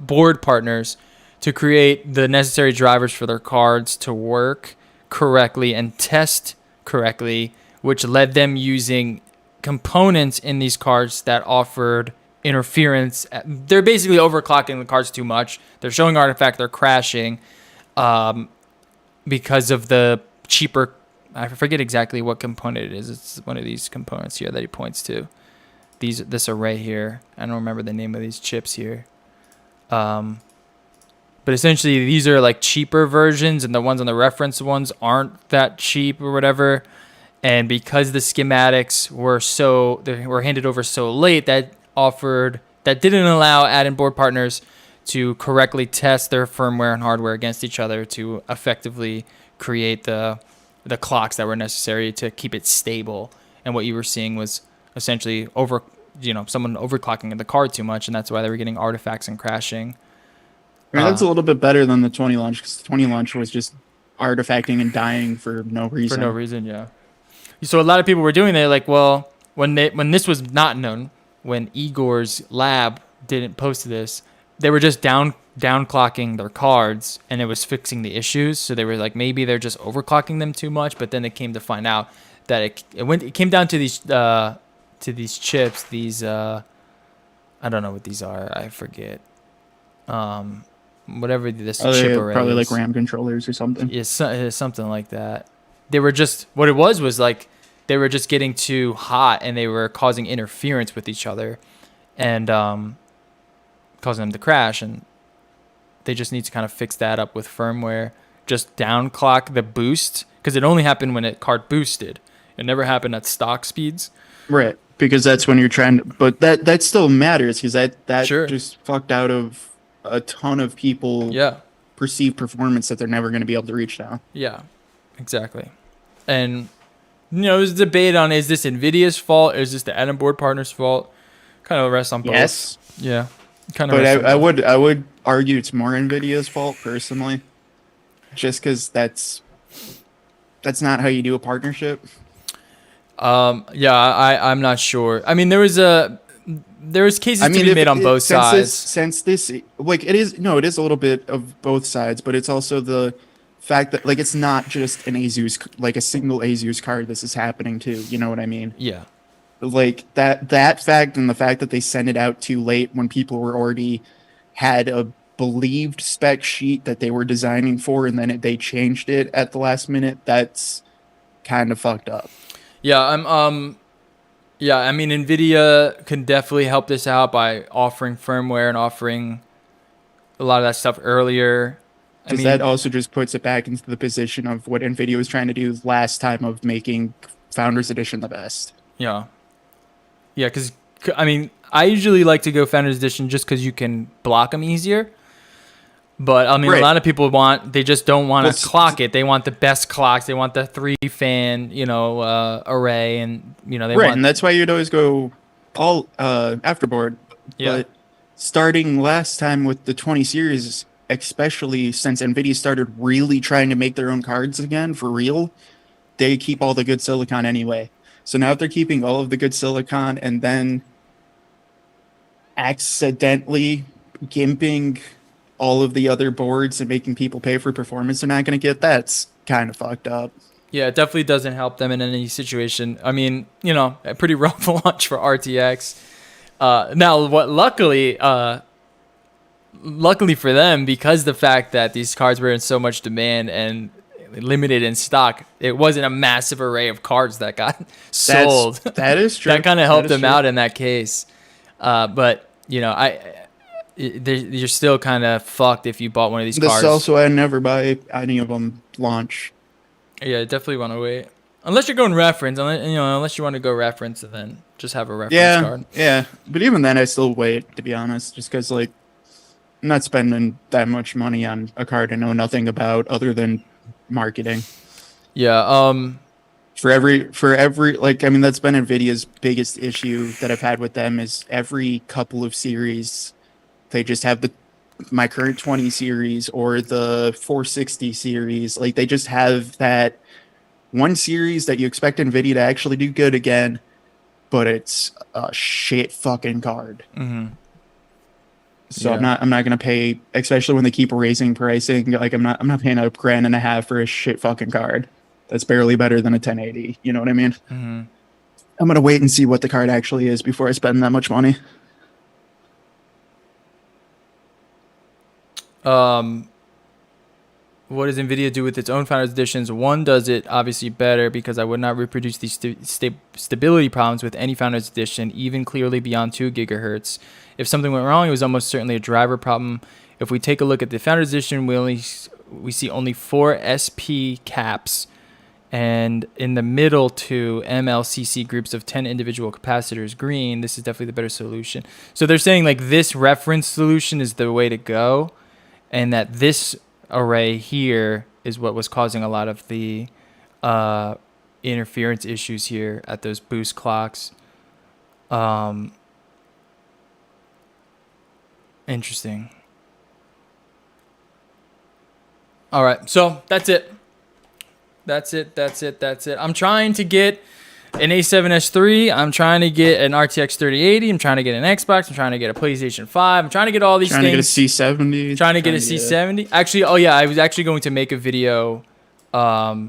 board partners to create the necessary drivers for their cards to work correctly and test correctly, which led them using components in these cards that offered interference. They're basically overclocking the cards too much. They're showing artifact. They're crashing. Because of the cheaper, I forget exactly what component it is. It's one of these components here that he points to. This array here. I don't remember the name of these chips here. But essentially these are like cheaper versions, and the ones on the reference ones aren't that cheap or whatever. And because the schematics were handed over so late, that didn't allow add-in board partners to correctly test their firmware and hardware against each other to effectively create the clocks that were necessary to keep it stable. And what you were seeing was essentially someone overclocking the card too much, and that's why they were getting artifacts and crashing. I mean, that's a little bit better than the 20 launch, because the 20 launch was just artifacting and dying for no reason. For no reason, yeah. So a lot of people were doing that, like, well, when this was not known, when Igor's lab didn't post this, they were just downclocking their cards, and it was fixing the issues. So they were like, maybe they're just overclocking them too much. But then they came to find out that it came down to these chips. These I don't know what these are. I forget. Whatever this chip array probably is. like RAM controllers or something. It's something like that. They were just what it was like they were just getting too hot, and they were causing interference with each other, and causing them to crash. And they just need to kind of fix that up with firmware. Just downclock the boost, because it only happened when it card boosted. It never happened at stock speeds. Right, because that's when you're trying to. But that still matters, because that Sure. just fucked out of a ton of people. Yeah. Perceived performance that they're never going to be able to reach now. Yeah, exactly. And there's a debate on, is this NVIDIA's fault? Is this the add-in board partner's fault? Kind of rests on both. Yes. Yeah. Kind of. But I would argue it's more NVIDIA's fault personally, just because that's not how you do a partnership. Yeah, I'm not sure. I mean, there was cases to be made on both sides. Since this, like, it is a little bit of both sides, but it's also the fact that, like, it's not just an Asus, like a single Asus card this is happening to. You know what I mean? Yeah. Like that fact, and the fact that they sent it out too late when people were already had a believed spec sheet that they were designing for, and then they changed it at the last minute. That's kind of fucked up. Yeah, yeah, I mean, NVIDIA can definitely help this out by offering firmware and offering a lot of that stuff earlier. Because that also just puts it back into the position of what NVIDIA was trying to do last time, of making Founders Edition the best. Yeah. Yeah, because, I mean, I usually like to go Founders Edition just because you can block them easier. But, I mean, Right. A lot of people they just don't want to clock it. They want the best clocks. They want the 3-fan, array. And, they Right, want... and that's why you'd always go all afterboard. Yeah. But starting last time with the 20 series, especially since Nvidia started really trying to make their own cards again for real, they keep all the good silicon anyway. So now if they're keeping all of the good silicon and then accidentally gimping all of the other boards and making people pay for performance they're not going to get, that's kind of fucked up. Yeah, it definitely doesn't help them in any situation. I mean, a pretty rough launch for RTX. Now, what luckily for them, because the fact that these cards were in so much demand and limited in stock, it wasn't a massive array of cards that got sold. That is true. That kind of helped them out in that case. But you're still kind of fucked if you bought one of these cards. Also, I never buy any of them launch. Yeah, definitely want to wait. Unless you're going reference, unless you want to go reference and then just have a reference card. Yeah, but even then, I still wait, to be honest, just because, like, I'm not spending that much money on a card I know nothing about other than marketing. Yeah, For every like, I mean, that's been Nvidia's biggest issue that I've had with them is every couple of series, they just have my current 20 series or the 460 series. Like, they just have that one series that you expect Nvidia to actually do good again, but it's a shit fucking card. Mm-hmm. So Yeah. I'm not gonna pay, especially when they keep raising pricing. Like, I'm not paying $1,500 for a shit fucking card that's barely better than a 1080. You know what I mean? Mm-hmm. I'm gonna wait and see what the card actually is before I spend that much money. What does NVIDIA do with its own Founders Editions? One does it obviously better because I would not reproduce these stability problems with any Founders Edition, even clearly beyond 2 gigahertz. If something went wrong, it was almost certainly a driver problem. If we take a look at the Founders Edition, we see only 4 SP caps, and in the middle 2 MLCC groups of 10 individual capacitors green. This is definitely the better solution. So they're saying like this reference solution is the way to go, and that this array here is what was causing a lot of the interference issues here at those boost clocks. Interesting. All right, so that's it. That's it. I'm trying to get an A7S3. I'm trying to get an RTX 3080. I'm trying to get an Xbox. I'm trying to get a PlayStation 5. I'm trying to get all these things. Trying to get a C70. Trying to get a C70. Actually, oh yeah, I was actually going to make a video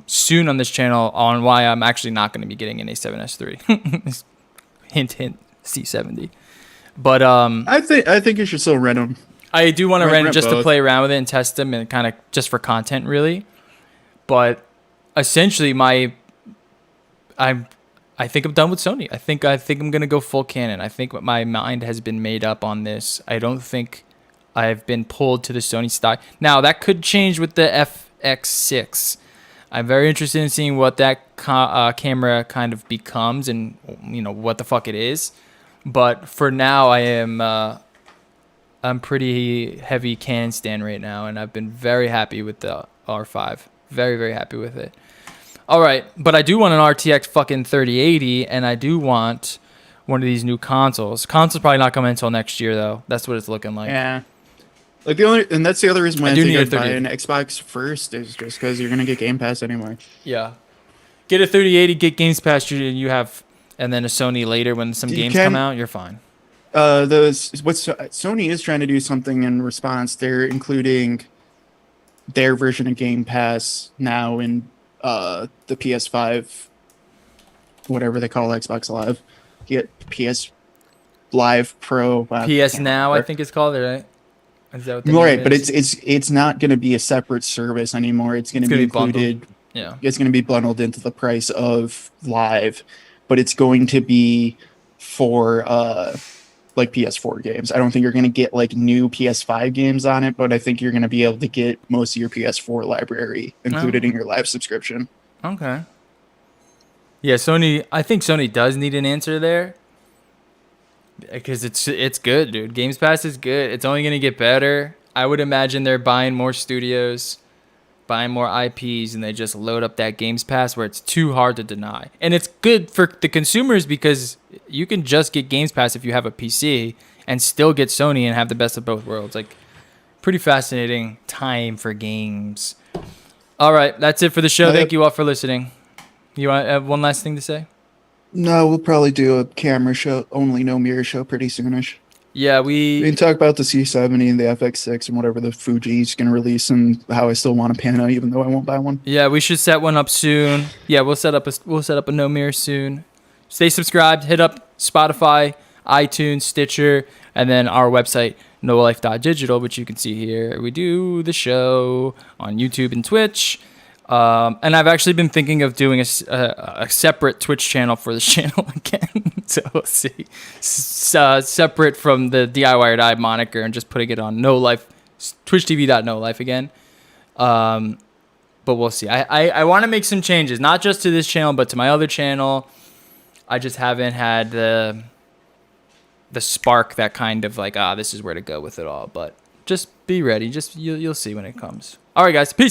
soon on this channel on why I'm actually not going to be getting an A7S3. Hint, hint, C70. But I think you should still rent them. I do want to rent just to both. play around with it and test them and kind of just for content, really. But essentially, I think I'm done with Sony. I think I'm gonna go full Canon. I think my mind has been made up on this. I don't think I've been pulled to the Sony stock. Now that could change with the FX6. I'm very interested in seeing what that camera kind of becomes and what the fuck it is. But for now, I'm pretty heavy Canon stan right now, and I've been very happy with the R5. Very, very happy with it. All right, but I do want an RTX fucking 3080, and I do want one of these new consoles. Console's probably not coming until next year, though. That's what it's looking like. Yeah. Like that's the other reason why I do think need a I'd buy 30. an Xbox first is just because you're gonna get Game Pass anyway. Yeah. Get a 3080, get Games Pass, you have, and then a Sony later when some games come out, you're fine. Sony is trying to do something in response. They're including their version of Game Pass now in the PS5, whatever they call Xbox Live. You get PS Live Pro. PS Now, I think it's called, right? Is that what the Right, name but is? it's not going to be a separate service anymore. It's going to be included. bundled. Yeah. It's going to be bundled into the price of Live, but it's going to be for like PS4 games. I don't think you're going to get like new PS5 games on it, but I think you're going to be able to get most of your PS4 library included in your Live subscription. Okay. Yeah, I think Sony does need an answer there. Because it's good, dude. Games Pass is good. It's only going to get better. I would imagine they're buying more studios, buying more IPs, and they just load up that Games Pass where it's too hard to deny. And it's good for the consumers because you can just get Games Pass if you have a PC and still get Sony and have the best of both worlds. Like, pretty fascinating time for games. All right, that's it for the show. Thank you all for listening. You want have one last thing to say? No, we'll probably do a camera show, only no mirror show pretty soonish. Yeah, We can talk about the C70 and the FX6 and whatever the Fuji's going to release and how I still want a Pano even though I won't buy one. Yeah, we should set one up soon. Yeah, we'll set up a no mirror soon. Stay subscribed. Hit up Spotify, iTunes, Stitcher, and then our website nolife.digital, which you can see here. We do the show on YouTube and Twitch. And I've actually been thinking of doing a separate Twitch channel for this channel again. So we'll see. Separate from the DIY or Die moniker and just putting it on No Life, twitchtv.nolife again. But we'll see. I want to make some changes, not just to this channel, but to my other channel. I just haven't had the spark that kind of like, this is where to go with it all. But just be ready. Just you'll see when it comes. All right, guys. Peace.